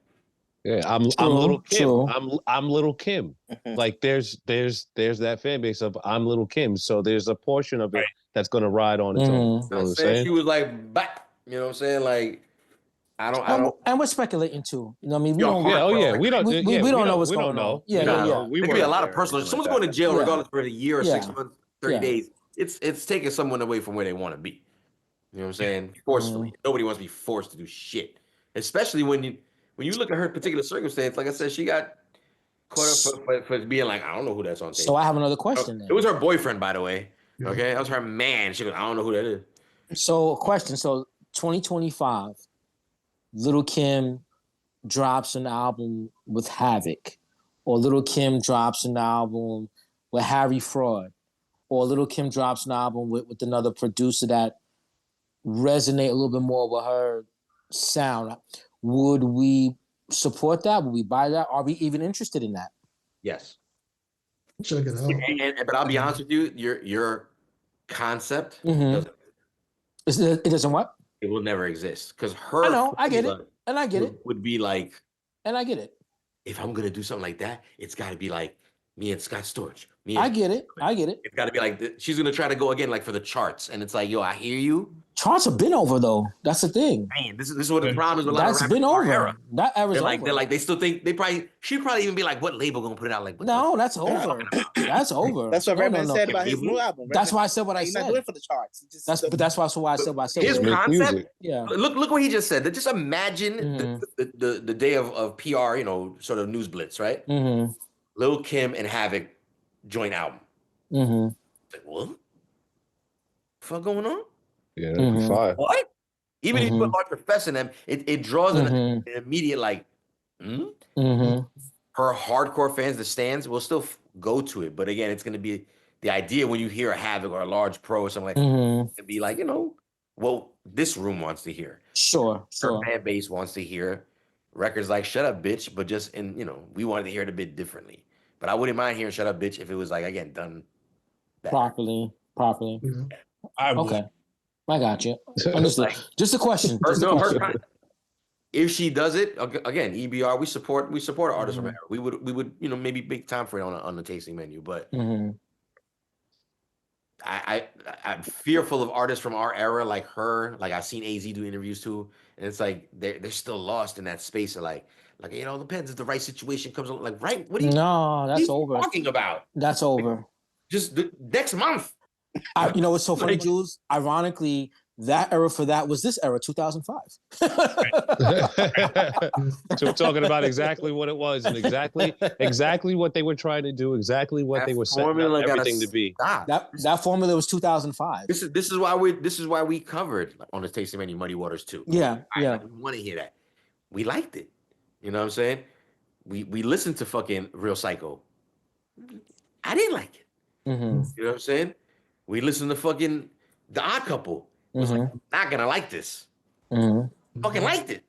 Yeah, I'm Little Kim. I'm Little Kim. Like there's that fan base of I'm Little Kim. So there's a portion of it that's gonna ride on its own. You know what I'm saying? She was like, back. You know what I'm saying? Like, I don't. And we're speculating too. You know what I mean? We don't. We don't. We don't know what's going on. Yeah. There could be a lot of personal. If someone's going to jail, regardless for a year or 6 months, 30 days, it's taking someone away from where they want to be. You know what I'm saying? Forcefully. Nobody wants to be forced to do shit. Especially when you look at her particular circumstance. Like I said, she got caught up for being like, I don't know who that's on tape. So I have another question. It was her boyfriend, by the way. Okay, that was her man. She goes, I don't know who that is. So question. So 2025, Little Kim drops an album with Havoc, or Little Kim drops an album with Harry Fraud, or Little Kim drops an album with another producer that resonate a little bit more with her sound. Would we support that? Would we buy that? Are we even interested in that? Yes. Check it out. But I'll be honest with you, your concept Mhm. doesn't. It doesn't what? It will never exist because her. I know, I get it, formula and I get it, would be like, and I get it. if I'm gonna do something like that, it's got to be like me and Scott Storch. I get it. I get it. It's got to be like she's gonna try to go again, like for the charts, and it's like, yo, I hear you. Charts have been over though. That's the thing. Man, this is what the problem is with a lot of That's rappers been in our over. era. That era's They're over. like they still think she'd probably even be like, what label gonna put it out? Like, what No, that's over. That's over. That's what No, Redman no, no. said about his new album. That's why I said what I He's said. not doing it for the charts. He just, That's why I said what I said. His concept. Yeah. Look what he just said. Just imagine the day of PR, sort of news blitz, right? Mm-hmm. Lil Kim and Havoc joint album. Mm-hmm. Like, what? Fuck going on? Yeah, that'd be fire. What? Even if you put Hard Professor in them, it draws an immediate like. Her hardcore fans, the stands, will still go to it, but again, it's going to be the idea when you hear a Havoc or a Large Pro or something like that, it'd be like, what this room wants to hear. Sure. Our fan base wants to hear records like "Shut Up, Bitch," but just we wanted to hear it a bit differently. But I wouldn't mind hearing "Shut Up, Bitch" if it was like again done better. Properly. Okay. I got you. Understood. Just a question. If she does it again, EBR, we support artists from her. We would maybe make time for it on the tasting menu. But I'm fearful of artists from our era like her. Like I've seen AZ do interviews too, and it's like they're still lost in that space of like it depends if the right situation comes along. Like right, what are you? No, that's over. Talking about? That's over. Just the next month. What's so funny, Jules? Ironically, that era for that was this era, 2005. So we're talking about exactly what it was and exactly what they were trying to do, exactly what they were setting up everything to be. That formula was 2005. This is why we covered on the tasting menu Muddy Waters too. Yeah. I want to hear that. We liked it. You know what I'm saying? We listened to fucking Real Psycho. I didn't like it. You know what I'm saying? We listened to fucking The Odd Couple. Was like, I'm not gonna like this. Fucking liked it.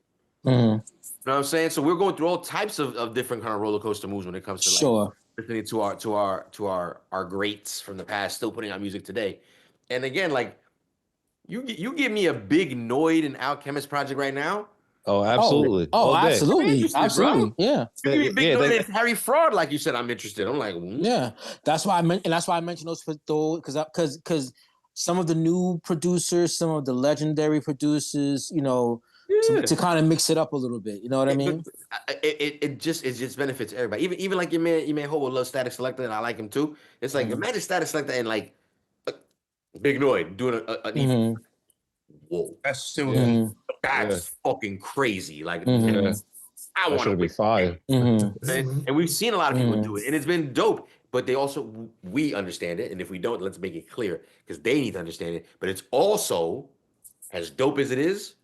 You know what I'm saying? So we're going through all types of different kind of roller coaster moves when it comes to listening to our greats from the past, still putting out music today. And again, like you give me a big Noid and Alchemist project right now. Oh, absolutely. Absolutely. Yeah. You give me a big Noid and Harry Fraud, like you said, I'm interested. I'm like, yeah. That's why I mentioned those because some of the new producers, some of the legendary producers, to kind of mix it up a little bit. You know what I mean? It just benefits everybody. Even like your man Hobo loves Static Selector, and I like him too. It's like imagine Static Selector and like Big Noid doing an whoa, that's still that's fucking crazy. Like I want to be fire. And we've seen a lot of people do it, and it's been dope. But we understand it, and if we don't, let's make it clear because they need to understand it. But it's also as dope as it is.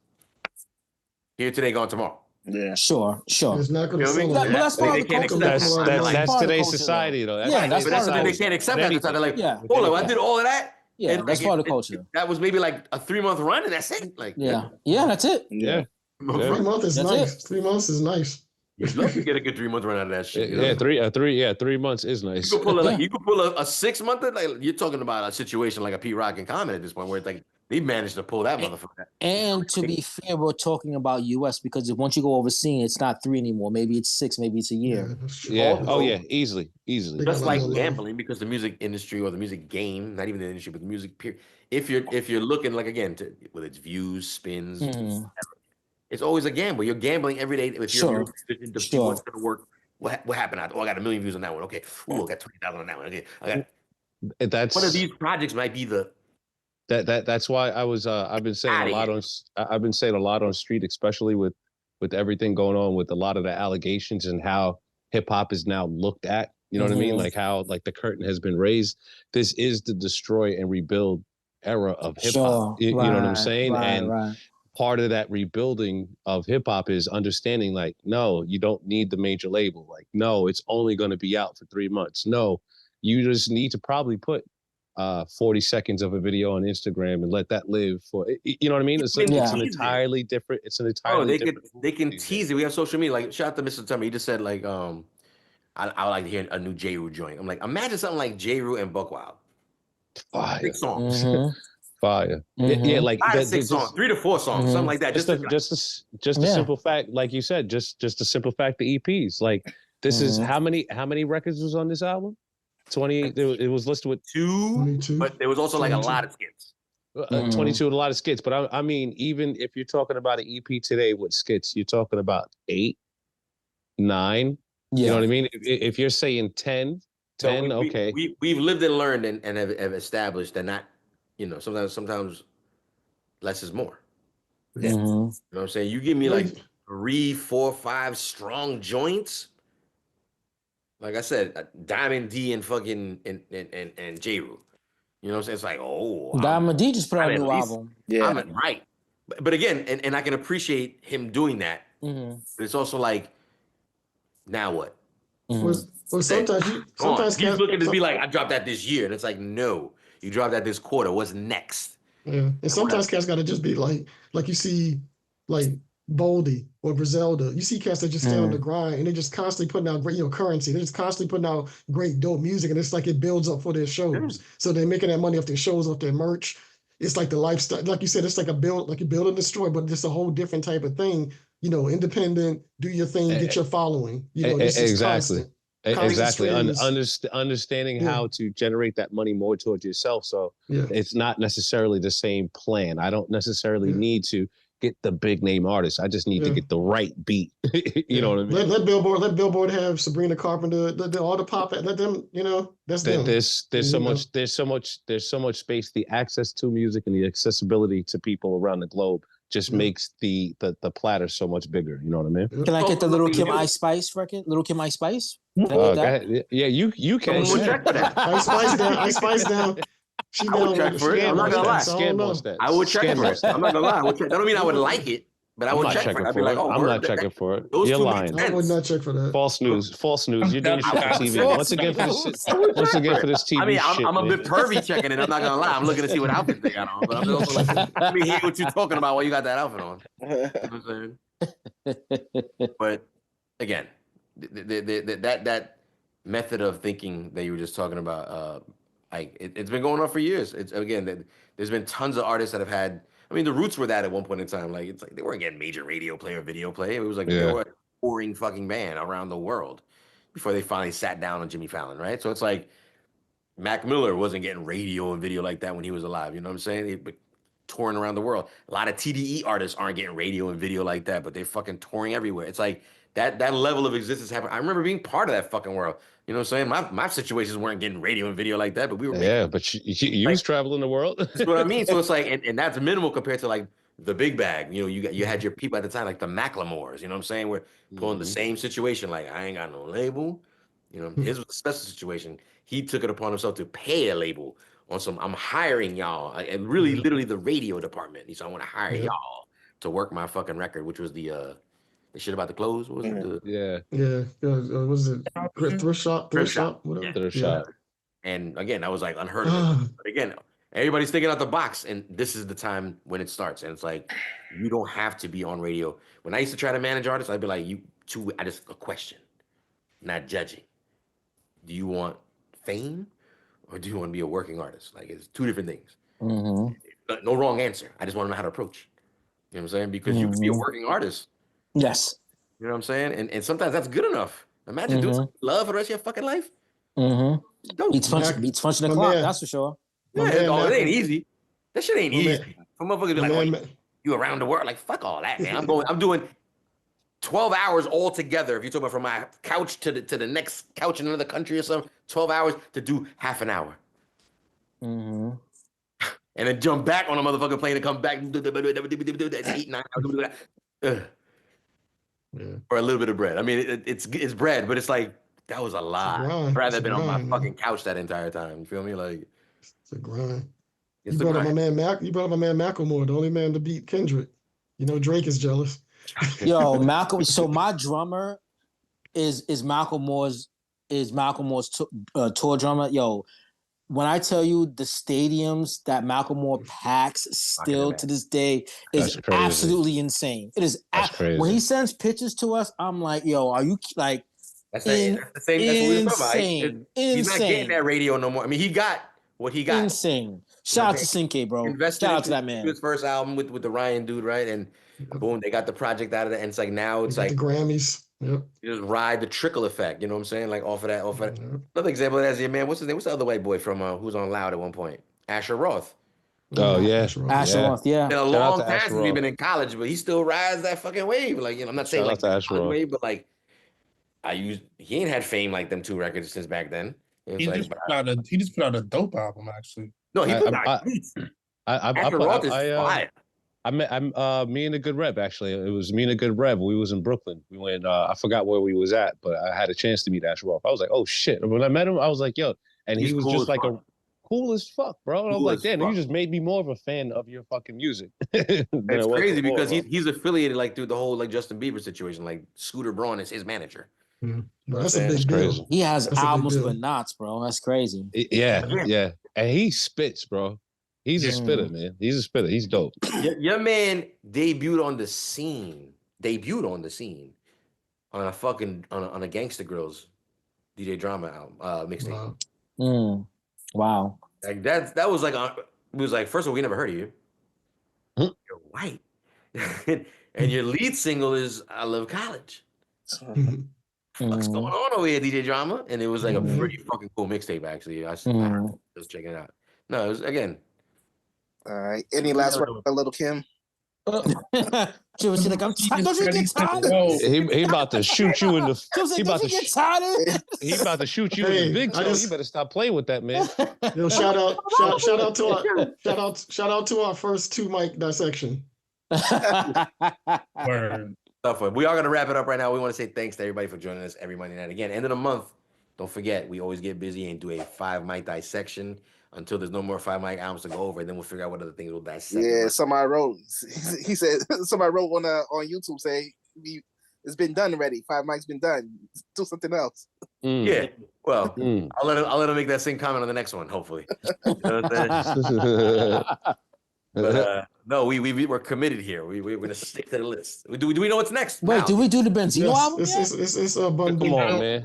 Here today, gone tomorrow. Yeah, sure. It's not going to sell. That's part of the culture. That's today's society, though. That's part of the culture. They can't accept that. They're like, hold on, I did all of that. Yeah, that's part of the culture. That was maybe like a 3-month run, and that's it. Like, that's it. Yeah. 3 months is nice. 3 months is nice. You'd love to get a good 3-month run out of that shit. You know? 3 months is nice. You could pull a 6-month. Like you're talking about a situation like a P Rock and Common at this point, where it's like they managed to pull that motherfucker. And to be fair, we're talking about US because once you go overseas, it's not 3 anymore. Maybe it's 6. Maybe it's a year. Easily. Just like gambling, because the music industry or the music game, not even the industry, but the music period. If you're looking like again to whether it's views, spins. It's always a gamble. You're gambling every day. If you're what's going to work, what happened? I got 1 million views on that one. Okay. Ooh, I got 20,000 on that one. Okay. I got. One of these projects might be the. That's why I've been saying a lot on street, especially with everything going on with a lot of the allegations and how hip hop is now looked at. You know what I mean? Like how the curtain has been raised. This is the destroy and rebuild era of hip hop. You know what I'm saying? Part of that rebuilding of hip hop is understanding like, no, you don't need the major label. Like, no, it's only going to be out for 3 months. No, you just need to probably put 40 seconds of a video on Instagram and let that live for, you know what I mean? It's an entirely different, they can tease it. We have social media. Like, shout out to Mr. Tummy. He just said, like, I would like to hear a new J. Rue joint. I'm like, imagine something like J. Rue and Buckwild. Fire. 6 songs. Fire. Mm-hmm. Yeah, like 5 to 6 songs, 3 to 4 songs, something like that. Just a simple fact, like you said, just a simple fact. The EPs, like this is how many records was on this album? 28. It was listed with 2, but there was also like a lot of skits. 22 and a lot of skits, but I mean, even if you're talking about an EP today with skits, you're talking about 8, 9. You know what I mean? If you're saying 10, okay. We've lived and learned and have established that not, sometimes less is more. Yeah. You know what I'm saying? You give me like 3, 4, 5 strong joints. Like I said, Diamond D and fucking and J. Rue. You know what I'm saying? It's like, Diamond D just put out a new album. Yeah. Right. But again, and I can appreciate him doing that. But it's also like, now what? Well, sometimes he's looking to be like, I dropped that this year. And it's like, no, you dropped that this quarter. What's next? Yeah. And sometimes cats gotta just be like you see like Boldy or Griselda. You see cats that just stay on the grind and they're just constantly putting out great, currency. They're just constantly putting out great dope music, and it's like it builds up for their shows. So they're making that money off their shows, off their merch. It's like the lifestyle, like you said, it's like you build and destroy, but it's a whole different type of thing. Independent, do your thing, get your following. This is constant. Exactly. Understanding how to generate that money more towards yourself. So it's not necessarily the same plan. I don't necessarily need to get the big name artist. I just need to get the right beat. You know what I mean? Let Billboard have Sabrina Carpenter, all the pop, let them, that's them. There's so much space. The access to music and the accessibility to people around the globe just makes the platter so much bigger. You know what I mean? Can I get the Little Kim Ice Spice record? Little Kim Ice Spice? Go ahead. Yeah, you can. Ice Spice down. I would check for it. I'm not gonna lie. I would check for it. I'm not gonna lie. That don't mean I would like it, but I would check for it. I'd be like, I'm not checking for it. You're lying. I would not check for that. False news. You're doing shit for TV. Once again for this TV. I mean, I'm a bit pervy checking it. I'm not gonna lie. I'm looking to see what outfit they got on. But I'm also like, let me hear what you're talking about while you got that outfit on. You know what I'm saying? But again, that method of thinking that you were just talking about, like it's been going on for years. It's again, there's been tons of artists that have had. I mean, the Roots were that at one point in time. Like, it's like they weren't getting major radio play or video play. It was like they were a touring fucking band around the world before they finally sat down on Jimmy Fallon, right? So it's like Mac Miller wasn't getting radio and video like that when he was alive. You know what I'm saying? But touring around the world. A lot of TDE artists aren't getting radio and video like that, but they're fucking touring everywhere. It's like that level of existence happened. I remember being part of that fucking world. You know what I'm saying? My situations weren't getting radio and video like that, but we were. Yeah, but you was traveling the world. That's what I mean. So it's like, and that's minimal compared to like the big bag. You had your people at the time, like the Macklemores. You know what I'm saying? We're pulling the same situation. Like, I ain't got no label. His was a special situation. He took it upon himself to pay a label on some. I'm hiring y'all, and really, literally, the radio department. He said, I want to hire y'all to work my fucking record, which was the shit about the clothes. What was it? What was it? Thrift shop, whatever. Thrift shop. And again, that was like unheard of. But again, everybody's thinking out the box, and this is the time when it starts. And it's like, you don't have to be on radio. When I used to try to manage artists, I'd be like, I just a question, not judging. Do you want fame, or do you want to be a working artist? Like, it's two different things. No wrong answer. I just want to know how to approach. You know what I'm saying? Because you can be a working artist. Yes. You know what I'm saying? And sometimes that's good enough. Imagine doing something you love for the rest of your fucking life. Beats punching the clock, that's for sure. Yeah, it ain't easy. That shit ain't easy. For motherfuckers be like, you around the world. Like, fuck all that, man. I'm doing 12 hours all together. If you're talking about from my couch to the next couch in another country or something, 12 hours to do half an hour. And then jump back on a motherfucking plane and come back. That's 8, 9 hours. For a little bit of bread. I mean, it's bread, but it's like, that was a lot. I'd rather been on my fucking couch that entire time. You feel me? Like, it's a grind. You brought up my man Macklemore, the only man to beat Kendrick. Drake is jealous. Yo, Malcolm. So my drummer is Macklemore's tour drummer. Yo, when I tell you the stadiums that Malcolm Moore packs still to this day is That's crazy. absolutely insane. It is crazy. when he sends pictures to us, I'm like, yo, are you like That's the same. That's what we were talking insane. about. He's not getting that radio no more. I mean, he got what he got. Insane. Shout out to Sinke, bro. Invested Shout out to into that man. his first album with the Ryan dude, right? And boom, they got the project out of it. And it's like now it's like the Grammys. Yep. You just ride the trickle effect. You know what I'm saying? Like off of that. Another example of that is your man. What's his name? What's the other white boy from who was on Loud at one point? Asher Roth. Oh yeah, Asher Roth. Yeah. Been a long time since we've been in college, but he still rides that fucking wave. Like I'm not saying like the college wave, but like he ain't had fame like them 2 records since back then. He just put out a dope album actually. No, he put out beats. Asher Roth is fire. I met me and a good Rev actually. It was me and a good Rev. We was in Brooklyn. We went. I forgot where we was at, but I had a chance to meet Asher Roth. I was like, oh shit! And when I met him, I was like, yo, and he was just like cool as fuck, bro. And I was like, damn, you just made me more of a fan of your fucking music. It's crazy because he's affiliated like through the whole like Justin Bieber situation. Like Scooter Braun is his manager. That's a big deal. He has albums with knots, bro. That's crazy. Yeah, and he spits, bro. He's a spitter, man. He's a spitter. He's dope. Your man debuted on the scene on a fucking on a Gangsta Girls DJ Drama album mixtape. Wow. Like that was like it was like, first of all, we never heard of you. You're white. And your lead single is I Love College. What's going on over here, DJ Drama? And it was like a pretty fucking cool mixtape, actually. I was checking it out. No, it was again. All right. Any last word for Little Kim? She was like, I'm tired. Don't you get tired? He about to shoot you in the. He about to get tired. He about to shoot you in the big toe. You better stop playing with that, man. Yo, shout out to our first 2 mic dissection. Word. We are gonna wrap it up right now. We want to say thanks to everybody for joining us every Monday night. Again, end of the month. Don't forget, we always get busy and do a 5 mic dissection until there's no more 5 mic albums to go over, and then we'll figure out what other things we'll dissect. Yeah, somebody wrote. He said somebody wrote on YouTube saying it's been done already. 5 mics been done. Do something else. Yeah. Well, I'll let him make that same comment on the next one. Hopefully. You know what I'm saying? But no, we're committed here. We're gonna stick to the list. Do we know what's next? Wait, do we do the Benzino album? It's a Bun B. Come on, man.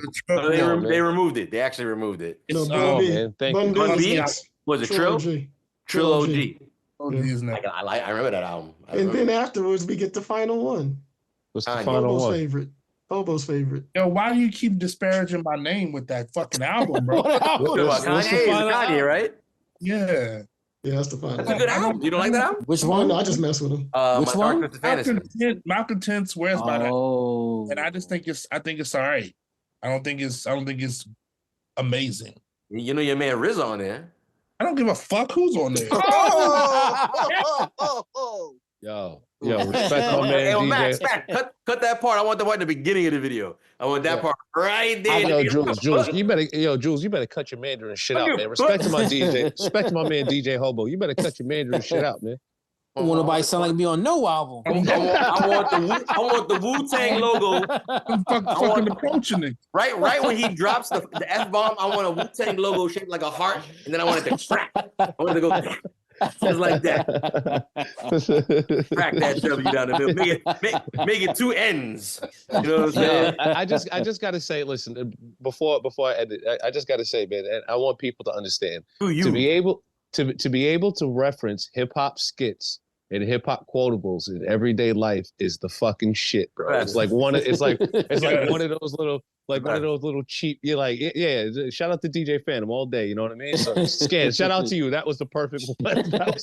They removed it. They actually removed it. No, Bun B. Man. Thank Bun Bun B. B? Was it Trill? Trill OG. I remember that album. And then afterwards, we get the final one. What's the final one? Bobo's favorite. Yo, why do you keep disparaging my name with that fucking album, bro? Kanye, right? Yeah. Yeah, that's the final. That's a good album. You don't like that album? Which one? No, I just mess with him. Which one? Malcontent swears by that. And I just think it's all right. I don't think it's amazing. You know your man Riz on there. I don't give a fuck who's on there. Yo, respect my man DJ. Max, cut that part. I want the part in the beginning of the video. I want that part right there. Yo, Jules, you better cut your Mandarin shit out, man. Respect to my DJ. Respect to my man DJ Hobo. You better cut your Mandarin shit out, man. I want nobody sound like me on no album. I want the Wu-Tang logo. I'm fucking approaching it. Right when he drops the F-bomb, I want a Wu-Tang logo shaped like a heart, and then I want it to crack. I want it to go just like that. Crack that W down the middle. Make it 2 ends. You know what I'm saying? I just gotta say, listen, before I end it, I just gotta say, man, and I want people to understand to be able to reference hip hop skits and hip hop quotables in everyday life is the fucking shit, bro. It's like one of those little cheap. You're like, yeah. Shout out to DJ Phantom all day. You know what I mean? So Scan, shout out to you. That was the perfect one. That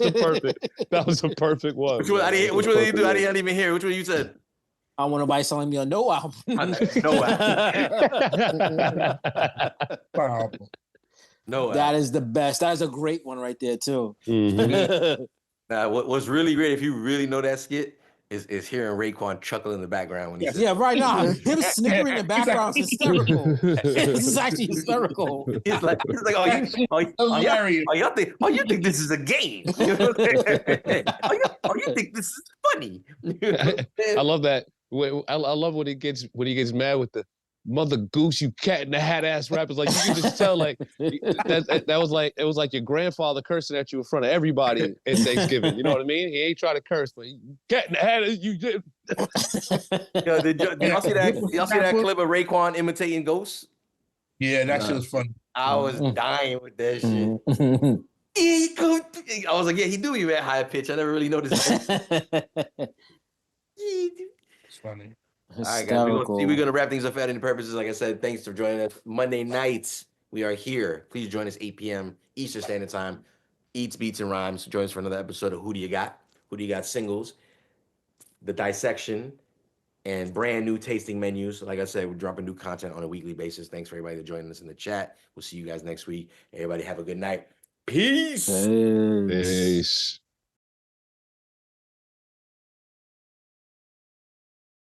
was the perfect one. Which one did you do? I didn't even hear. Which one you said? I want nobody selling me on no album. No album. No, that is the best. That is a great one right there too. Mm-hmm. What's really great, if you really know that skit, is hearing Raekwon chuckle in the background when he says, "Yeah, right now." Him snickering in the background is hysterical. This is actually hysterical. He's like, oh, you think this is a game? You know you think this is funny? I love that. I love when he gets mad with mother goose, you cat in the hat ass rappers. Like you can just tell, like that was like it was like your grandfather cursing at you in front of everybody at Thanksgiving. You know what I mean? He ain't trying to curse, but cat in the hat, you did. Yo, did y'all see that? Y'all see that clip of Raekwon imitating Ghost? Yeah, that shit was funny. I was dying with that shit. I was like, yeah, he do even at high pitch. I never really noticed that. It's funny. All right, guys, we're gonna wrap things up for editing purposes. Like I said, thanks for joining us. Monday nights, we are here. Please join us 8 p.m. Eastern Standard Time. Eats, Beats, and Rhymes. Join us for another episode of Who Do You Got? Who Do You Got Singles, the Dissection, and brand new tasting menus. Like I said, we're dropping new content on a weekly basis. Thanks for everybody that joining us in the chat. We'll see you guys next week. Everybody have a good night. Peace. Peace.